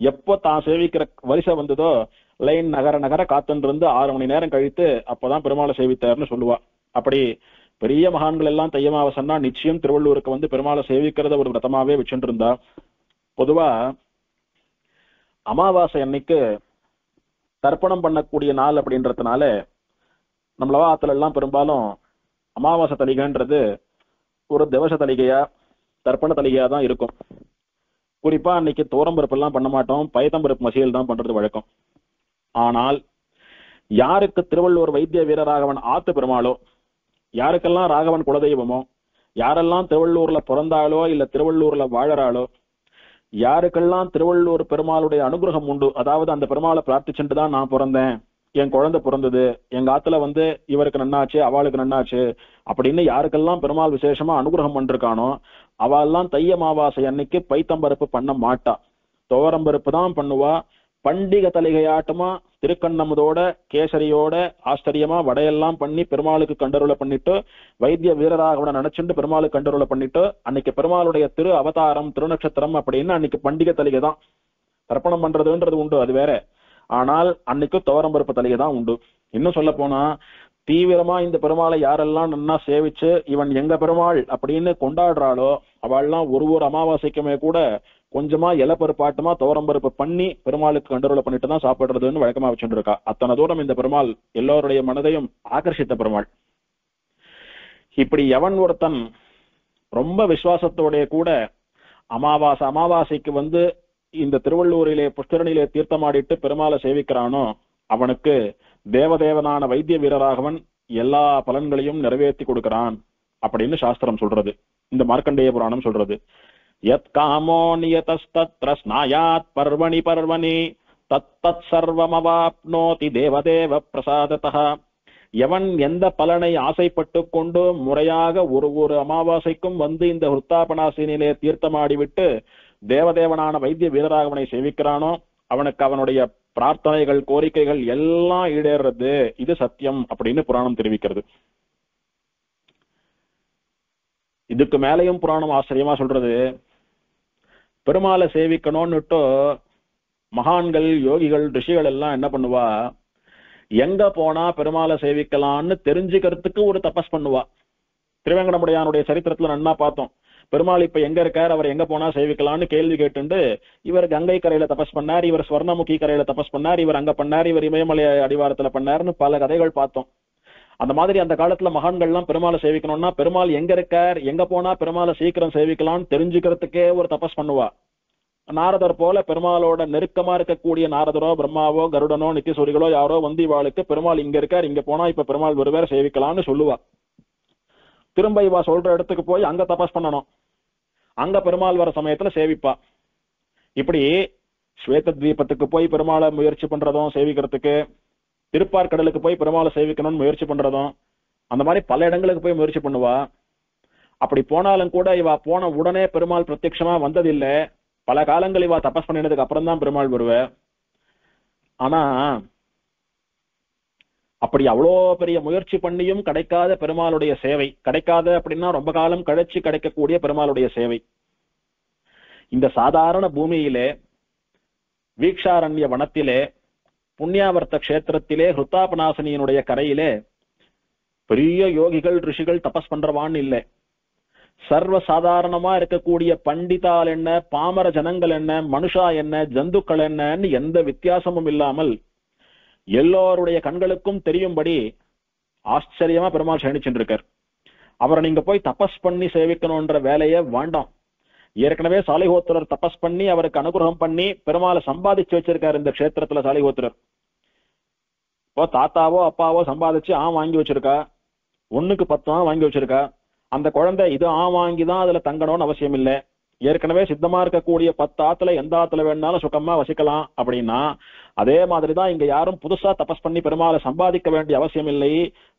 எப்போ தான் சேவிக்கிற வரிசை வந்ததோ லைன் நகர நகர காத்துண்டிருந்து 6 மணி நேரம் கழித்து அப்பதான் பெருமாளை சேவித்தார்னு சொல்லுவா. அப்படி பெரிய மகான்கள் எல்லாம் தையமாவசன்னா நிச்சயம் திருவள்ளூருக்கு வந்து பெருமாளை சேவிக்கிறத ஒரு விரதமாவே வச்சுட்டு இருந்தா. பொதுவா அமாவாசை அன்னைக்கு தர்ப்பணம் பண்ணக்கூடிய நாள் அப்படின்றதுனால நம்மளவா ஆத்துல எல்லாம் பெரும்பாலும் அமாவாசை தலிகைன்றது ஒரு திவச தலிகையா தர்ப்பண தலிகையா தான் இருக்கும். குறிப்பா அன்னைக்கு தோரம்பருப்பு எல்லாம் பண்ண மாட்டோம், பயத்தம்பருப்பு மசியல் தான் பண்றது வழக்கம். ஆனால் யாருக்கு திருவள்ளூர் வைத்திய வீரராகவன் ஆத்து பெருமாளோ, யாருக்கெல்லாம் ராகவன் குலதெய்வமோ, யாரெல்லாம் திருவள்ளூர்ல பிறந்தாலோ இல்ல திருவள்ளூர்ல வாழறாளோ, யாருக்கெல்லாம் திருவள்ளூர் பெருமாளுடைய அனுகிரகம் உண்டு, அதாவது அந்த பெருமாளை பிரார்த்திச்சுட்டு தான் நான் பிறந்தேன், என் குழந்தை பிறந்தது, எங்க ஆத்துல வந்து இவருக்கு நன்னாச்சு அவளுக்கு நன்னாச்சு அப்படின்னு யாருக்கெல்லாம் பெருமாள் விசேஷமா அனுகிரகம் பண்ணிருக்கானோ அவெல்லாம் தை அமாவாசை அன்னைக்கு பைத்தம்பருப்பு பண்ண மாட்டா, துவரம்பருப்பு தான் பண்ணுவா. பண்டிகை தலிகையாட்டமா திருக்கண்ணமுதோட கேசரியோட ஆச்சரியமா வடையெல்லாம் பண்ணி பெருமாளுக்கு கண்டருளை பண்ணிட்டு வைத்திய வீரராகவனை நினைச்சுட்டு பெருமாளுக்கு கண்டருளை பண்ணிட்டு அன்னைக்கு பெருமாளுடைய திரு அவதாரம் திருநட்சத்திரம் அப்படின்னு அன்னைக்கு பண்டிகை தலிகை தான். தர்ப்பணம் பண்றதுன்றது உண்டு, அது வேற. ஆனால் அன்னைக்கு துவரம்பருப்பு தலிகை தான் உண்டு. இன்னும் சொல்ல போனா தீவிரமா இந்த பெருமாளை யாரெல்லாம் நன்னா சேவிச்சு இவன் எங்க பெருமாள் அப்படின்னு கொண்டாடுறாளோ அவள்லாம் ஒரு அமாவாசைக்குமே கூட கொஞ்சமா இலப்பருப்பாட்டமா துவரம்பருப்பு பண்ணி பெருமாளுக்கு கண்டருளை பண்ணிட்டு தான் சாப்பிடுறதுன்னு வழக்கமா வச்சுட்டு இருக்கா. அத்தனை தூரம் இந்த பெருமாள் எல்லோருடைய மனதையும் ஆகர்ஷித்த பெருமாள். இப்படி எவன் ஒருத்தன் ரொம்ப விசுவாசத்தோடைய கூட அமாவாசைக்கு வந்து இந்த திருவள்ளூரிலே புஷ்கரணியிலே தீர்த்தமாடிட்டு பெருமாளை சேவிக்கிறானோ அவனுக்கு தேவதேவனான வைத்திய வீரராகவன் எல்லா பலன்களையும் நிறைவேற்றி கொடுக்கிறான் அப்படின்னு சாஸ்திரம் சொல்றது, இந்த மார்க்கண்டேய புராணம் சொல்றது. யத் காமோ நியதஸ்தத்ர ஸ்நாயாத் பர்வணி பர்வணி தத்தத் சர்வமவாப்னோதி தேவதேவ பிரசாததः. எவன் எந்த பலனை ஆசைப்பட்டு கொண்டு முறையாக ஒரு அமாவாசைக்கும் வந்து இந்த ஹுத்தாபனாசினிலே தீர்த்தமாடிவிட்டு தேவதேவனான வைத்திய வீரராகவனை சேவிக்கிறானோ அவனுக்கு அவனுடைய பிரார்த்தனைகள் கோரிக்கைகள் எல்லாம் ஈடேறது. இது சத்தியம் அப்படின்னு புராணம் தெரிவிக்கிறது. இதுக்கு மேலையும் புராணம் ஆச்சரியமா சொல்றது, பெருமாளை சேவிக்கணும்னுட்டு மகான்கள் யோகிகள் ரிஷிகள் எல்லாம் என்ன பண்ணுவா, எங்க போனா பெருமாளை சேவிக்கலாம்னு தெரிஞ்சுக்கிறதுக்கு ஒரு தபஸ் பண்ணுவா. திருவேங்கடமுடையானுடைய சரித்திரத்துல நன்னா பார்த்தோம். பெருமாள் இப்ப எங்க இருக்கார், அவர் எங்க போனா சேவிக்கலாம்னு கேள்வி கேட்டுண்டு இவர் கங்கை கரையில தபஸ் பண்ணார், இவர் ஸ்வர்ணமுகி கரையில தபஸ் பண்ணார், இவர் அங்க பண்ணார், இவர் இமயமலை அடிவாரத்துல பண்ணாருன்னு பல கதைகள் பார்த்தோம். அந்த மாதிரி அந்த காலத்துல மகான்கள்லாம் பெருமாளை சேவிக்கணும்னா பெருமாள் எங்க இருக்கார், எங்க போனா பெருமாளை சீக்கிரம் சேவிக்கலாம்னு தெரிஞ்சுக்கிறதுக்கே ஒரு தபஸ் பண்ணுவா. நாரதர் போல பெருமாளோட நெருக்கமா இருக்கக்கூடிய நாரதரோ பிரம்மாவோ கருடனோ நித்தியசூரிகளோ யாரோ வந்து இவாளுக்கு பெருமாள் இங்க இருக்கார், இங்க போனா இப்ப பெருமாள் ஒருவேர் சேவிக்கலாம்னு சொல்லுவா. திரும்ப இவா சொல்ற இடத்துக்கு போய் அங்க தபஸ் பண்ணணும், அங்க பெருமாள் வர சமயத்துல சேவிப்பா. இப்படி ஸ்வேத தீபத்துக்கு போய் பெருமாளை முயற்சி பண்றதும் சேவிக்கிறதுக்கு, திருப்பார்கடலுக்கு போய் பெருமாளை சேவிக்கணும்னு முயற்சி பண்றதும், அந்த மாதிரி பல இடங்களுக்கு போய் முயற்சி பண்ணுவா. அப்படி போனாலும் கூட இவா போன உடனே பெருமாள் பிரத்யட்சமா வந்ததில்லை. பல காலங்கள் இவா தபஸ் பண்ணினதுக்கு அப்புறம் தான் பெருமாள் வருவ. ஆனா அப்படி அவ்வளோ பெரிய முயற்சி பண்ணியும் கிடைக்காத பெருமாளுடைய சேவை, கிடைக்காத அப்படின்னா ரொம்ப காலம் கழிச்சு கிடைக்கக்கூடிய பெருமாளுடைய சேவை. இந்த சாதாரண பூமியிலே வீக்ஷாரண்ய வனத்திலே புண்ணியாவர்த்த கஷேத்திரத்திலே ஹுத்தாபநாசினியினுடைய கரையிலே பெரிய யோகிகள் ரிஷிகள் தபஸ் பண்றவான்னு இல்லை. சர்வ சாதாரணமா இருக்கக்கூடிய பண்டிதால் என்ன, பாமர ஜனங்கள் என்ன, மனுஷா என்ன, ஜந்துக்கள் என்னன்னு எந்த வித்தியாசமும் இல்லாமல் எல்லோருடைய கண்களுக்கும் தெரியும்படி ஆச்சரியமா பெருமாள் சயனிச்சுருக்கார். அவரை நீங்க போய் தபஸ் பண்ணி சேவிக்கணும்ன்ற வேலையே வேண்டாம். ஏற்கனவே சாலிஹோத்திரர் தபஸ் பண்ணி அவருக்கு அனுகிரகம் பண்ணி பெருமாளை சம்பாதிச்சு வச்சிருக்காரு இந்த கஷேத்திரத்துல. சாலிஹோத்திரர் இப்போ தாத்தாவோ அப்பாவோ சம்பாதிச்சு வாங்கி வச்சிருக்கா, 1க்கு 10 வாங்கி வச்சிருக்கா. அந்த குழந்தை இது வாங்கிதான் அதுல தங்கணும்னு அவசியம் இல்லை. ஏற்கனவே சித்தமா இருக்கக்கூடிய 10 ஆத்துல எந்த ஆத்துல வேணாலும் சுகமா வசிக்கலாம் அப்படின்னா அதே மாதிரிதான் இங்க யாரும் புதுசா தபஸ் பண்ணி பெருமாளை சம்பாதிக்க வேண்டிய அவசியம் இல்லை.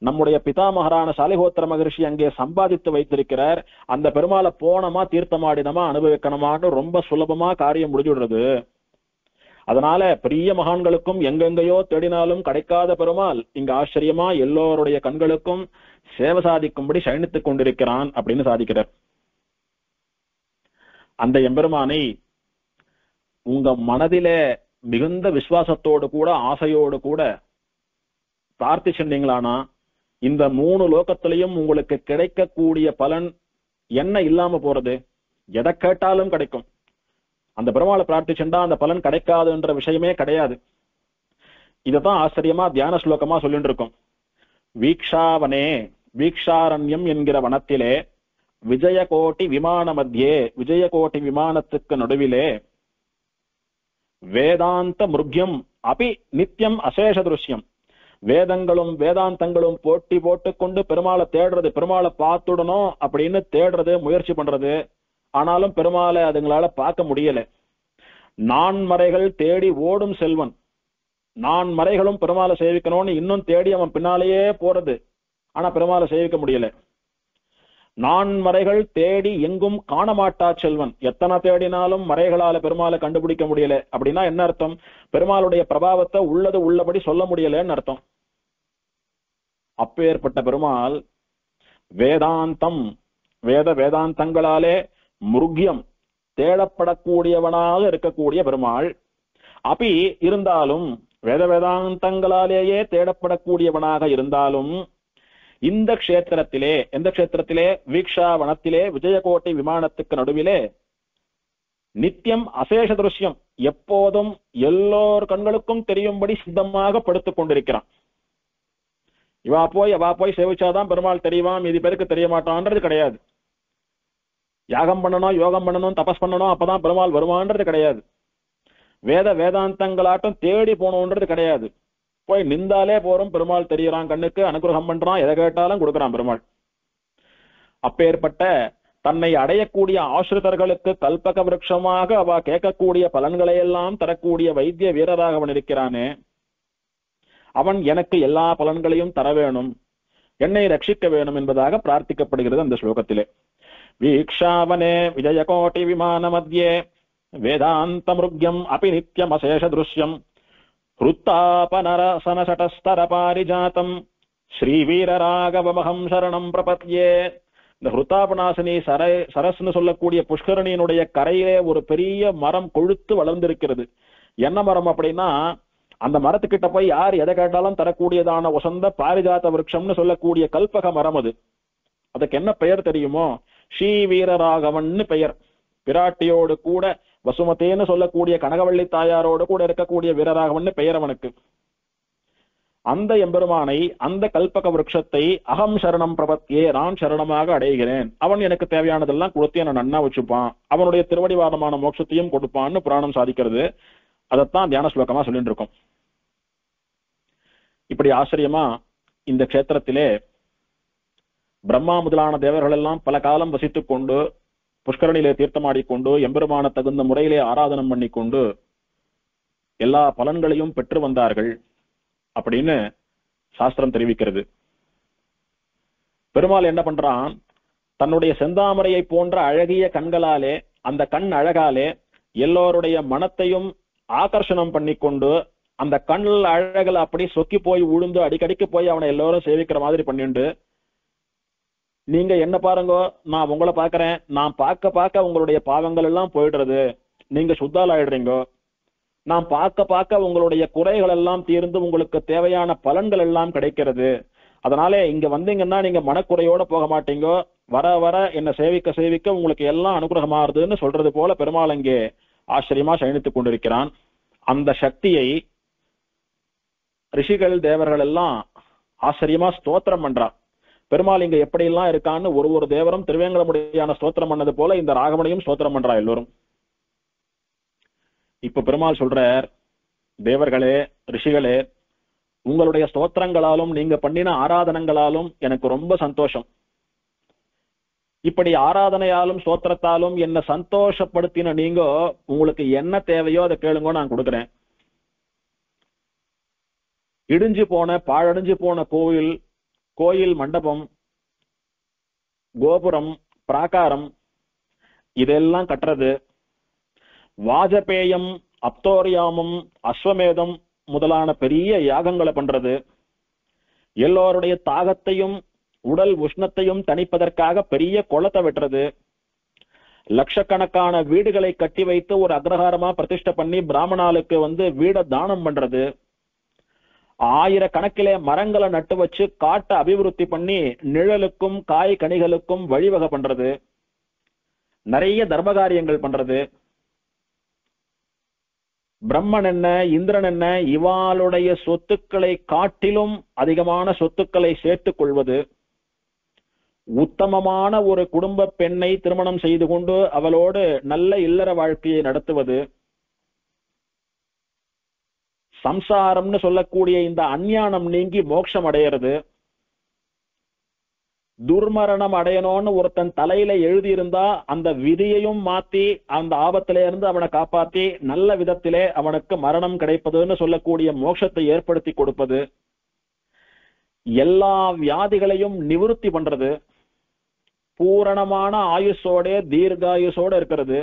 நம்முடைய பிதாமகரான சாலிஹோத்திர மகரிஷி அங்கே சம்பாதித்து வைத்திருக்கிறார். அந்த பெருமாளை போனமா தீர்த்தமாடினமா அனுபவிக்கணுமான்னு ரொம்ப சுலபமா காரியம் முடிஞ்சுடுறது. அதனால பெரிய மகான்களுக்கும் எங்கெங்கயோ தேடினாலும் கிடைக்காத பெருமாள் இங்க ஆச்சரியமா எல்லோருடைய கண்களுக்கும் சேவை சாதிக்கும்படி சயனித்துக் கொண்டிருக்கிறான் அப்படின்னு சாதிக்கிறார். அந்த எம்பெருமானை உங்க மனதிலே மிகுந்த விசுவாசத்தோடு கூட ஆசையோடு கூட பிரார்த்திச்சீங்களானா இந்த 3 லோகத்திலையும் உங்களுக்கு கிடைக்கக்கூடிய பலன் என்ன இல்லாம போறது? எதை கேட்டாலும் கிடைக்கும். அந்த பெருமாளை பிரார்த்திச்சுண்டா அந்த பலன் கிடைக்காதுன்ற விஷயமே கிடையாது. இததான் ஆச்சரியமா தியான ஸ்லோகமா சொல்லிட்டு இருக்கும். வீக்ஷாவனே, வீக்ஷாரண்யம் என்கிற வனத்திலே விஜயகோட்டி விமான மத்தியே, விஜயகோட்டி விமானத்துக்கு நடுவிலே வேதாந்த மிருக்யம் அபி நித்தியம் அசேஷ திருஷ்யம், வேதங்களும் வேதாந்தங்களும் போட்டி போட்டுக்கொண்டு பெருமாளை தேடுறது, பெருமாளை பார்த்துடணும் அப்படின்னு தேடுறது, முயற்சி பண்றது. ஆனாலும் பெருமாளை அதுங்களால பார்க்க முடியல. நான்மறைகள் தேடி ஓடும் செல்வன், நான்மறைகளும் பெருமாளை சேவிக்கணும்னு இன்னும் தேடி அவன் பின்னாலேயே போறது. ஆனா பெருமாளை சேவிக்க முடியல. நான்மறைகள் தேடி எங்கும் காண மாட்டா செல்வன், எத்தனை தேடினாலும் மறைகளால பெருமாளை கண்டுபிடிக்க முடியல. அப்படின்னா என்ன அர்த்தம்? பெருமாளுடைய பிரபாவத்தை உள்ளது உள்ளபடி சொல்ல முடியலன்னு அர்த்தம். அப்பேற்பட்ட பெருமாள் வேதாந்தம், வேதாந்தங்களாலே முருகியம் தேடப்படக்கூடியவனாக இருக்கக்கூடிய பெருமாள். அப்படி இருந்தாலும் வேதாந்தங்களாலேயே தேடப்படக்கூடியவனாக இருந்தாலும் இந்த க்ஷேத்திரத்திலே, எந்த க்ஷேத்திரத்திலே? வீக்ஷா வனத்திலே விஜயகோட்டை விமானத்துக்கு நடுவிலே நித்தியம் அசேஷ திருஷ்யம், எப்போதும் எல்லோர் கண்களுக்கும் தெரியும்படி சித்தமாக படுத்துக் கொண்டிருக்கிறான். இவா போய் சேவிச்சாதான் பெருமாள் தெரியுவான், மீதி பேருக்கு தெரிய மாட்டான்றது கிடையாது. யாகம் பண்ணணும், யோகம் பண்ணணும், தபஸ் பண்ணணும், அப்பதான் பெருமாள் வருவான்றது கிடையாது. வேதாந்தங்களாட்டம் தேடி போனோன்றது கிடையாது. போய் நின்றாலே போறோம், பெருமாள் தெரியறான், கண்ணுக்கு அனுகிரகம் பண்றான், எதை கேட்டாலும் கொடுக்கறான் பெருமாள். அப்பேற்பட்ட தன்னை அடையக்கூடிய ஆசிரிதர்களுக்கு கல்பக விருட்சமாக அவ கேட்கக்கூடிய பலன்களை எல்லாம் தரக்கூடிய வைத்திய வீரராக அவன் இருக்கிறானே, அவன் எனக்கு எல்லா பலன்களையும் தர வேணும், என்னை ரட்சிக்க வேணும் என்பதாக பிரார்த்திக்கப்படுகிறது அந்த ஸ்லோகத்திலே. வீக்ஷாவனே விஜயகோட்டி விமான மத்தியே வேதாந்த மிருக்யம் அபி நித்யம் அசேஷ திருஷ்யம் ஹுத்தாபநரசனசடஸ்தர பாரிஜாதம் ஸ்ரீவீரராகவமகம் சரணம் பிரபத்யே. இந்த ஹுத்தாபநாசினி சரஸ்னு சொல்லக்கூடிய புஷ்கரணியினுடைய கரையிலே ஒரு பெரிய மரம் கொழுத்து வளர்ந்திருக்கிறது. என்ன மரம் அப்படின்னா, அந்த மரத்துக்கிட்ட போய் யார் எதை கேட்டாலும் தரக்கூடியதான வசந்த பாரிஜாத விருட்சம்னு சொல்லக்கூடிய கல்பக மரம் அது. அதுக்கு என்ன பெயர் தெரியுமோ? ஸ்ரீ வீரராகவன்னு பெயர். பிராட்டியோடு கூட வசுமதேன்னு சொல்லக்கூடிய கனகவள்ளி தாயாரோடு கூட இருக்கக்கூடிய வீரராகவன்னு பெயர் அவனுக்கு. அந்த எம்பெருமானை, அந்த கல்பக விருட்சத்தை அகம் சரணம் பிரபத்தியே, நான் சரணமாக அடைகிறேன், அவன் எனக்கு தேவையானதெல்லாம் கொடுத்து என்ன நன்னா வச்சுப்பான், அவனுடைய திருவடிவாதமான மோட்சத்தையும் கொடுப்பான்னு புராணம் சாதிக்கிறது. அதைத்தான் தியான ஸ்லோகமா சொல்லிட்டு இருக்கோம். இப்படி ஆச்சரியமா இந்த க்ஷேத்திரத்திலே பிரம்மா முதலான தேவர்கள் எல்லாம் பல காலம் வசித்துக் கொண்டு புஷ்கரணியிலே தீர்த்தமாடிக்கொண்டு எம்பெருமான தகுந்த முறையிலே ஆராதனம் பண்ணிக்கொண்டு எல்லா பலன்களையும் பெற்று வந்தார்கள் அப்படின்னு சாஸ்திரம் தெரிவிக்கிறது. பெருமாள் என்ன பண்றான்? தன்னுடைய செந்தாமரையை போன்ற அழகிய கண்களாலே, அந்த கண் அழகாலே எல்லோருடைய மனத்தையும் ஆகர்ஷணம் பண்ணிக்கொண்டு அந்த கண்ணில் அழகல அப்படி சொக்கி போய் உழுந்து அடிக்கடிக்கு போய் அவனை எல்லோரும் சேவிக்கிற மாதிரி பண்ணிண்டு, நீங்க என்ன பாருங்க, நான் உங்களை பாக்குறேன், நான் பார்க்க உங்களுடைய பாவங்கள் எல்லாம் போயிடுறது, நீங்க சுத்தால் ஆயிடுறீங்க, நான் பார்க்க உங்களுடைய குறைகள் எல்லாம் தீர்ந்து உங்களுக்கு தேவையான பலன்கள் எல்லாம் கிடைக்கிறது, அதனால இங்க வந்தீங்கன்னா நீங்க மனக்குறையோட போக மாட்டீங்க, வர வர என்ன சேவிக்க உங்களுக்கு எல்லாம் அனுகிரகமாறுதுன்னு சொல்றது போல பெருமாள் இங்கே ஆச்சரியமா சயனித்துக் கொண்டிருக்கிறான். அந்த சக்தியை ரிஷிகள் தேவர்கள் எல்லாம் ஆச்சரியமா ஸ்தோத்திரம் பண்றான். பெருமாள் இங்க எப்படி எல்லாம் இருக்கான்னு ஒரு தேவரும் திருவேங்கடமுடியான ஸ்தோத்திரம் பண்ணது போல இந்த ராகவனையும் ஸ்தோத்திரம் பண்றா எல்லோரும். இப்ப பெருமாள் சொல்றார், தேவர்களே ரிஷிகளே, உங்களுடைய ஸ்தோத்திரங்களாலும் நீங்க பண்ணின ஆராதனங்களாலும் எனக்கு ரொம்ப சந்தோஷம். இப்படி ஆராதனையாலும் ஸ்தோத்திரத்தாலும் என்ன சந்தோஷப்படுத்தின நீங்க, உங்களுக்கு என்ன தேவையோ அதை கேளுங்க, நான் கொடுக்குறேன். இடிஞ்சு போன பாழடைஞ்சு போன கோயில் மண்டபம், கோபுரம், பிராகாரம் இதெல்லாம் கட்டுறது, வாஜபேயம் அப்தோரியாமம், அஸ்வமேதம் முதலான பெரிய யாகங்களை பண்றது, எல்லோருடைய தாகத்தையும் உடல் உஷ்ணத்தையும் தணிப்பதற்காக பெரிய குளத்தை வெட்டுறது, லட்சக்கணக்கான வீடுகளை கட்டி வைத்து ஒரு அக்ரஹாரமா பிரதிஷ்டை பண்ணி பிராமணாளுக்கு வீட தானம் பண்றது, ஆயிரக்கணக்கிலே மரங்களை நட்டு வச்சு காட்டை அபிவிருத்தி பண்ணி நிழலுக்கும் காய் கனிகளுக்கும் வழிவகை பண்றது, நிறைய தர்மகாரியங்கள் பண்றது. பிரம்மன் என்ன, இந்திரன் என்ன, இவாளுடைய சொத்துக்களை காட்டிலும் அதிகமான சொத்துக்களை சேர்த்துக் கொள்வது, உத்தமமான ஒரு குடும்ப பெண்ணை திருமணம் செய்து கொண்டு அவளோடு நல்ல இல்லற வாழ்க்கையை நடத்துவது, சம்சாரம்னு சொல்லக்கூடிய இந்த அஞ்ஞானம் நீங்கி மோட்சம் அடையிறது, துர்மரணம் அடையணும்னு ஒருத்தன் தலையில எழுதியிருந்தா அந்த விதியையும் மாத்தி அந்த ஆபத்தில இருந்து அவனை காப்பாத்தி நல்ல விதத்திலே அவனுக்கு மரணம் கிடைப்பதுன்னு சொல்லக்கூடிய மோட்சத்தை ஏற்படுத்தி கொடுப்பது, எல்லா வியாதிகளையும் நிவர்த்தி பண்றது, பூரணமான ஆயுஷோட தீர்காயுஷோட இருக்கிறது,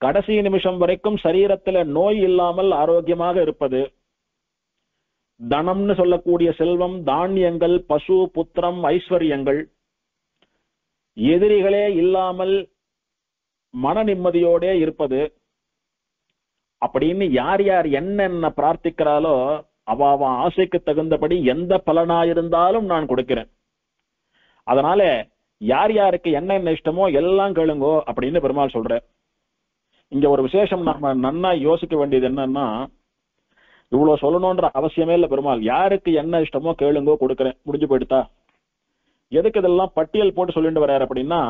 கடைசி நிமிஷம் வரைக்கும் சரீரத்துல நோய் இல்லாமல் ஆரோக்கியமாக இருப்பது, தனம்னு சொல்லக்கூடிய செல்வம், தானியங்கள், பசு, புத்திரம், ஐஸ்வர்யங்கள், எதிரிகளே இல்லாமல் மன நிம்மதியோட இருப்பது, அப்படின்னு யார் யார் என்னென்ன பிரார்த்திக்கிறாளோ அவ ஆசைக்கு தகுந்தபடி எந்த பலனாயிருந்தாலும் நான் கொடுக்கிறேன். அதனால யார் யாருக்கு என்ன இஷ்டமோ எல்லாம் கேளுங்கோ அப்படின்னு பெருமாள் சொல்ற. இங்க ஒரு விசேஷம் நம்ம நன்னா யோசிக்க வேண்டியது என்னன்னா, இவ்வளவு சொல்லணும்ன்ற அவசியமே இல்ல. பெருமாள் யாருக்கு என்ன இஷ்டமோ கேளுங்கோ கொடுக்கிறேன், முடிஞ்சு போயிடுதா? எதுக்கு இதெல்லாம் பட்டியல் போட்டு சொல்லிட்டு வர்றாரு அப்படின்னா,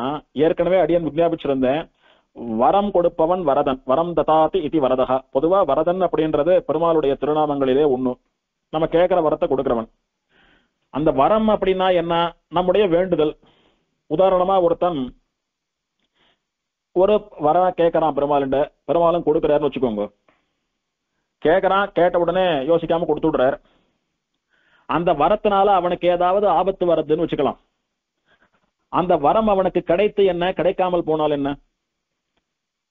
ஏற்கனவே அடியன் விஞ்ஞாபிச்சிருந்தேன், வரம் கொடுப்பவன் வரதன், வரம் ததாதி இதி வரதகா. பொதுவா வரதன் அப்படின்றது பெருமாளுடைய திருநாமங்களிலே ஒண்ணு. நம்ம கேட்கிற வரத்தை கொடுக்கிறவன். அந்த வரம் அப்படின்னா என்ன? நம்முடைய வேண்டுதல். உதாரணமா ஒருத்தன் ஒரு வர கேட்கறான் பெருமாள்கிட்ட, பெருமாளும் கொடுக்கிறாருன்னு வச்சுக்கோங்க. கேட்கறான், கேட்ட உடனே யோசிக்காம கொடுத்து விடுறாரு. அந்த வரத்தினால அவனுக்கு ஏதாவது ஆபத்து வருதுன்னு வச்சுக்கலாம். அந்த வரம் அவனுக்கு கிடைத்து என்ன, கிடைக்காமல் போனால் என்ன?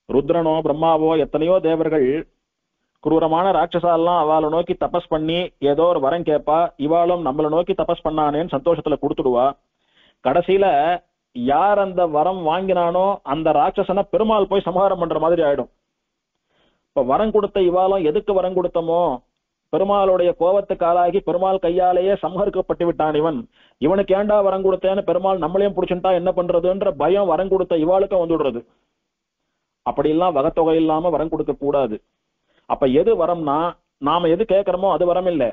ருத்ரனோ பிரம்மாவோ எத்தனையோ தேவர்கள் குரூரமான ராட்சசாலாம் அவளை நோக்கி தபஸ் பண்ணி ஏதோ ஒரு வரம் கேட்பா, இவாளும் நம்மளை நோக்கி தபஸ் பண்ணானேன்னு சந்தோஷத்துல கொடுத்துடுவா. கடைசியில யார் அந்த வரம் வாங்கினானோ அந்த ராட்சசனை பெருமாள் போய் சமகாரம் பண்ற மாதிரி ஆயிடும். இப்ப வரம் கொடுத்த இவாளும் எதுக்கு வரம் கொடுத்தமோ, பெருமாளுடைய கோபத்துக்கு ஆளாகி பெருமாள் கையாலேயே சம்ஹரிக்கப்பட்டு விட்டான் இவன், இவனுக்கு ஏண்டா வரம் கொடுத்தேன்னு பெருமாள் நம்மளையும் பிடிச்சுட்டா என்ன பண்றதுன்ற பயம் வரம் கொடுத்த இவாளுக்கும் வந்துடுறது. அப்படி எல்லாம் வகத்தொகை இல்லாம வரம் கொடுக்க கூடாது. அப்ப எது வரம்னா, நாம எது கேட்கிறோமோ அது வரம் இல்லை.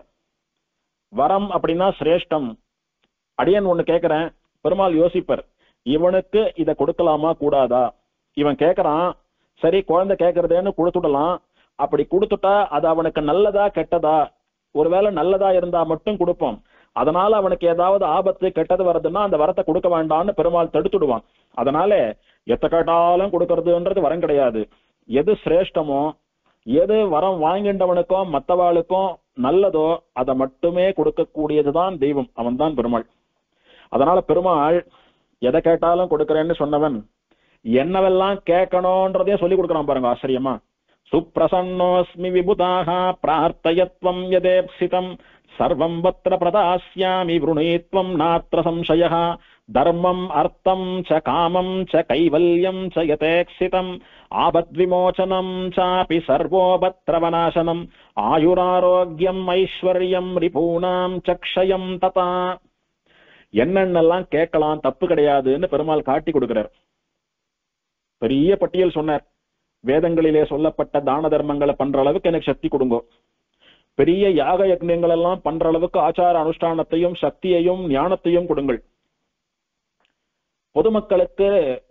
வரம் அப்படின்னா சிரேஷ்டம். அடியன் ஒண்ணு கேட்கிறேன், பெருமாள் யோசிப்பர், இவனுக்கு இதை கொடுக்கலாமா கூடாதா? இவன் கேட்கறான், சரி குழந்தை கேட்கறதேன்னு கொடுத்துடலாம். அப்படி கொடுத்துட்டா அது அவனுக்கு நல்லதா கெட்டதா? ஒருவேளை நல்லதா இருந்தா மட்டும் கொடுப்போம். அதனால அவனுக்கு ஏதாவது ஆபத்து கெட்டது வருதுன்னா அந்த வரத்தை கொடுக்க வேண்டாம்னு பெருமாள் தடுத்துடுவான். அதனால எத்த கேட்டாலும் கொடுக்கறதுன்றது வரம் கிடையாது. எது சிரேஷ்டமோ, எது வரம் வாங்கின்றவனுக்கும் மற்றவாளுக்கும் நல்லதோ அதை மட்டுமே கொடுக்கக்கூடியதுதான் தெய்வம், அவன் தான் பெருமாள். அதனால பெருமாள் எதை கேட்டாலும் கொடுக்கிறேன்னு சொன்னவன் என்னவெல்லாம் கேட்கணும்ன்றதையும் சொல்லி கொடுக்குறான் பாருங்க, ஆச்சரியமா. சுப்ரசன்னோஸ்மி விபுதாக பிரார்த்தயத்வம் யதேப்சிதம் சர்வம் வத்ர பிரதாஸ்யாமி வ்ருணீத்வம் நாத்ர சம்சயः தர்மம் அர்த்தம் ச காமம் ச கைவல்யம் ச யதேக்ஷிதம் ஆபத்விமோசனம் சாபி சர்வோபத்ரவநாசனம் ஆயுராரோக்கியம் ஐஸ்வர்யம் ரிபூணாம் சக்ஷயம் ததா. என்னென்னலாம் கேட்கலாம், தப்பு கிடையாதுன்னு பெருமாள் காட்டி கொடுக்கிறார். பெரிய பட்டியல் சொன்னார். வேதங்களிலே சொல்லப்பட்ட தான தர்மங்களை பண்ற அளவுக்கு எனக்கு சக்தி கொடுங்க, பெரிய யாக யக்ஞங்கள் எல்லாம் பண்ற அளவுக்கு ஆச்சார அனுஷ்டானத்தையும் சக்தியையும் ஞானத்தையும் கொடுங்கள். பொதுமக்களுக்கு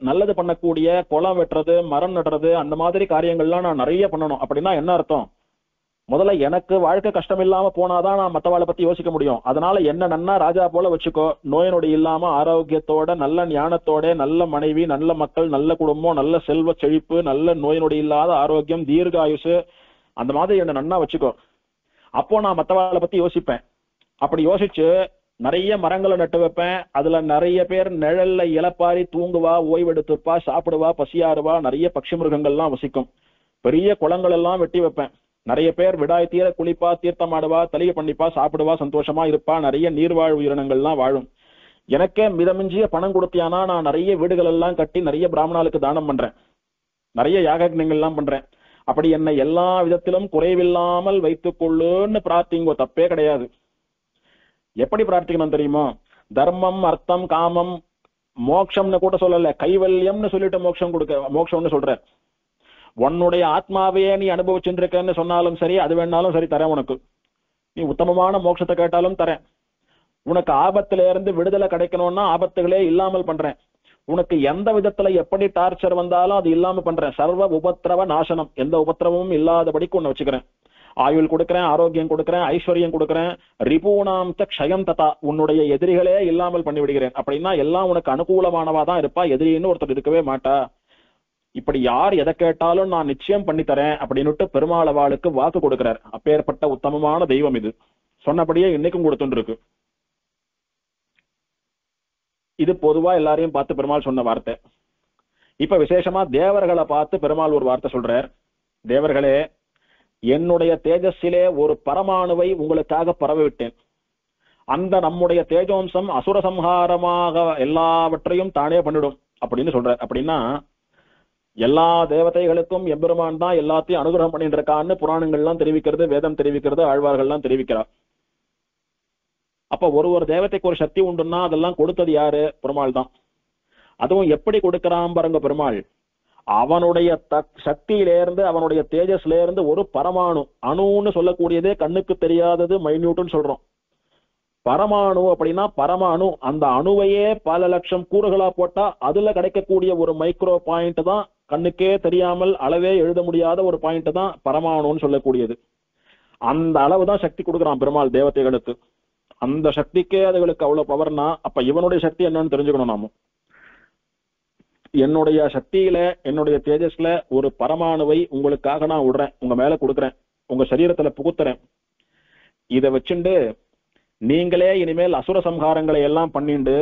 நல்லது பண்ணக்கூடிய குளம் வெட்டுறது, மரம் நடுறது, அந்த மாதிரி காரியங்கள்லாம் நான் நிறைய பண்ணணும். அப்படின்னா என்ன அர்த்தம்? முதல்ல எனக்கு வாழ்க்கை கஷ்டம் இல்லாம போனாதான் நான் மத்தவாளை பத்தி யோசிக்க முடியும். அதனால என்ன நன்னா ராஜா போல வச்சுக்கோ, நோய் நொடி இல்லாம ஆரோக்கியத்தோட நல்ல ஞானத்தோட நல்ல மனைவி, நல்ல மக்கள், நல்ல குடும்பம், நல்ல செல்வ செழிப்பு, நல்ல நோய் நொடி இல்லாத ஆரோக்கியம், தீர்காயுசு, அந்த மாதிரி என்ன நன்னா வச்சுக்கோ. அப்போ நான் மத்தவாளை பத்தி யோசிப்பேன். அப்படி யோசிச்சு நிறைய மரங்களை நட்டு வைப்பேன். அதுல நிறைய பேர் நிழல்ல இலப்பாரி தூங்குவா, ஓய்வெடுத்துப்பா, சாப்பிடுவா, பசியாறுவா, நிறைய பட்சி மிருகங்கள்லாம் வசிக்கும். பெரிய குளங்கள் எல்லாம் வெட்டி வைப்பேன். நிறைய பேர் விடாய் தீர குளிப்பா, தீர்த்தம் ஆடுவா, தலிகை பண்ணிப்பா, சாப்பிடுவா, சந்தோஷமா இருப்பா. நிறைய நீர்வாழ் உயிரினங்கள்லாம் வாழும். எனக்கே மிதமிஞ்சிய பணம் கொடுத்தியானா நான் நிறைய வீடுகள் எல்லாம் கட்டி நிறைய பிராமணாளுக்கு தானம் பண்றேன், நிறைய யாகங்கள் எல்லாம் பண்றேன். அப்படி என்னை எல்லா விதத்திலும் குறைவில்லாமல் வைத்துக் கொள்ளுன்னு பிரார்த்திங்கோ, தப்பே கிடையாது. எப்படி பிரார்த்திக்கணும் தெரியுமோ? தர்மம், அர்த்தம், காமம், மோட்சம்னு கூட சொல்லல, கைவல்யம்னு சொல்லிட்டு மோட்சம்னு சொல்ற. உன்னுடைய ஆத்மாவையே நீ அனுபவிச்சுருக்கன்னு சொன்னாலும் சரி, அது வேணாலும் சரி தரேன் உனக்கு. நீ உத்தமமான மோட்சத்தை கேட்டாலும் தரேன். உனக்கு ஆபத்துல இருந்து விடுதலை கிடைக்கணும்னா ஆபத்துகளே இல்லாமல் பண்றேன். உனக்கு எந்த விதத்துல எப்படி டார்ச்சர் வந்தாலும் அது இல்லாம பண்றேன். சர்வ உபத்திரவ நாசனம், எந்த உபத்திரவமும் இல்லாதபடிக்கு உன்னை வச்சுக்கிறேன். ஆயுள் கொடுக்கிறேன், ஆரோக்கியம் கொடுக்கிறேன், ஐஸ்வர்யம் கொடுக்கிறேன். ரிபூணாம் க்ஷயம் ததா, உன்னுடைய எதிரிகளே இல்லாமல் பண்ணி விடுகிறேன். அப்படின்னா எல்லாம் உனக்கு அனுகூலமானவா தான் இருப்பா, எதிரின்னு ஒருத்தர் இருக்கவே மாட்டா. இப்படி யார் எதை கேட்டாலும் நான் நிச்சயம் பண்ணி தரேன் அப்படின்னுட்டு பெருமாளவாளுக்கு வாக்கு கொடுக்கிறார். அப்பேற்பட்ட உத்தமமான தெய்வம் இது. சொன்னபடியே இன்னைக்கும் கொடுத்துட்டு இருக்கு. இது பொதுவா எல்லாரையும் பார்த்து பெருமாள் சொன்ன வார்த்தை. இப்ப விசேஷமா தேவர்களை பார்த்து பெருமாள் ஒரு வார்த்தை சொல்றார். தேவர்களே, என்னுடைய தேஜஸிலே ஒரு பரமாணுவை உங்களுக்காக பரவ விட்டேன். அந்த நம்முடைய தேஜோம்சம் அசுர சம்ஹாரமாக எல்லாவற்றையும் தானே பண்ணிடும் அப்படின்னு சொல்றார். அப்படின்னா எல்லா தேவதைகளுக்கும் எம்பெருமான் தான் எல்லாத்தையும் அனுகிரகம் பண்ணிட்டு இருக்கான்னு புராணங்கள்லாம் தெரிவிக்கிறது, வேதம் தெரிவிக்கிறது, ஆழ்வார்கள்லாம் தெரிவிக்கிறார். அப்ப ஒரு தேவதைக்கு ஒரு சக்தி உண்டுன்னா அதெல்லாம் கொடுத்தது யாரு? பெருமாள் தான். அதுவும் எப்படி கொடுக்கிறான் பாருங்க பெருமாள். அவனுடைய சக்தியிலேருந்து, அவனுடைய தேஜஸ்ல இருந்து ஒரு பரமாணு, அணுன்னு சொல்லக்கூடியதே கண்ணுக்கு தெரியாதது, மைன்யூட்னு சொல்றோம். பரமாணு அப்படின்னா பரமாணு, அந்த அணுவையே பல லட்சம் கூறுகளா போட்டா அதுல கிடைக்கக்கூடிய ஒரு மைக்ரோ பாயிண்ட் தான், கண்ணுக்கே தெரியாமல் அளவே எழுத முடியாத ஒரு பாயிண்ட் தான் பரமாணுன்னு சொல்லக்கூடியது. அந்த அளவுதான் சக்தி கொடுக்குறான் பெருமாள் தேவதைகளுக்கு. அந்த சக்திக்கே அதுகளுக்கு அவ்வளவு பவர்னா, அப்ப இவனுடைய சக்தி என்னன்னு தெரிஞ்சுக்கணும் நாம. என்னுடைய சக்தியில, என்னுடைய தேஜஸ்ல ஒரு பரமாணுவை உங்களுக்காக நான் விடுறேன், உங்க மேல கொடுக்குறேன், உங்க சரீரத்துல புகுத்துறேன். இதை வச்சுண்டு நீங்களே இனிமேல் அசுர சம்ஹாரங்களை எல்லாம் பண்ணிண்டு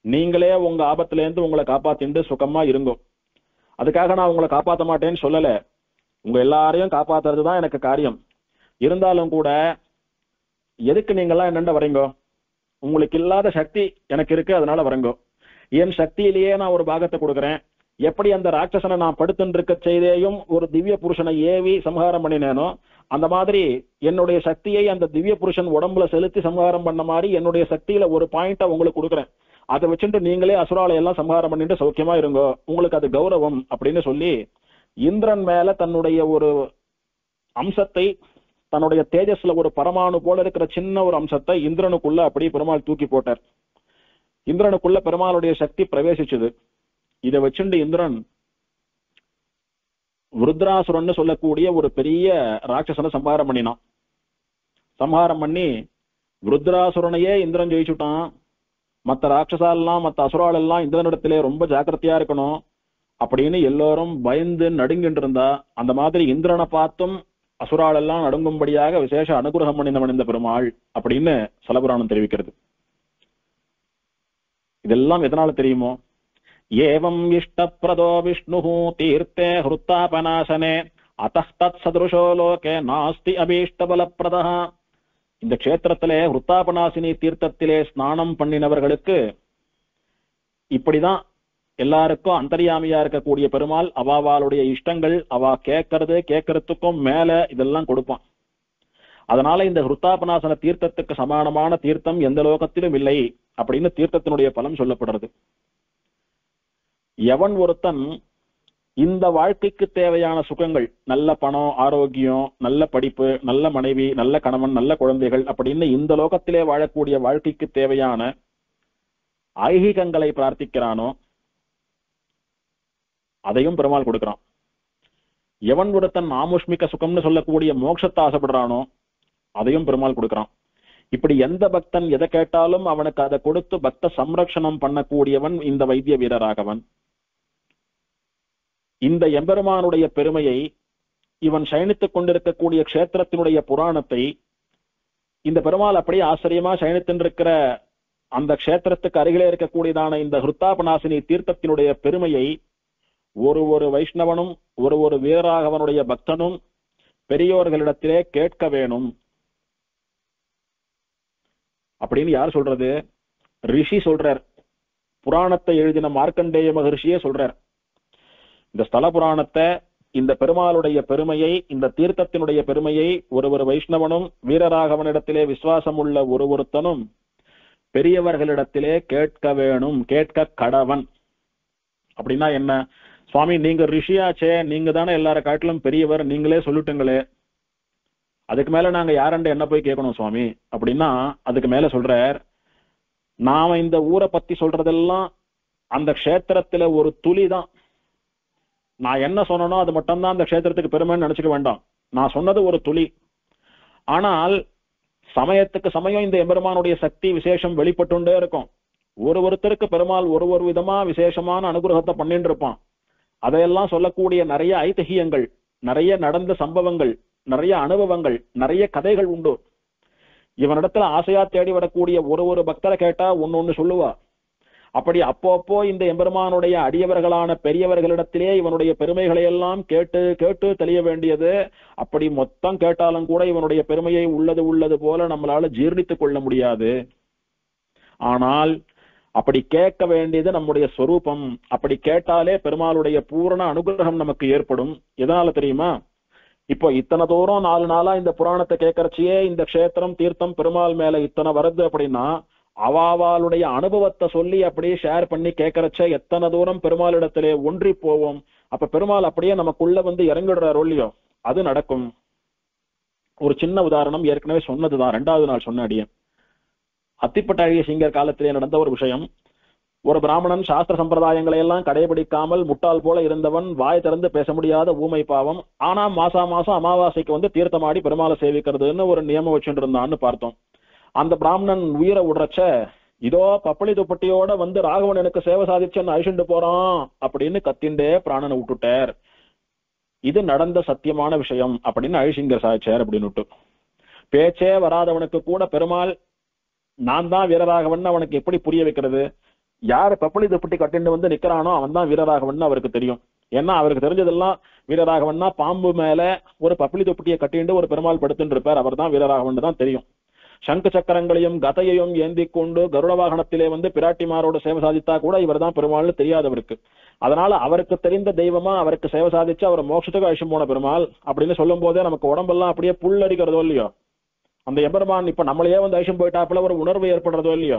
நீங்களே உங்க ஆபத்துல இருந்து உங்களை காப்பாத்திண்டு சுகமா இருங்கோ. அதுக்காக நான் உங்களை காப்பாற்ற மாட்டேன்னு சொல்லல, உங்க எல்லாரையும் காப்பாத்துறதுதான் எனக்கு காரியம். இருந்தாலும் கூட எதுக்கு நீங்கெல்லாம் என்னண்ட வரீங்கோ? உங்களுக்கு இல்லாத சக்தி எனக்கு இருக்கு, அதனால வரங்கோ. என் சக்தியிலேயே நான் ஒரு பாகத்தை கொடுக்குறேன். எப்படி அந்த ராட்சசனை நான் படுத்துட்டு இருக்க செய்தேயும் ஒரு திவ்ய புருஷனை ஏவி சம்ஹாரம் பண்ணினேனோ, அந்த மாதிரி என்னுடைய சக்தியை அந்த திவ்ய புருஷன் உடம்புல செலுத்தி சம்ஹாரம் பண்ண மாதிரி என்னுடைய சக்தியில ஒரு பாயிண்ட உங்களுக்கு கொடுக்குறேன். அதை வச்சுட்டு நீங்களே அசுராலை எல்லாம் சம்ஹாரம் பண்ணிட்டு சௌக்கியமா இருங்கோ, உங்களுக்கு அது கௌரவம் அப்படின்னு சொல்லி இந்திரன் மேல தன்னுடைய ஒரு அம்சத்தை, தன்னுடைய தேஜஸ்ல ஒரு பரமாணு போல இருக்கிற சின்ன ஒரு அம்சத்தை இந்திரனுக்குள்ள அப்படி பெருமாள் தூக்கி போட்டார். இந்திரனுக்குள்ள பெருமாளுடைய சக்தி பிரவேசிச்சது. இதை வச்சுண்டு இந்திரன் ருத்ராசுரன் சொல்லக்கூடிய ஒரு பெரிய ராட்சசனை சம்ஹாரம் பண்ணினான். சம்ஹாரம் பண்ணி ருத்ராசுரனையே இந்திரன் ஜெயிச்சுட்டான். மத்த ராட்சசாலெல்லாம், மத்த அசுரால் எல்லாம் இந்திரனிடத்திலே ரொம்ப ஜாக்கிரதையா இருக்கணும் அப்படின்னு எல்லோரும் பயந்து நடுங்கிட்டு இருந்தா, அந்த மாதிரி இந்திரனை பார்த்தும் அசுரால் எல்லாம் நடுங்கும்படியாக விசேஷ அனுகிரகம் பண்ணினவன் இந்த பெருமாள் அப்படின்னு சலபுராணம் தெரிவிக்கிறது. இதெல்லாம் எதனால தெரியுமோ? ஏவம் இஷ்டப்ரதோ விஷ்ணு தீர்த்தே ஹிருத்தாபநாசனே அத்தத் சதுருஷோ லோகே நாஸ்தி அபீஷ்டபலப்பிரதா. இந்த கஷேத்திரத்திலே ஹிருத்தாபநாசினி தீர்த்தத்திலே ஸ்நானம் பண்ணினவர்களுக்கு இப்படிதான் எல்லாருக்கும் அந்தர்யாமியா இருக்கக்கூடிய பெருமாள் அவாவாளுடைய இஷ்டங்கள், அவா கேட்கறதுக்கும் மேல இதெல்லாம் கொடுப்பான். அதனால இந்த ஹிருத்தாபநாசன தீர்த்தத்துக்கு சமானமான தீர்த்தம் எந்த லோகத்திலும் இல்லை அப்படின்னு தீர்த்தத்தினுடைய பலம் சொல்லப்படுறது. எவன் ஒருத்தன் இந்த வாழ்க்கைக்கு தேவையான சுகங்கள், நல்ல பணம், ஆரோக்கியம், நல்ல படிப்பு, நல்ல மனைவி, நல்ல கணவன், நல்ல குழந்தைகள் அப்படின்னு இந்த லோகத்திலே வாழக்கூடிய வாழ்க்கைக்கு தேவையான ஐகிகங்களை பிரார்த்திக்கிறானோ அதையும் பெருமாள் கொடுக்கிறான். எவன் ஒருத்தன் ஆமுஷ்மிக சுகம்னு சொல்லக்கூடிய மோட்சத்தை ஆசைப்படுறானோ அதையும் பெருமாள் கொடுக்கிறான். இப்படி எந்த பக்தன் எதை கேட்டாலும் அவனுக்கு அதை கொடுத்து பக்த சம்ரக்ஷணம் பண்ணக்கூடியவன் இந்த வைத்திய வீரராகவன். இந்த எம்பெருமானுடைய பெருமையை, இவன் சயனித்துக் கொண்டிருக்கக்கூடிய கஷேத்திரத்தினுடைய புராணத்தை இந்த பெருமாள் அப்படியே ஆச்சரியமா சயனித்திருக்கிற அந்த கஷேத்திரத்துக்கு அருகிலே இருக்கக்கூடியதான இந்த ஹிருத்தாபநாசினி தீர்த்தத்தினுடைய பெருமையை ஒரு வைஷ்ணவனும் ஒரு வீரராகவனுடைய பக்தனும் பெரியோர்களிடத்திலே கேட்க வேணும் அப்படின்னு யார் சொல்றது? ரிஷி சொல்றார். புராணத்தை எழுதின மார்க்கண்டேய மகர்ஷியே சொல்றார். இந்த ஸ்தல புராணத்தை, இந்த பெருமாளுடைய பெருமையை, இந்த தீர்த்தத்தினுடைய பெருமையை ஒரு வைஷ்ணவனும் வீரராகவனிடத்திலே விசுவாசம் உள்ள ஒருத்தனும் பெரியவர்களிடத்திலே கேட்க வேணும், கேட்க கடவன். அப்படின்னா என்ன? சுவாமி, நீங்க ரிஷியாச்சே, நீங்க தானே எல்லார காட்டிலும் பெரியவர், நீங்களே சொல்லிட்டுங்களே, அதுக்கு மேல நாங்க யாரண்ட என்ன போய் கேட்கணும் சுவாமி அப்படின்னா, அதுக்கு மேல சொல்றார், நாம இந்த ஊரை பத்தி சொல்றதெல்லாம் அந்த க்ஷேத்திரத்துல ஒரு துளி தான். நான் என்ன சொன்னனோ அது மட்டும்தான் அந்த க்ஷேத்திரத்துக்கு பெருமைன்னு நினைச்சுக்க வேண்டாம். நான் சொன்னது ஒரு துளி. ஆனால் சமயத்துக்கு சமயம் இந்த எம்பெருமானுடைய சக்தி விசேஷம் வெளிப்பட்டுண்டே இருக்கும். ஒருத்தருக்கு பெருமாள் ஒரு விதமா விசேஷமான அனுகிரகத்தை பண்ணிட்டு இருப்பான். அதையெல்லாம் சொல்லக்கூடிய நிறைய ஐதிஹியங்கள், நிறைய நடந்த சம்பவங்கள், நிறைய அனுபவங்கள், நிறைய கதைகள் உண்டு. இவனிடத்துல ஆசையா தேடி வரக்கூடிய ஒரு பக்தரை கேட்டா ஒன்னு சொல்லுவா. அப்படி அப்போ இந்த எம்பெருமானுடைய அடியவர்களான பெரியவர்களிடத்திலே இவனுடைய பெருமைகளை எல்லாம் கேட்டு கேட்டு தெளிய வேண்டியது. அப்படி மொத்தம் கேட்டாலும் கூட இவனுடைய பெருமையை உள்ளது போல நம்மளால ஜீர்ணித்துக் கொள்ள முடியாது. ஆனால் அப்படி கேட்க வேண்டியது நம்முடைய ஸ்வரூபம். அப்படி கேட்டாலே பெருமாளுடைய பூரண அனுகிரகம் நமக்கு ஏற்படும். எதனால தெரியுமா? இப்போ இத்தனை தூரம் 4 நாளா இந்த புராணத்தை கேட்கறச்சியே இந்த க்ஷேத்திரம் தீர்த்தம் பெருமாள் மேல இத்தனை வருது அப்படின்னா, அவாவாளுடைய அனுபவத்தை சொல்லி அப்படியே ஷேர் பண்ணி கேட்கறச்ச எத்தனை தூரம் பெருமாளிடத்திலே ஒன்றி போவோம். அப்ப பெருமாள் அப்படியே நமக்குள்ள வந்து இறங்கிடுறாரோ இல்லையோ, அது நடக்கும். ஒரு சின்ன உதாரணம் ஏற்கனவே சொன்னதுதான், 2வது நாள் சொன்ன அடியேன். அத்திப்பட்ட அழகிய சிங்கர் காலத்திலே நடந்த ஒரு விஷயம். ஒரு பிராமணன் சாஸ்திர சம்பிரதாயங்களை எல்லாம் கடைபிடிக்காமல் முட்டாள் போல இருந்தவன், வாய் திறந்து பேச முடியாத ஊமை பாவம். ஆனா மாசம் அமாவாசைக்கு வந்து தீர்த்தமாடி பெருமாளை சேவிக்கிறதுன்னு ஒரு நியமம் வச்சுட்டு இருந்தான்னு பார்த்தோம். அந்த பிராமணன் உயிரை விடுறச்ச, இதோ பப்பளி துப்பட்டியோட வந்து ராகவன் எனக்கு சேவை சாதிச்சுன்னு அழிச்சுட்டு போறான் அப்படின்னு கத்திண்டே பிராணனை விட்டுட்டார். இது நடந்த சத்தியமான விஷயம் அப்படின்னு அழிசிங்கர் சாதிச்சார் அப்படின்னு. பேச்சே வராதவனுக்கு கூட பெருமாள் நான் தான் வீரராகவன் அவனுக்கு எப்படி புரிய வைக்கிறது? யாரு பப்பளி துப்பட்டி கட்டிண்டு வந்து நிக்கிறானோ அவன் தான் வீரராகவன் அவருக்கு தெரியும். ஏன்னா அவருக்கு தெரிஞ்சதெல்லாம் வீரராகவன்னா பாம்பு மேல ஒரு பப்பளி துப்பட்டியை கட்டிண்டு ஒரு பெருமாள் படுத்துட்டு இருப்பார், அவர் தான் வீரராகவன் தான் தெரியும். சங்கு சக்கரங்களையும் கதையையும் ஏந்தி கொண்டு கருட வாகனத்திலே வந்து பிராட்டிமாரோட சேவை சாதித்தா கூட இவர் தான் பெருமாள்னு தெரியாதவருக்கு. அதனால அவருக்கு தெரிந்த தெய்வமா அவருக்கு சேவை சாதிச்சு அவர் மோட்சத்துக்கு அழிச்சு போன பெருமாள் அப்படின்னு சொல்லும் போதே நமக்கு உடம்பெல்லாம் அப்படியே புல்லரிக்கிறதோ இல்லையோ. அந்த எம்பெருமான் இப்ப நம்மளையே வந்து அழிச்சும் போயிட்டாப்புல ஒரு உணர்வு ஏற்படுறதோ இல்லையோ.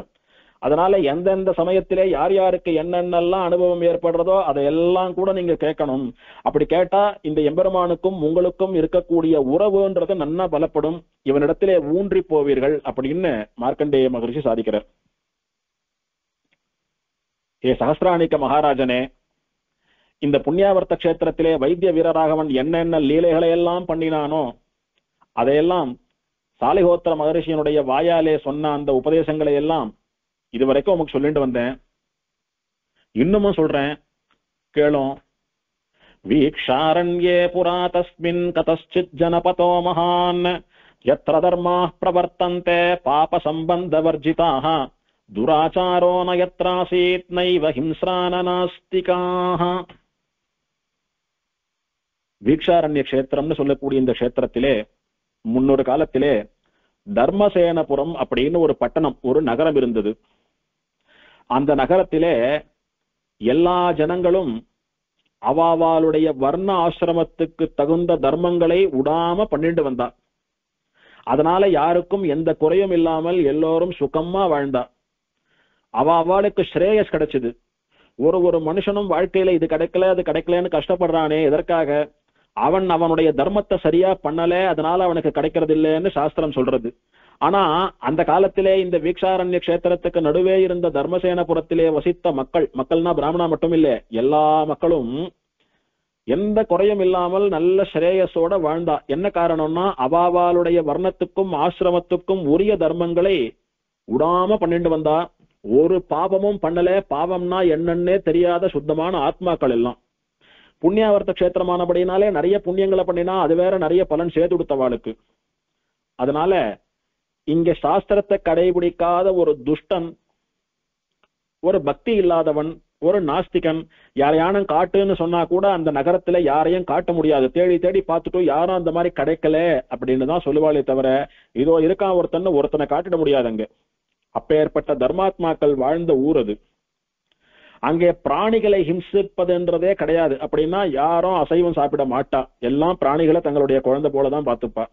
அதனால எந்தெந்த சமயத்திலே யார் யாருக்கு என்னென்னலாம் அனுபவம் ஏற்படுறதோ அதையெல்லாம் கூட நீங்க கேட்கணும். அப்படி கேட்டா இந்த எம்பெருமானுக்கும் உங்களுக்கும் இருக்கக்கூடிய உறவுன்றது நன்னா பலப்படும். இவனிடத்திலே ஊன்றி போவீர்கள் அப்படின்னு மார்க்கண்டேய மகரிஷி சாதிக்கிறார். ஏ சகஸ்ராணிக்க மகாராஜனே, இந்த புண்ணியாவர்த்த கஷேத்திரத்திலே வைத்திய வீரராகவன் என்னென்ன லீலைகளை எல்லாம் பண்ணினானோ அதையெல்லாம் சாலிஹோத்திர மகரிஷியனுடைய வாயாலே சொன்ன அந்த உபதேசங்களை எல்லாம் இதுவரைக்கும் உமக்கு சொல்லிட்டு வந்தேன். இன்னமும் சொல்றேன், கேளும். வீக்ஷாரண்யே புரா தஸ்மின் கதச்சித் ஜனபதோ மகான் யத்ர தர்மாः பிரவர்த்தந்தே பாப சம்பந்த வர்ஜிதாः துராச்சாரோ ந யத்ராசீத் நைவ ஹிம்ஸ்ரான நாஸ்திகாः. வீக்ஷாரண்ய கஷேத்திரம்னு சொல்லக்கூடிய இந்த கஷேத்திரத்திலே முன்னொரு காலத்திலே தர்மசேனபுரம் அப்படின்னு ஒரு பட்டணம், ஒரு நகரம் இருந்தது. அந்த நகரத்திலே எல்லா ஜனங்களும் அவாவாளுடைய வர்ண ஆசிரமத்துக்கு தகுந்த தர்மங்களை விடாம பண்ணிட்டு வந்தா. அதனால யாருக்கும் எந்த குறையும் இல்லாமல் எல்லோரும் சுகமா வாழ்ந்தா. அவாவாளுக்கு ஸ்ரேயஸ் கிடைச்சது. ஒரு மனுஷனும் வாழ்க்கையில இது கிடைக்கல அது கிடைக்கலன்னு கஷ்டப்படுறானே, எதற்காக? அவனுடைய தர்மத்தை சரியா பண்ணல, அதனால அவனுக்கு கிடைக்கிறது இல்லைன்னு சாஸ்திரம் சொல்றது. ஆனா அந்த காலத்திலே இந்த வீக்ஷாரண்ய கஷேத்திரத்துக்கு நடுவே இருந்த தர்மசேனபுரத்திலே வசித்த மக்கள்னா பிராமணா மட்டும் இல்ல, எல்லா மக்களும் எந்த குறையும் இல்லாமல் நல்ல ஸ்ரேயஸோட வாழ்ந்தா. என்ன காரணம்னா அவாவாளுடைய வர்ணத்துக்கும் ஆசிரமத்துக்கும் உரிய தர்மங்களை விடாம பண்ணிட்டு வந்தா. ஒரு பாபமும் பண்ணல. பாவம்னா என்னன்னே தெரியாத சுத்தமான ஆத்மாக்கள் எல்லாம். புண்ணியாவர்த்த கஷேத்திரமானபடினாலே நிறைய புண்ணியங்களை பண்ணினா அது வேற நிறைய பலன் சேர்த்து கொடுத்தவாளுக்கு. அதனால இங்க சாஸ்திரத்தை கடைபிடிக்காத ஒரு துஷ்டன், ஒரு பக்தி இல்லாதவன், ஒரு நாஸ்திகன் யாரையானும் காட்டுன்னு சொன்னா கூட அந்த நகரத்துல யாரையும் காட்ட முடியாது. தேடி தேடி பார்த்துட்டு யாரும் அந்த மாதிரி கிடைக்கல அப்படின்னு தான் சொல்லுவாளே தவிர இதோ இருக்கான் ஒருத்தனை காட்டிட முடியாது அங்க. அப்பேற்பட்ட தர்மாத்மாக்கள் வாழ்ந்த ஊர் அது. அங்கே பிராணிகளை ஹிம்சிப்பதுன்றதே கிடையாது. அப்படின்னா யாரும் அசைவம் சாப்பிட மாட்டா, எல்லாம் பிராணிகளை தங்களுடைய குழந்தை போலதான் பார்த்துப்பா.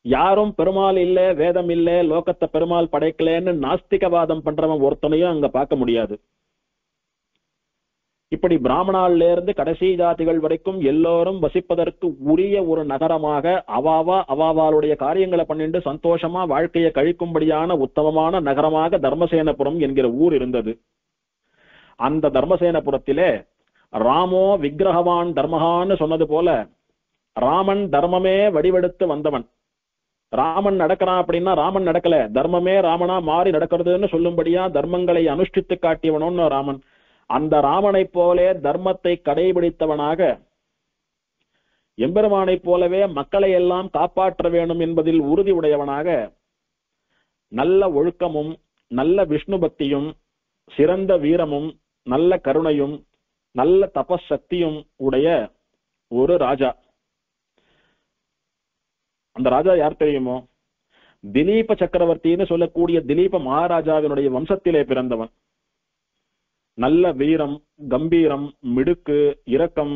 யாரும் பெருமாள் இல்ல, வேதம் இல்ல, லோகத்தை பெருமாள் படைக்கலன்னு நாஸ்திகவாதம் பண்றவன் ஒருத்தனையும் அங்க பார்க்க முடியாது. இப்படி பிராமணால இருந்து கடைசி ஜாதிகள் வரைக்கும் எல்லோரும் வசிப்பதற்கு உரிய ஒரு நகரமாக அவாவாளுடைய காரியங்களை பண்ணிட்டு சந்தோஷமா வாழ்க்கையை கழிக்கும்படியான உத்தமமான நகரமாக தர்மசேனபுரம் என்கிற ஊர் இருந்தது. அந்த தர்மசேனபுரத்திலே ராமோ விக்கிரகவான் தர்மஹான்னு சொன்னது போல ராமன் தர்மமே வடிவெடுத்து வந்தவன். ராமன் நடக்கிறான் அப்படின்னா ராமன் நடக்கல, தர்மமே ராமனா மாறி நடக்கிறதுன்னு சொல்லும்படியா தர்மங்களை அனுஷ்டித்து காட்டியவனோன்னு ராமன். அந்த ராமனை போலே தர்மத்தை கடைபிடித்தவனாக எம்பெருமானை போலவே மக்களை எல்லாம் காப்பாற்ற வேண்டும் என்பதில் உறுதி உடையவனாக நல்ல ஒழுக்கமும் நல்ல விஷ்ணு பக்தியும் சிறந்த வீரமும் நல்ல கருணையும் நல்ல தபசக்தியும் உடைய ஒரு ராஜா. அந்த ராஜா யார் தெரியுமோ? திலீப சக்கரவர்த்தின்னு சொல்லக்கூடிய திலீப மகாராஜாவினுடைய வம்சத்திலே பிறந்தவன். நல்ல வீரம், கம்பீரம், மிடுக்கு, இரக்கம்,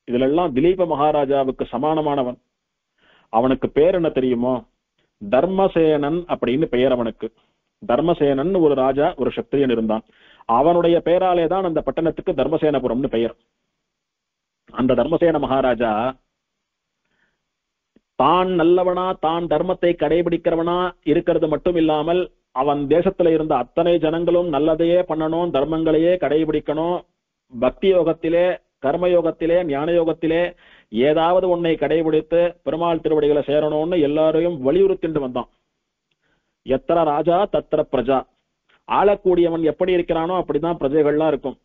இதிலெல்லாம் திலீப மகாராஜாவுக்கு சமானமானவன். அவனுக்கு பேர் என்ன தெரியுமோ? தர்மசேனன் அப்படின்னு பெயர் அவனுக்கு. தர்மசேனன் ஒரு ராஜா, ஒரு சத்திரியன் இருந்தான். அவனுடைய பெயராலே தான் அந்த பட்டணத்துக்கு தர்மசேனபுரம்னு பெயர். அந்த தர்மசேன மகாராஜா தான் நல்லவனா, தான் தர்மத்தை கடைபிடிக்கிறவனா இருக்கிறது மட்டும் இல்லாமல் அவன் தேசத்துல இருந்த அத்தனை ஜனங்களும் நல்லதையே பண்ணணும், தர்மங்களையே கடைபிடிக்கணும், பக்தி யோகத்திலே, கர்மயோகத்திலே, ஞான யோகத்திலே ஏதாவது ஒன்னை கடைபிடித்து பெருமாள் திருவடிகளை சேரணும்னு எல்லாரையும் வலியுறுத்திட்டு வந்தான். எத்தர ராஜா தத்திர பிரஜா. ஆளக்கூடியவன் எப்படி இருக்கிறானோ அப்படிதான் பிரஜைகள்லாம் இருக்கும்.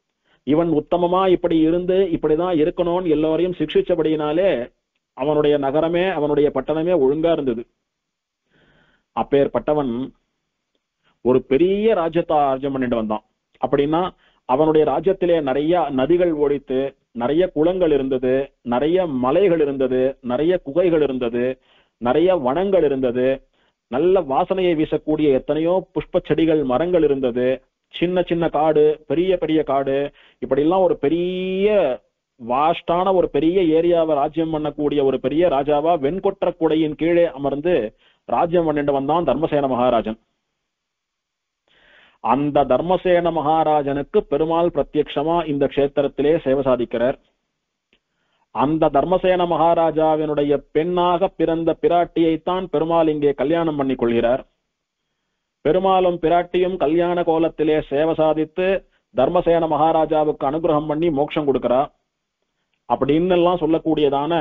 இவன் உத்தமமா இப்படி இருந்து இப்படிதான் இருக்கணும்னு எல்லோரையும் சிக்ஷிச்சபடியினாலே அவனுடைய நகரமே, அவனுடைய பட்டணமே ஒழுங்கா இருந்தது. அப்பேற்பட்டவன் ஒரு பெரிய ராஜ்யத்தை ஆர்ஜம் பண்ணிட்டு வந்தான். அப்படின்னா அவனுடைய ராஜ்யத்திலே நிறைய நதிகள் ஓடித்து, நிறைய குளங்கள் இருந்தது, நிறைய மலைகள் இருந்தது, நிறைய குகைகள் இருந்தது, நிறைய வனங்கள் இருந்தது, நல்ல வாசனையை வீசக்கூடிய எத்தனையோ புஷ்ப செடிகள், மரங்கள் இருந்தது, சின்ன சின்ன காடு, பெரிய பெரிய காடு, இப்படி எல்லாம் ஒரு பெரிய வாஸ்டான ஒரு பெரிய ஏரியாவை ராஜ்யம் பண்ணக்கூடிய ஒரு பெரிய ராஜாவா வெண்கொற்ற குடையின் கீழே அமர்ந்து ராஜ்யம் பண்ணிட்டு வந்தான் தர்மசேன மகாராஜன். அந்த தர்மசேன மகாராஜனுக்கு பெருமாள் பிரத்யட்சமா இந்த க்ஷேத்திரத்திலே சேவை சாதிக்கிறார். அந்த தர்மசேன மகாராஜாவினுடைய பெண்ணாக பிறந்த பிராட்டியைத்தான் பெருமாள் இங்கே கல்யாணம் பண்ணி கொள்கிறார். பெருமாளும் பிராட்டியும் கல்யாண கோலத்திலே சேவை சாதித்து தர்மசேன மகாராஜாவுக்கு அனுகிரகம் பண்ணி மோட்சம் கொடுக்கிறா. அப்படின்னு எல்லாம் சொல்லக்கூடியதான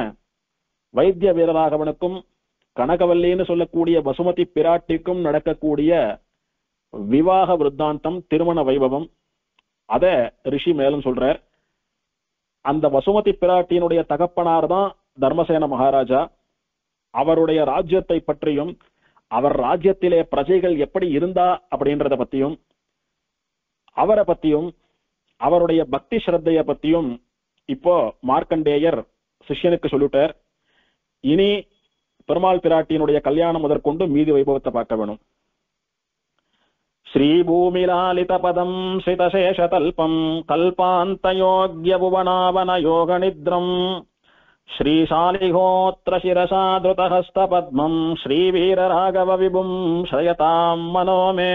வைத்திய வீரராகவனுக்கும் கனகவல்லின்னு சொல்லக்கூடிய வசுமதி பிராட்டிக்கும் நடக்கக்கூடிய விவாக விருத்தாந்தம், திருமண வைபவம், அத ரிஷி மேலும் சொல்றார். அந்த வசுமதி பிராட்டியினுடைய தகப்பனார் தான் தர்மசேன மகாராஜா. அவருடைய ராஜ்யத்தை பற்றியும் அவர் ராஜ்யத்திலே பிரஜைகள் எப்படி இருந்தா அப்படின்றத பத்தியும் அவரை பத்தியும் அவருடைய பக்தி ஸ்ரத்தைய பத்தியும் இப்போ மார்க்கண்டேயர் சிஷ்யனுக்கு சொல்லிட்டார். இனி பெருமாள் பிராட்டியினுடைய கல்யாணம் முதற்கொண்டு மீதி வைபவத்தை பார்க்க வேணும். ஸ்ரீபூமிலாலித பதம் சிதசேஷதல்பம் கல்பாந்தயோக்ய புவனாவன யோக நித்ரம் ஸ்ரீசாலிஹோத்ர சிரசா திருதஹஸ்த பத்மம் ஸ்ரீவீர ராகவ விபும் ஸ்ரயதாம் மனோமே.